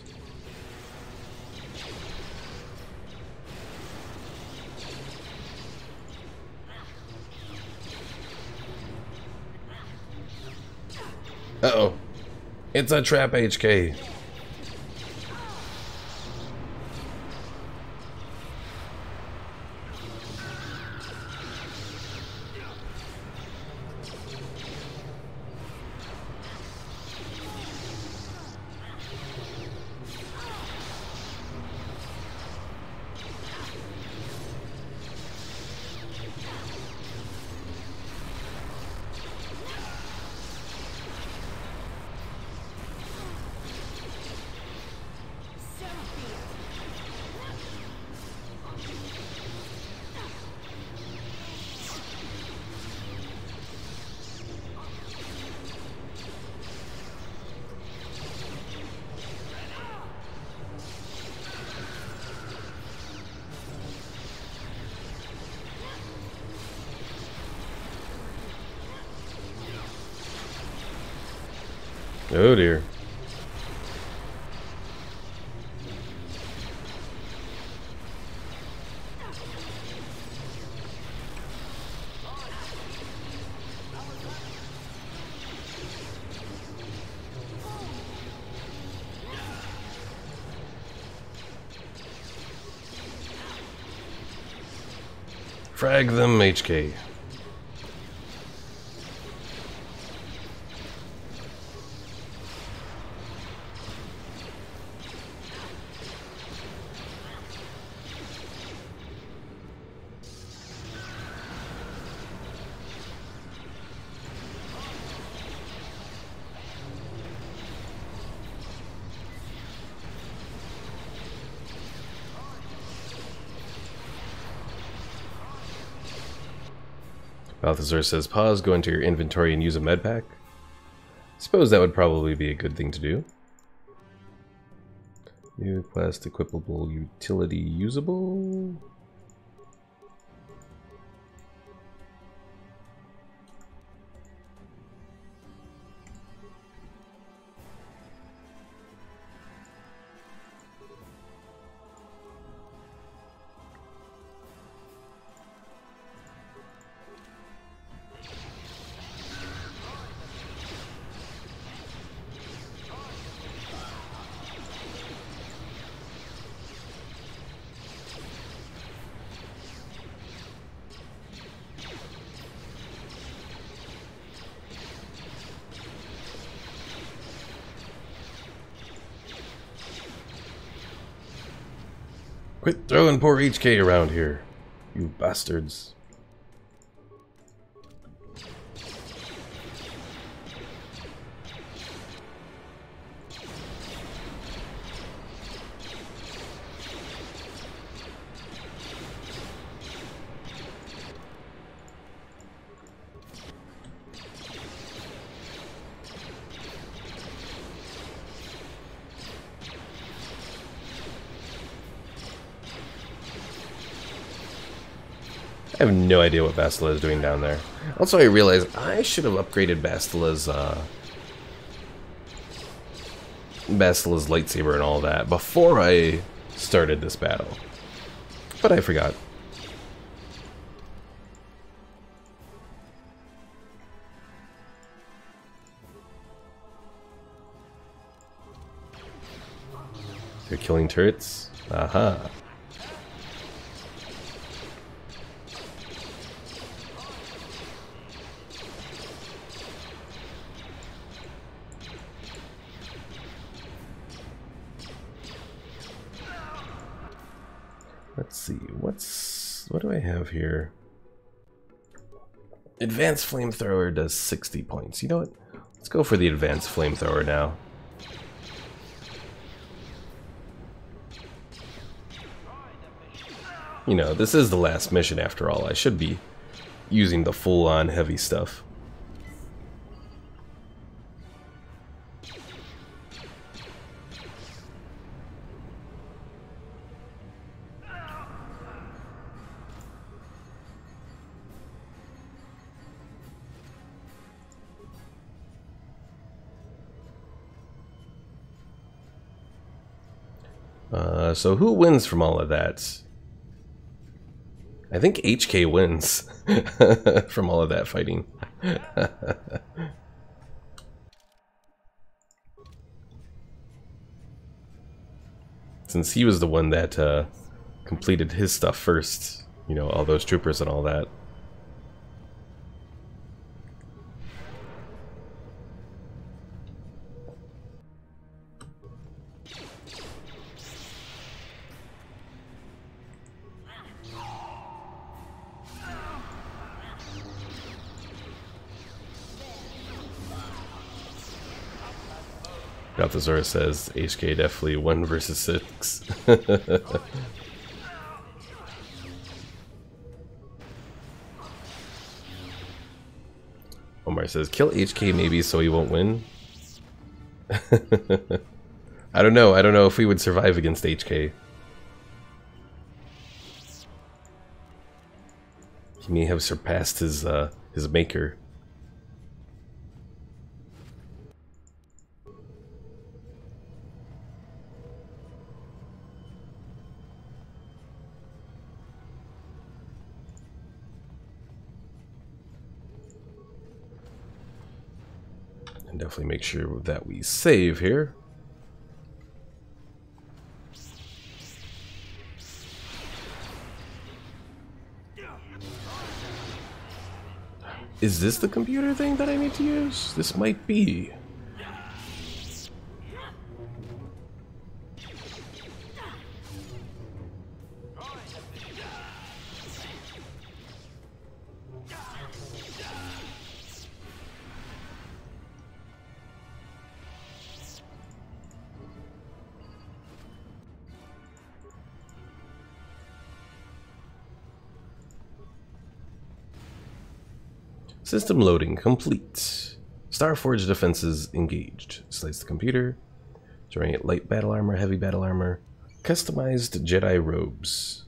Uh-oh. It's a trap HK. Oh dear. Frag them, HK. Balthazar says, pause, go into your inventory and use a med pack. Suppose that would probably be a good thing to do. New quest, equipable, utility, usable. Quit throwing poor HK around here, you bastards. I have no idea what Bastila is doing down there. Also, I realized I should have upgraded Bastila's lightsaber and all that before I started this battle. But I forgot. They're killing turrets? Aha. Let's see, what do I have here? Advanced Flamethrower does 60 points. You know what? Let's go for the Advanced Flamethrower now. You know, this is the last mission after all. I should be using the full-on heavy stuff. So who wins from all of that? I think HK wins from all of that fighting. Since he was the one that completed his stuff first, you know, all those troopers and all that. Balthazar says HK definitely 1 versus 6. Omar says kill HK maybe so he won't win. I don't know if we would survive against HK. He may have surpassed his maker. Definitely make sure that we save here. Is this the computer thing that I need to use? This might be. System loading complete. Starforge defenses engaged. Slice the computer. Generate light battle armor, heavy battle armor. Customized Jedi robes.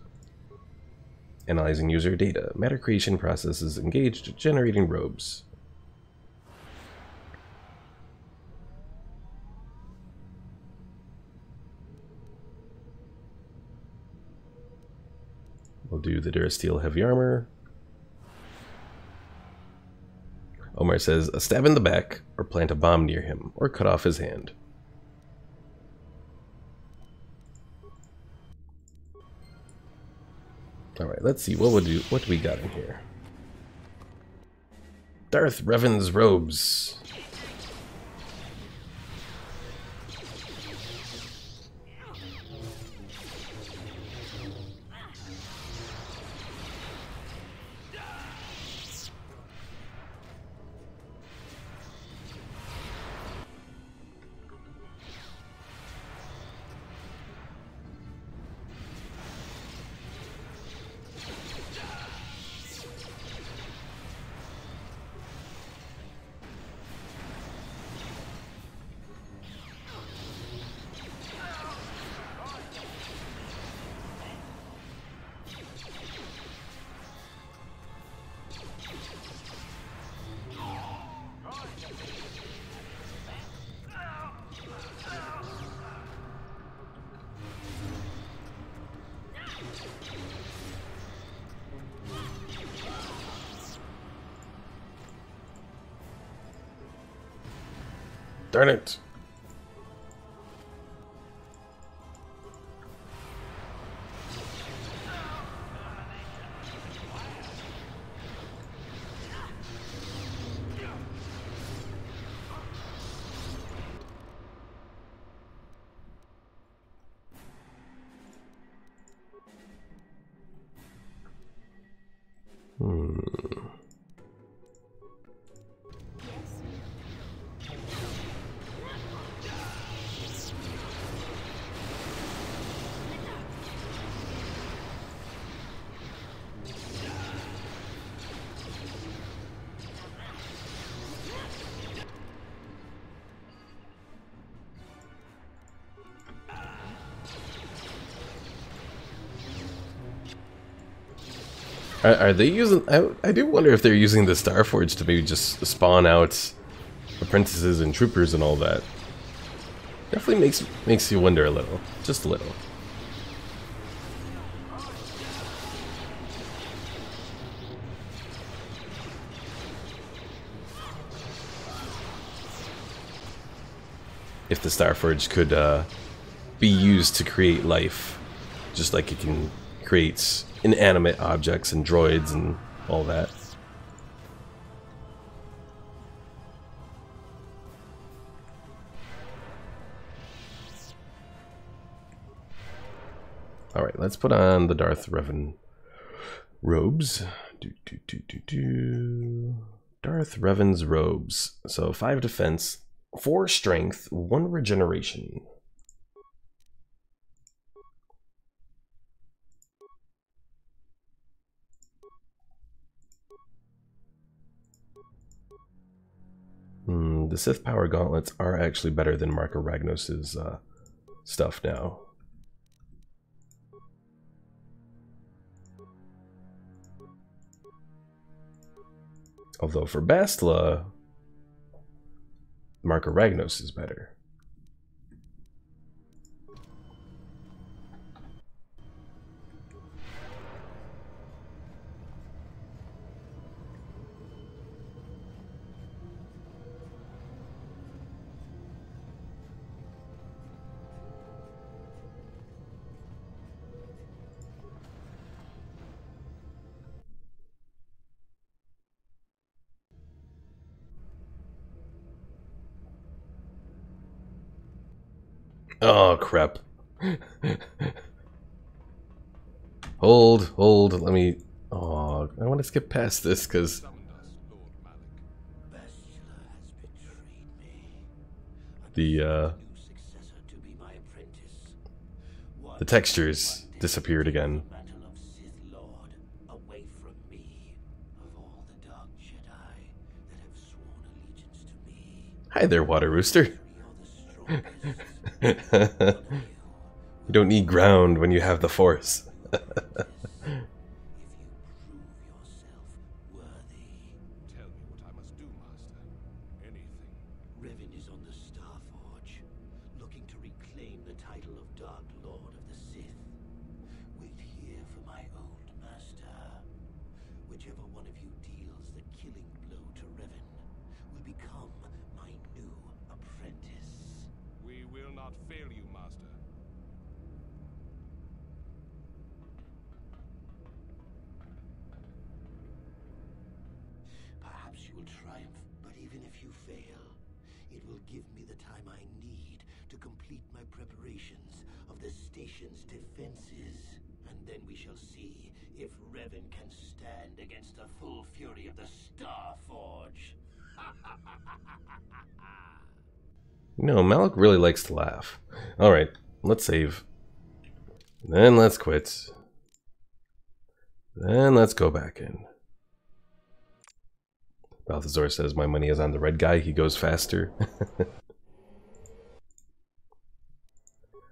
Analyzing user data. Matter creation processes engaged. Generating robes. We'll do the Durasteel heavy armor. Omar says, a stab in the back, or plant a bomb near him, or cut off his hand. Alright, let's see, what do we got in here? Darth Revan's robes. Darn it. Are they using... I do wonder if they're using the Starforge to maybe just spawn out apprentices and troopers and all that. Definitely makes you wonder a little. Just a little. If the Starforge could be used to create life, just like it can create inanimate objects and droids and all that. Alright, let's put on the Darth Revan robes. Darth Revan's robes. So 5 defense, 4 strength, 1 regeneration. The Sith Power Gauntlets are actually better than Marco Ragnos's stuff now. Although for Bastila, Marco Ragnos is better. Oh, crap. Hold, let me... Oh, I want to skip past this, because... The textures disappeared again. Hi there, Water Rooster. You don't need ground when you have the Force. Revan is on the Starforge, looking to reclaim the title of Dark Lord of the Sith. Wait here for my old master. Whichever one of you deals the killing blow to Revan will become my new apprentice. We will not fail you, Master. Perhaps you will triumph, but even if you fail, it will give me the time I need to complete my preparations of the station's defenses. And then we shall see if Revan can stand against the full fury of the Starforge. No, Malik really likes to laugh. Alright, let's save. Then let's quit. Then let's go back in. Balthazar says my money is on the red guy, he goes faster. I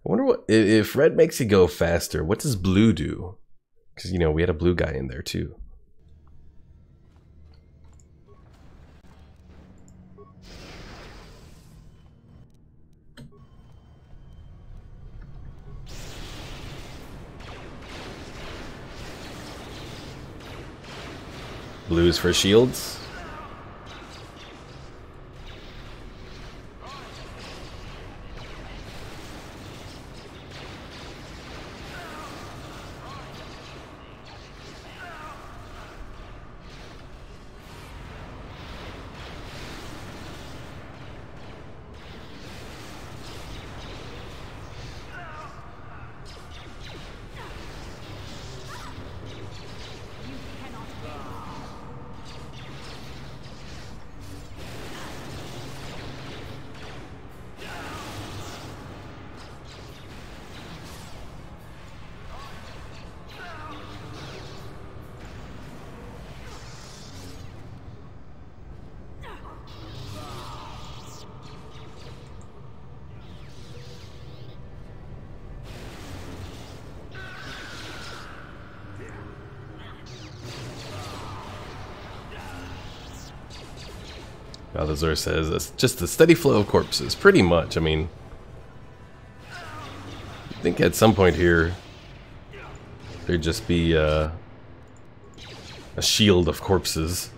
wonder what, if red makes you go faster, what does blue do? Because, you know, we had a blue guy in there too. Blues for shields. Balthazar says, it's just a steady flow of corpses. Pretty much, I mean... I think at some point here, there'd just be a shield of corpses.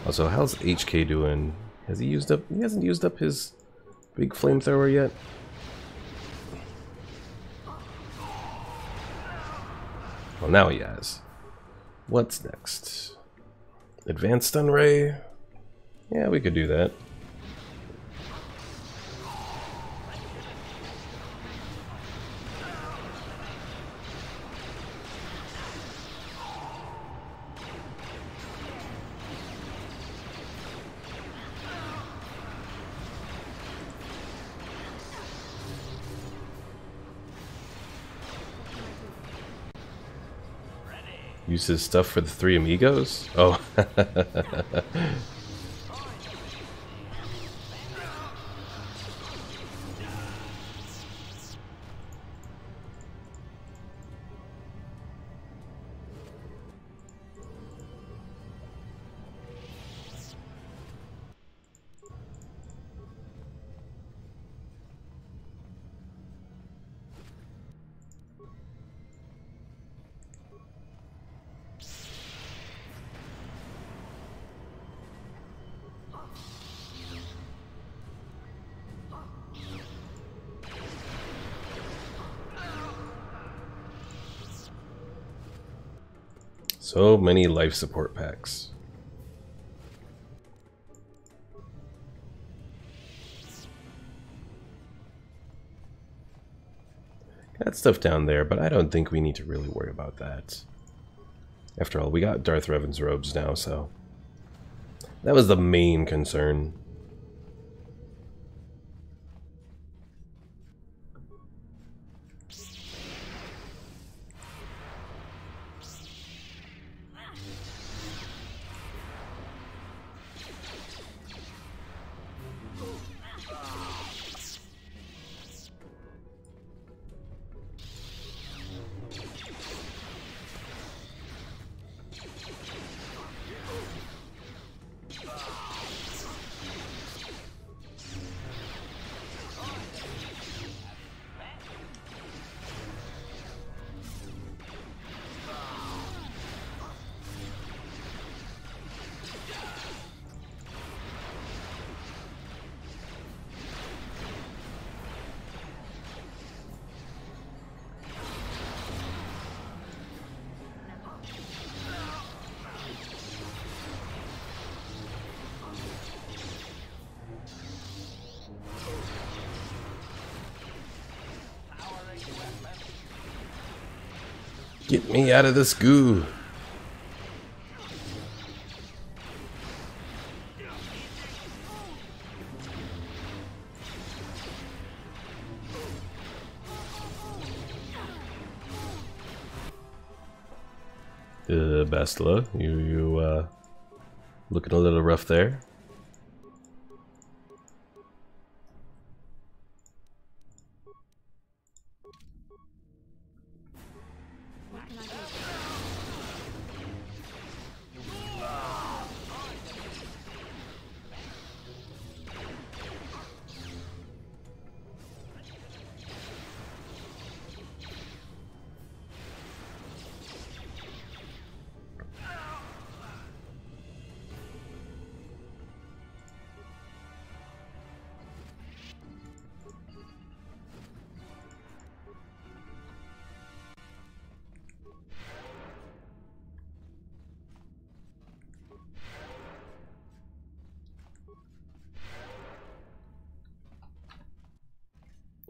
Also, how's HK doing? Has he used up? He hasn't used up his big flamethrower yet. Well, now he has. What's next? Advanced stun ray? Yeah, we could do that. Use his stuff for the 3 amigos? Oh. So many life support packs. Got stuff down there, but I don't think we need to really worry about that. After all, we got Darth Revan's robes now, so... that was the main concern. Get me out of this goo. Bastila, you looking a little rough there.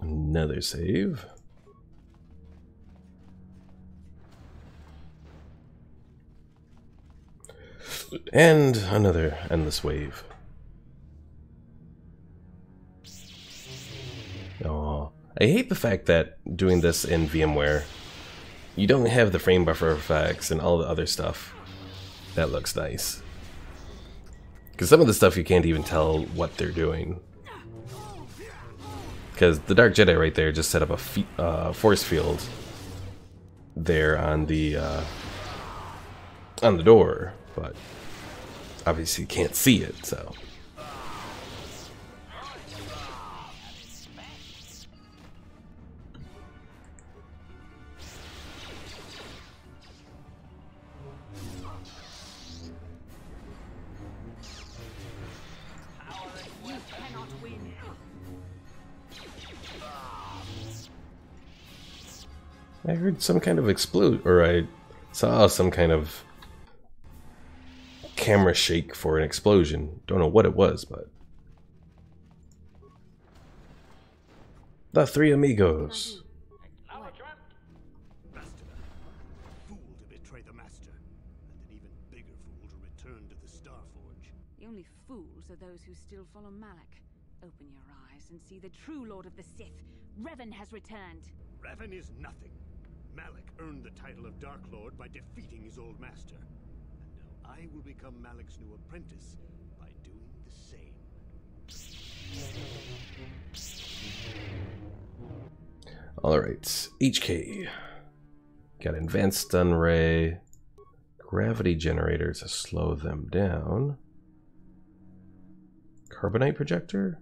Another save. And another endless wave. Oh, I hate the fact that doing this in VMware, you don't have the frame buffer effects and all the other stuff. That looks nice. Because some of the stuff you can't even tell what they're doing. Because the Dark Jedi right there just set up a force field. there on the door, but obviously you can't see it, so. I heard some kind of explode, or I saw some kind of camera shake for an explosion. Don't know what it was, but the three amigos. Master, fool to betray the master, and an even bigger fool to return to the Starforge. The only fools are those who still follow Malak. Open your eyes and see the true Lord of the Sith. Revan has returned. Revan is nothing. Malak earned the title of Dark Lord by defeating his old master. And now I will become Malak's new apprentice by doing the same. Alright, HK. Got advanced stun ray. Gravity generator to slow them down. Carbonite projector?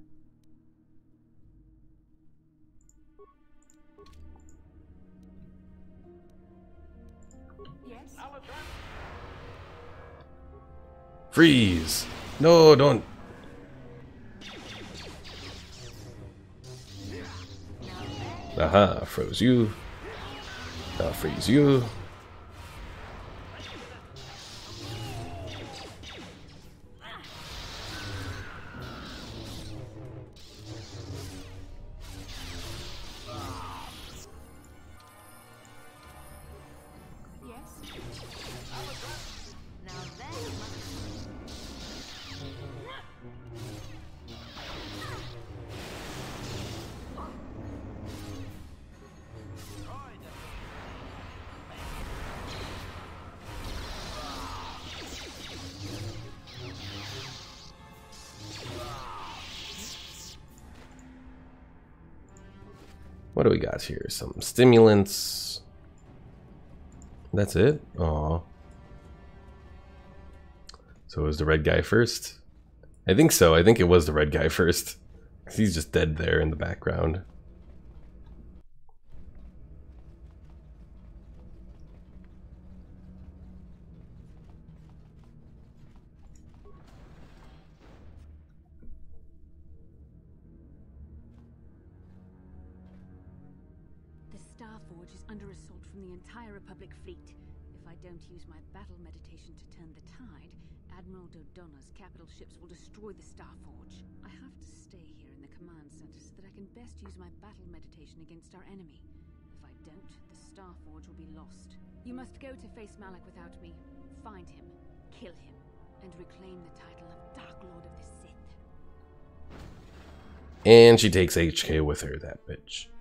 Freeze! No, don't. Aha, froze you. I'll freeze you. What do we got here? Some stimulants. That's it? Aw. So it was the red guy first? I think so. I think it was the red guy first. 'Cause he's just dead there in the background. Starforge is under assault from the entire Republic fleet. If I don't use my battle meditation to turn the tide, Admiral Dodonna's capital ships will destroy the Starforge. I have to stay here in the command center so that I can best use my battle meditation against our enemy. If I don't, the Starforge will be lost. You must go to face Malak without me. Find him, kill him, and reclaim the title of Dark Lord of the Sith. And she takes HK with her, that bitch.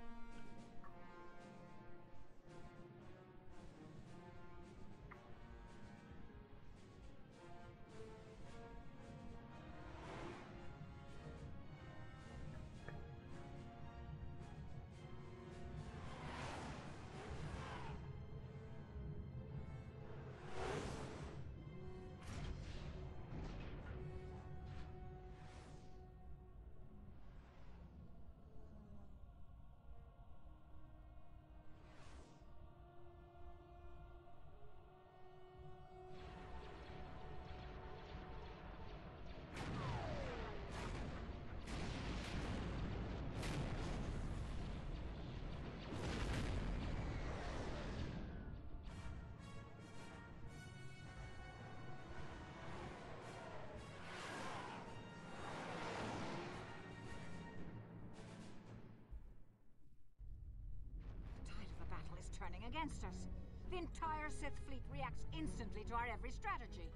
Turning against us. The entire Sith fleet reacts instantly to our every strategy.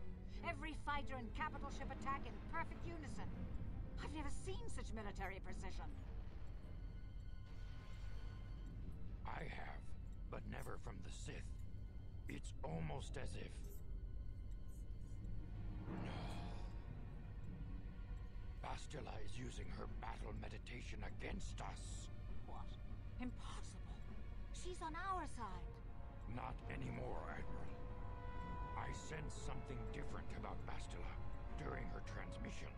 Every fighter and capital ship attack in perfect unison. I've never seen such military precision. I have, but never from the Sith. It's almost as if... No. Bastila is using her battle meditation against us. What? Impossible. She's on our side. Not Not anymore, Admiral. I sense something different about Bastila during her transmission,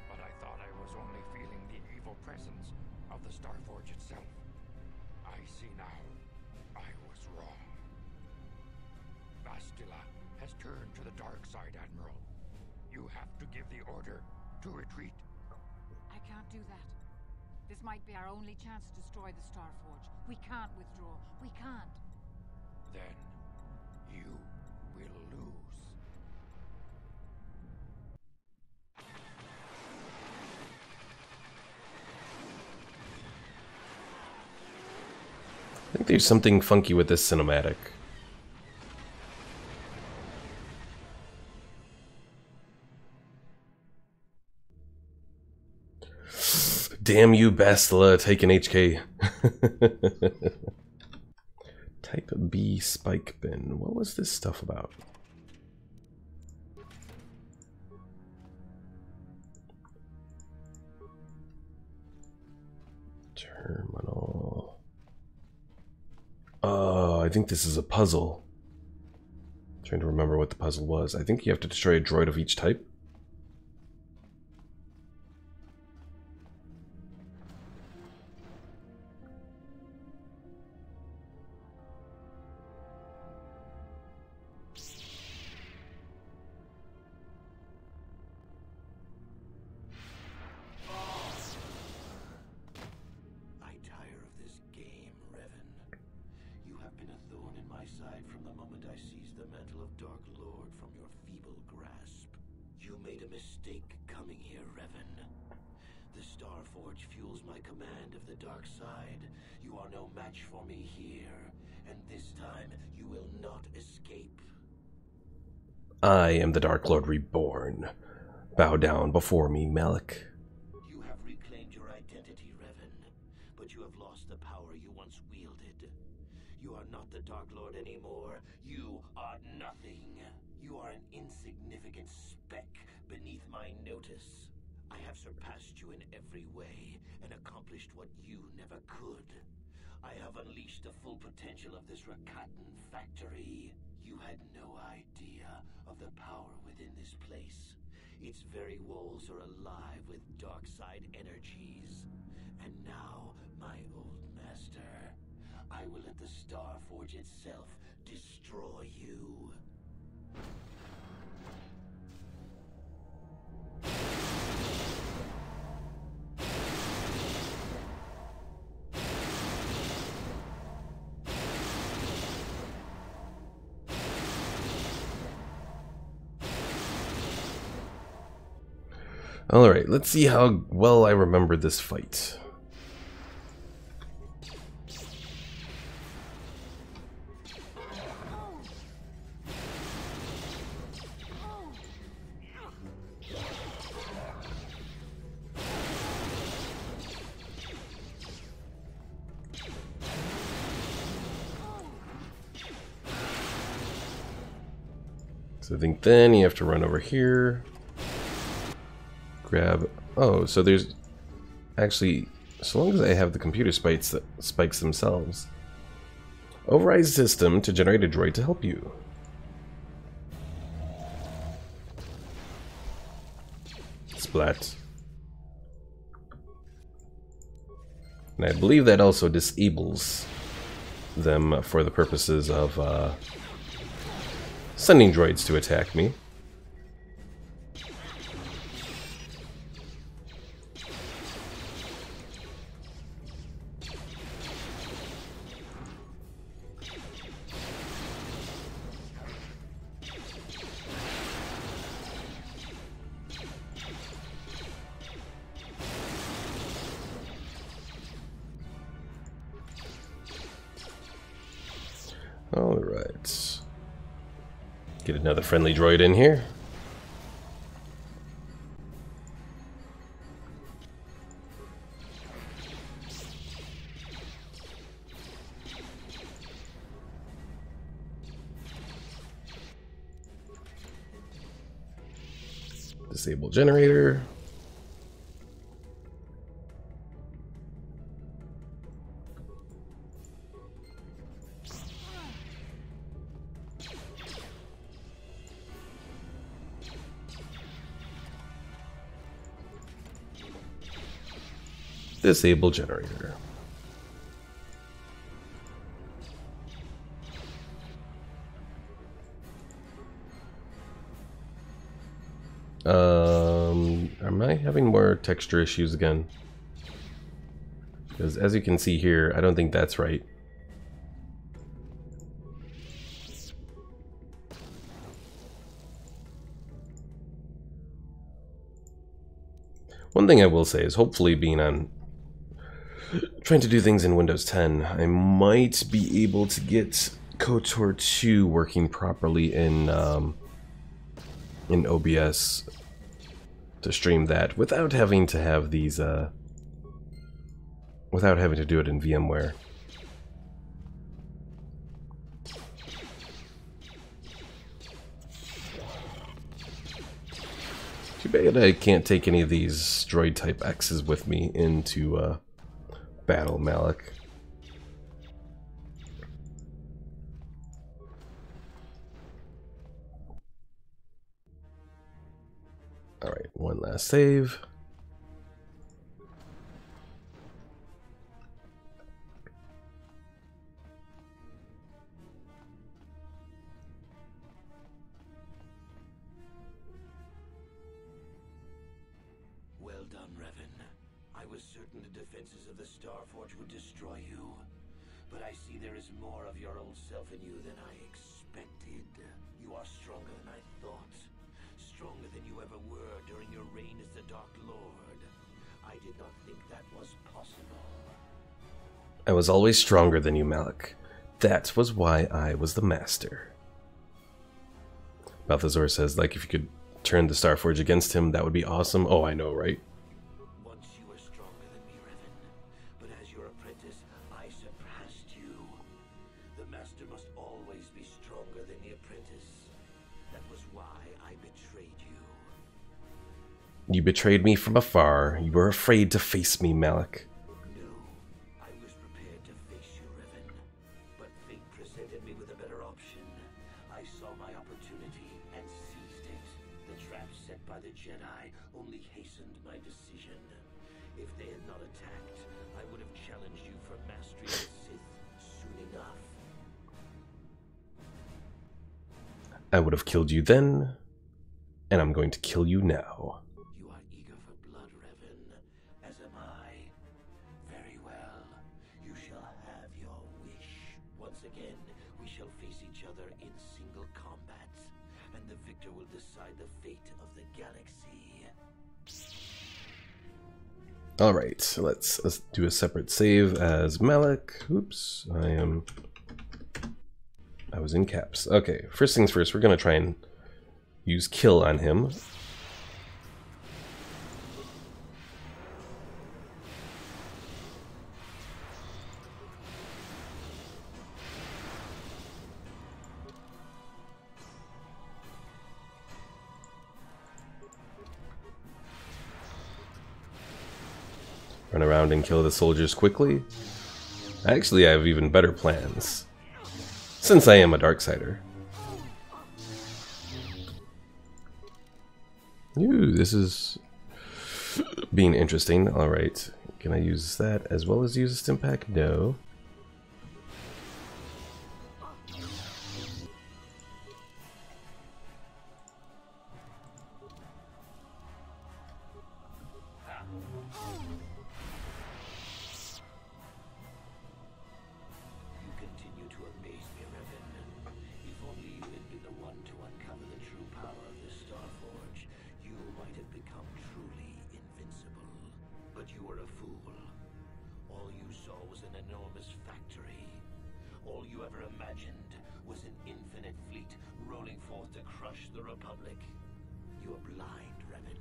but I thought I was only feeling the evil presence of the Starforge itself. I see now. I was wrong. Bastila has turned to the dark side, Admiral. You have to give the order to retreat. I can't do that. This might be our only chance to destroy the Starforge. We can't withdraw. We can't. Then you will lose. I think there's something funky with this cinematic. Damn you, Bastila, take an HK. Type B spike bin. What was this stuff about? Terminal. Oh, I think this is a puzzle. I'm trying to remember what the puzzle was. I think you have to destroy a droid of each type. I am the Dark Lord reborn. Bow down before me, Malak. You have reclaimed your identity, Revan, but you have lost the power you once wielded. You are not the Dark Lord anymore. You are nothing. You are an insignificant speck beneath my notice. I have surpassed you in every way and accomplished what you never could. I have unleashed the full potential of this Rakatan factory. You had no idea of the power within this place. Its very walls are alive with dark side energies. And now, my old master, I will let the Starforge itself destroy you. Alright, let's see how well I remember this fight. So I think then you have to run over here. Grab. Oh, so there's actually, so long as I have the computer spikes themselves. Override system to generate a droid to help you. Splat. And I believe that also disables them for the purposes of sending droids to attack me. Alright. Get another friendly droid in here. Disable generator. Disable generator. Am I having more texture issues again? Because as you can see here, I don't think that's right. One thing I will say is hopefully being on trying to do things in Windows 10, I might be able to get KOTOR 2 working properly in OBS to stream that without having to have these without having to do it in VMware. Too bad I can't take any of these droid type X's with me into battle, Malik. Alright, one last save. Well done, Revan. I was certain the defenses of the Starforge would destroy you. But I see there is more of your old self in you than I expected. You are stronger than I thought. Stronger than you ever were during your reign as the Dark Lord. I did not think that was possible. I was always stronger than you, Malik. That was why I was the master. Balthazar says, like, if you could turn the Starforge against him, that would be awesome. Oh, I know, right? Once you were stronger than me, Revan. But as your apprentice, I surpassed you. The master must always be stronger than the apprentice. That was why I betrayed you. You betrayed me from afar. You were afraid to face me, Malik. No, I was prepared to face you, Revan. But fate presented me with a better option. I saw my opportunity and seized it. The trap set by the Jedi only hastened my decision. If they had not attacked, I would have challenged you for mastery of the Sith soon enough. I would have killed you then, and I'm going to kill you now. You are eager for blood, Revan, as am I. Very well. You shall have your wish. Once again, we shall face each other in single combat, and the victor will decide the fate of the galaxy. Alright, so let's do a separate save as Malik. Oops, I was in caps. Okay, first things first, we're gonna try and use kill on him. Run around and kill the soldiers quickly. Actually, I have even better plans, since I am a Darksider. Ooh, this is being interesting. Alright, can I use that as well as use a stim pack? No. You continue to amaze me, Revan. If only you had been the one to uncover the true power of the Starforge, you might have become truly invincible. But you were a fool. All you saw was an enormous factory. All you ever imagined was an infinite fleet rolling forth to crush the Republic. You are blind, Revan.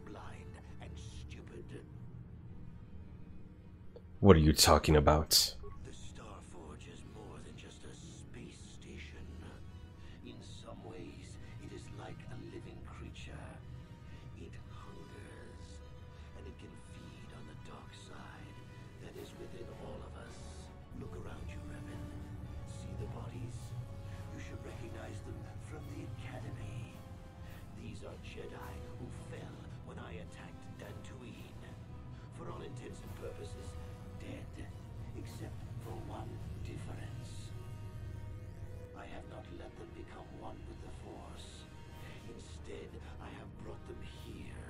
Blind and stupid. What are you talking about? The Starforge is more than just a space station. In some ways, it is like a living creature. It hungers, and it can feed on the dark side that is within all of us. Look around you, Revan. See the bodies? You should recognize them from the Academy. These are Jedi who fell when I attacked Dantooine. For all intents and purposes, one with the Force. Instead, I have brought them here.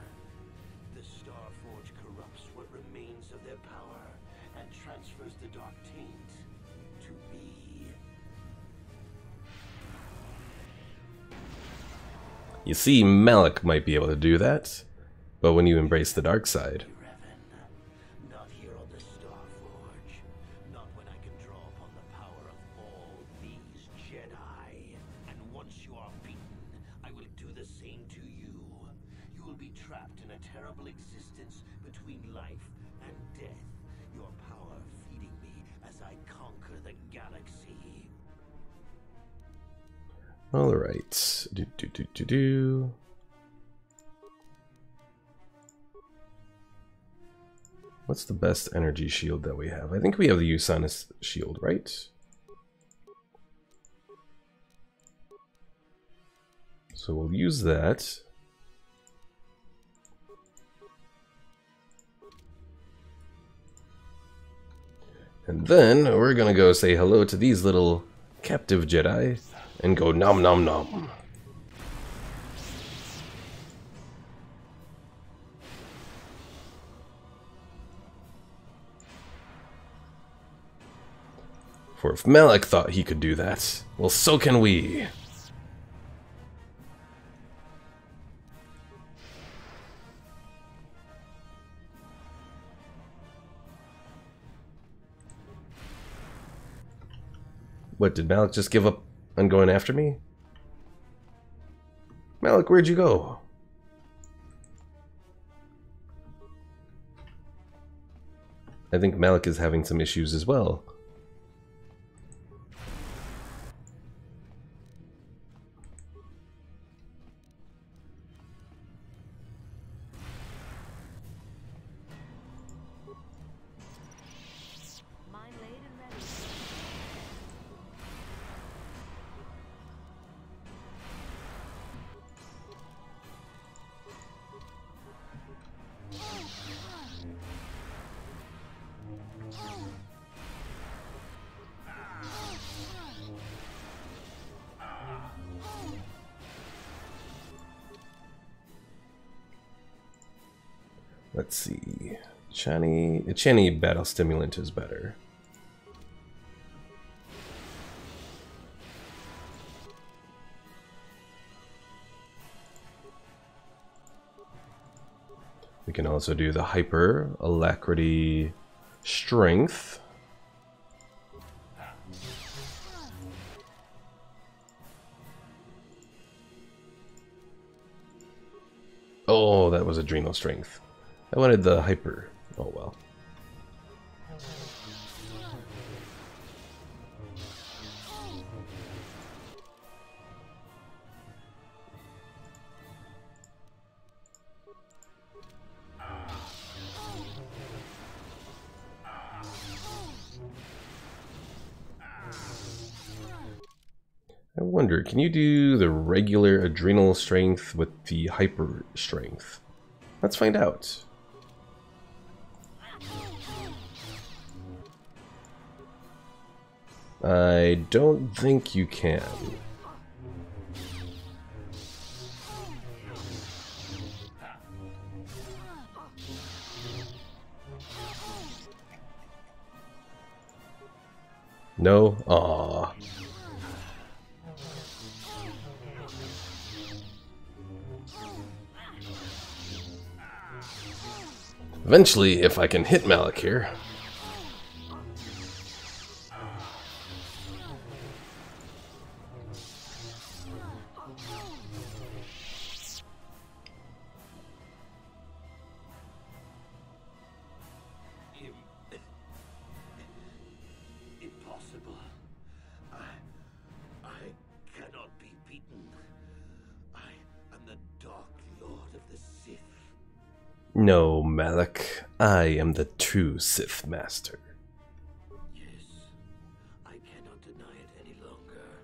The Starforge corrupts what remains of their power and transfers the Dark Taint to me. You see, Malik might be able to do that, but when you embrace the dark side... Not here on the Starforge. Not when I can draw upon the power of all these Jedi. And once you are beaten, I will do the same to you. You will be trapped in a terrible existence between life and death. Your power feeding me as I conquer the galaxy. Alright. Do. What's the best energy shield that we have? I think we have the Usanus shield, right? So we'll use that. And then we're gonna go say hello to these little captive Jedi and go nom nom nom. For if Malik thought he could do that, well, so can we. What, did Malik just give up on going after me? Malik, where'd you go? I think Malik is having some issues as well. Let's see. Chani battle stimulant is better. We can also do the hyper alacrity strength. Oh, that was adrenal strength. I wanted the hyper. Oh well. I wonder, can you do the regular adrenal strength with the hyper strength? Let's find out. I don't think you can. No? Aww. Eventually, if I can hit Malik here. Impossible. I cannot be beaten. I am the Dark Lord of the Sith. No, Malik. I am the true Sith Master. Yes, I cannot deny it any longer.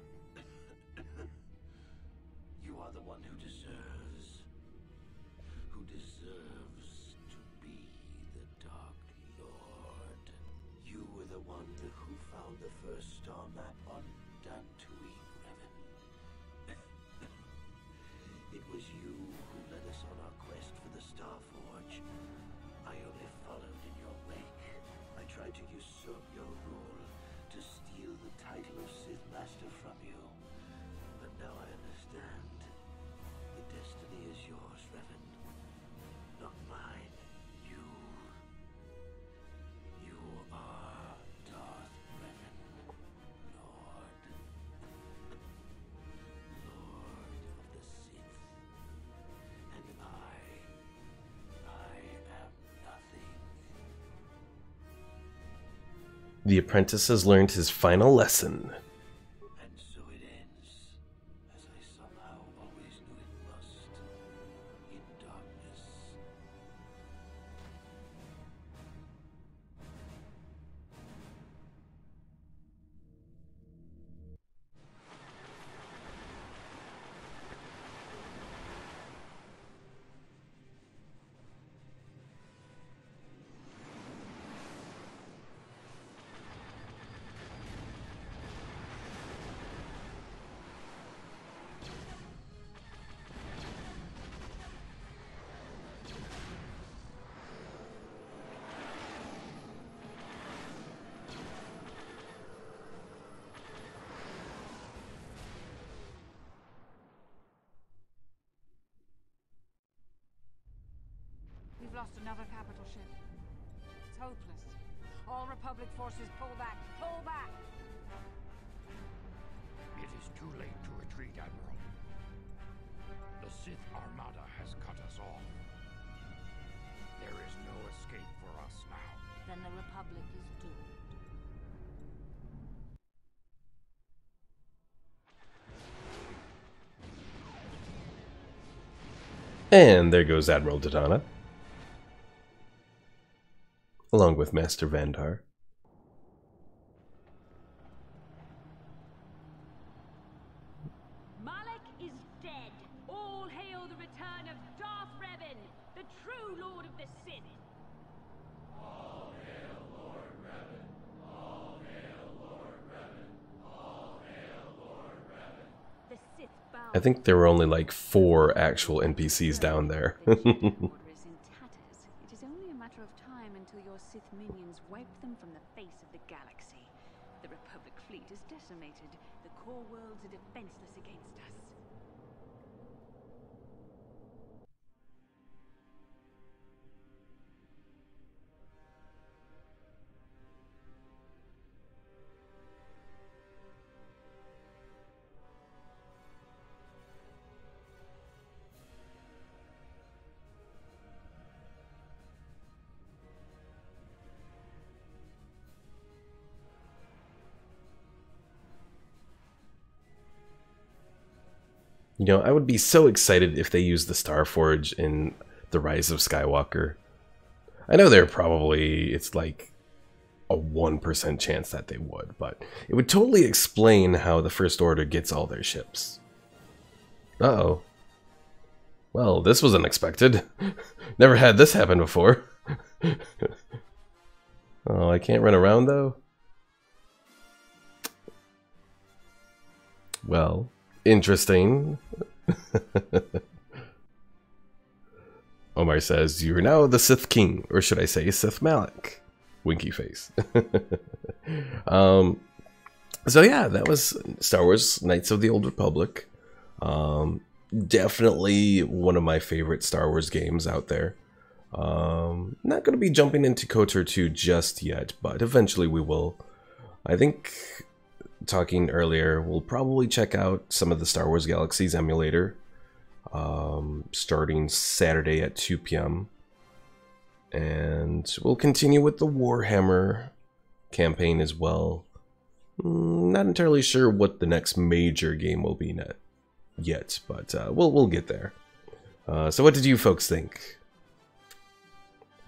You are the one who deserves to be the Dark Lord. You were the one who found the first star map on Dantooine, Revan. The apprentice has learned his final lesson. And so it ends, as I somehow always knew it must, in darkness. We've lost another capital ship. It's hopeless. All Republic forces pull back. Pull back! It is too late to retreat, Admiral. The Sith Armada has cut us off. There is no escape for us now. Then the Republic is doomed. And there goes Admiral Dodonna, along with Master Vandar. Malak is dead. All hail the return of Darth Revan, the true Lord of the Sith. All hail Lord Revan. All hail Lord Revan. All hail Lord Revan. The Sith bow. I think there were only like 4 actual NPCs down there. The Jedi Order is in tatters. It is only a matter of time until your Sith minions wipe them from the face of the galaxy. The Republic fleet is decimated. The core worlds are defenseless against us. You know, I would be so excited if they used the Starforge in The Rise of Skywalker. I know it's like a 1% chance that they would, but it would totally explain how the First Order gets all their ships. Uh-oh. Well, this was unexpected. Never had this happen before. Oh, I can't run around though? Well, interesting. Omar says, "You are now the Sith King, or should I say Sith Malak?" Winky face. So yeah, that was Star Wars Knights of the Old Republic. Definitely one of my favorite Star Wars games out there. Not going to be jumping into KOTOR 2 just yet, but eventually we will. I think, talking earlier, we'll probably check out some of the Star Wars Galaxies emulator, starting Saturday at 2 p.m. And we'll continue with the Warhammer campaign as well. Not entirely sure what the next major game will be yet, but we'll get there. So what did you folks think?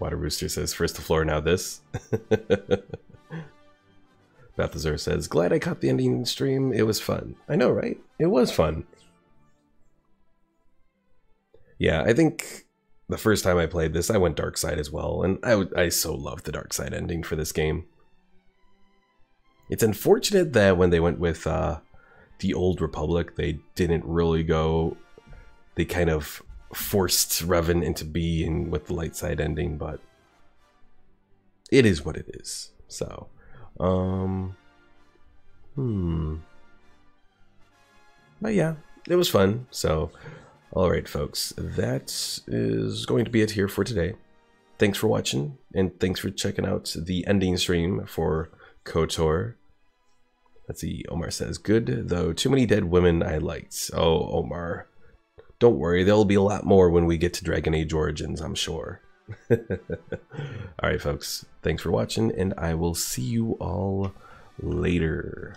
Water Rooster says, "First the floor, now this." Balthazar says, "Glad I caught the ending stream. It was fun." I know, right? It was fun. Yeah, I think the first time I played this, I went dark side as well, and I so loved the dark side ending for this game. It's unfortunate that when they went with the Old Republic, they didn't really go. They kind of forced Revan into being with the light side ending, but it is what it is. So, but yeah, it was fun. So, alright folks, that is going to be it here for today. Thanks for watching, and thanks for checking out the ending stream for KOTOR. Let's see, Omar says, "Good, though too many dead women I liked." Oh, Omar, don't worry, there'll be a lot more when we get to Dragon Age Origins, I'm sure. Alright folks, thanks for watching, and I will see you all later.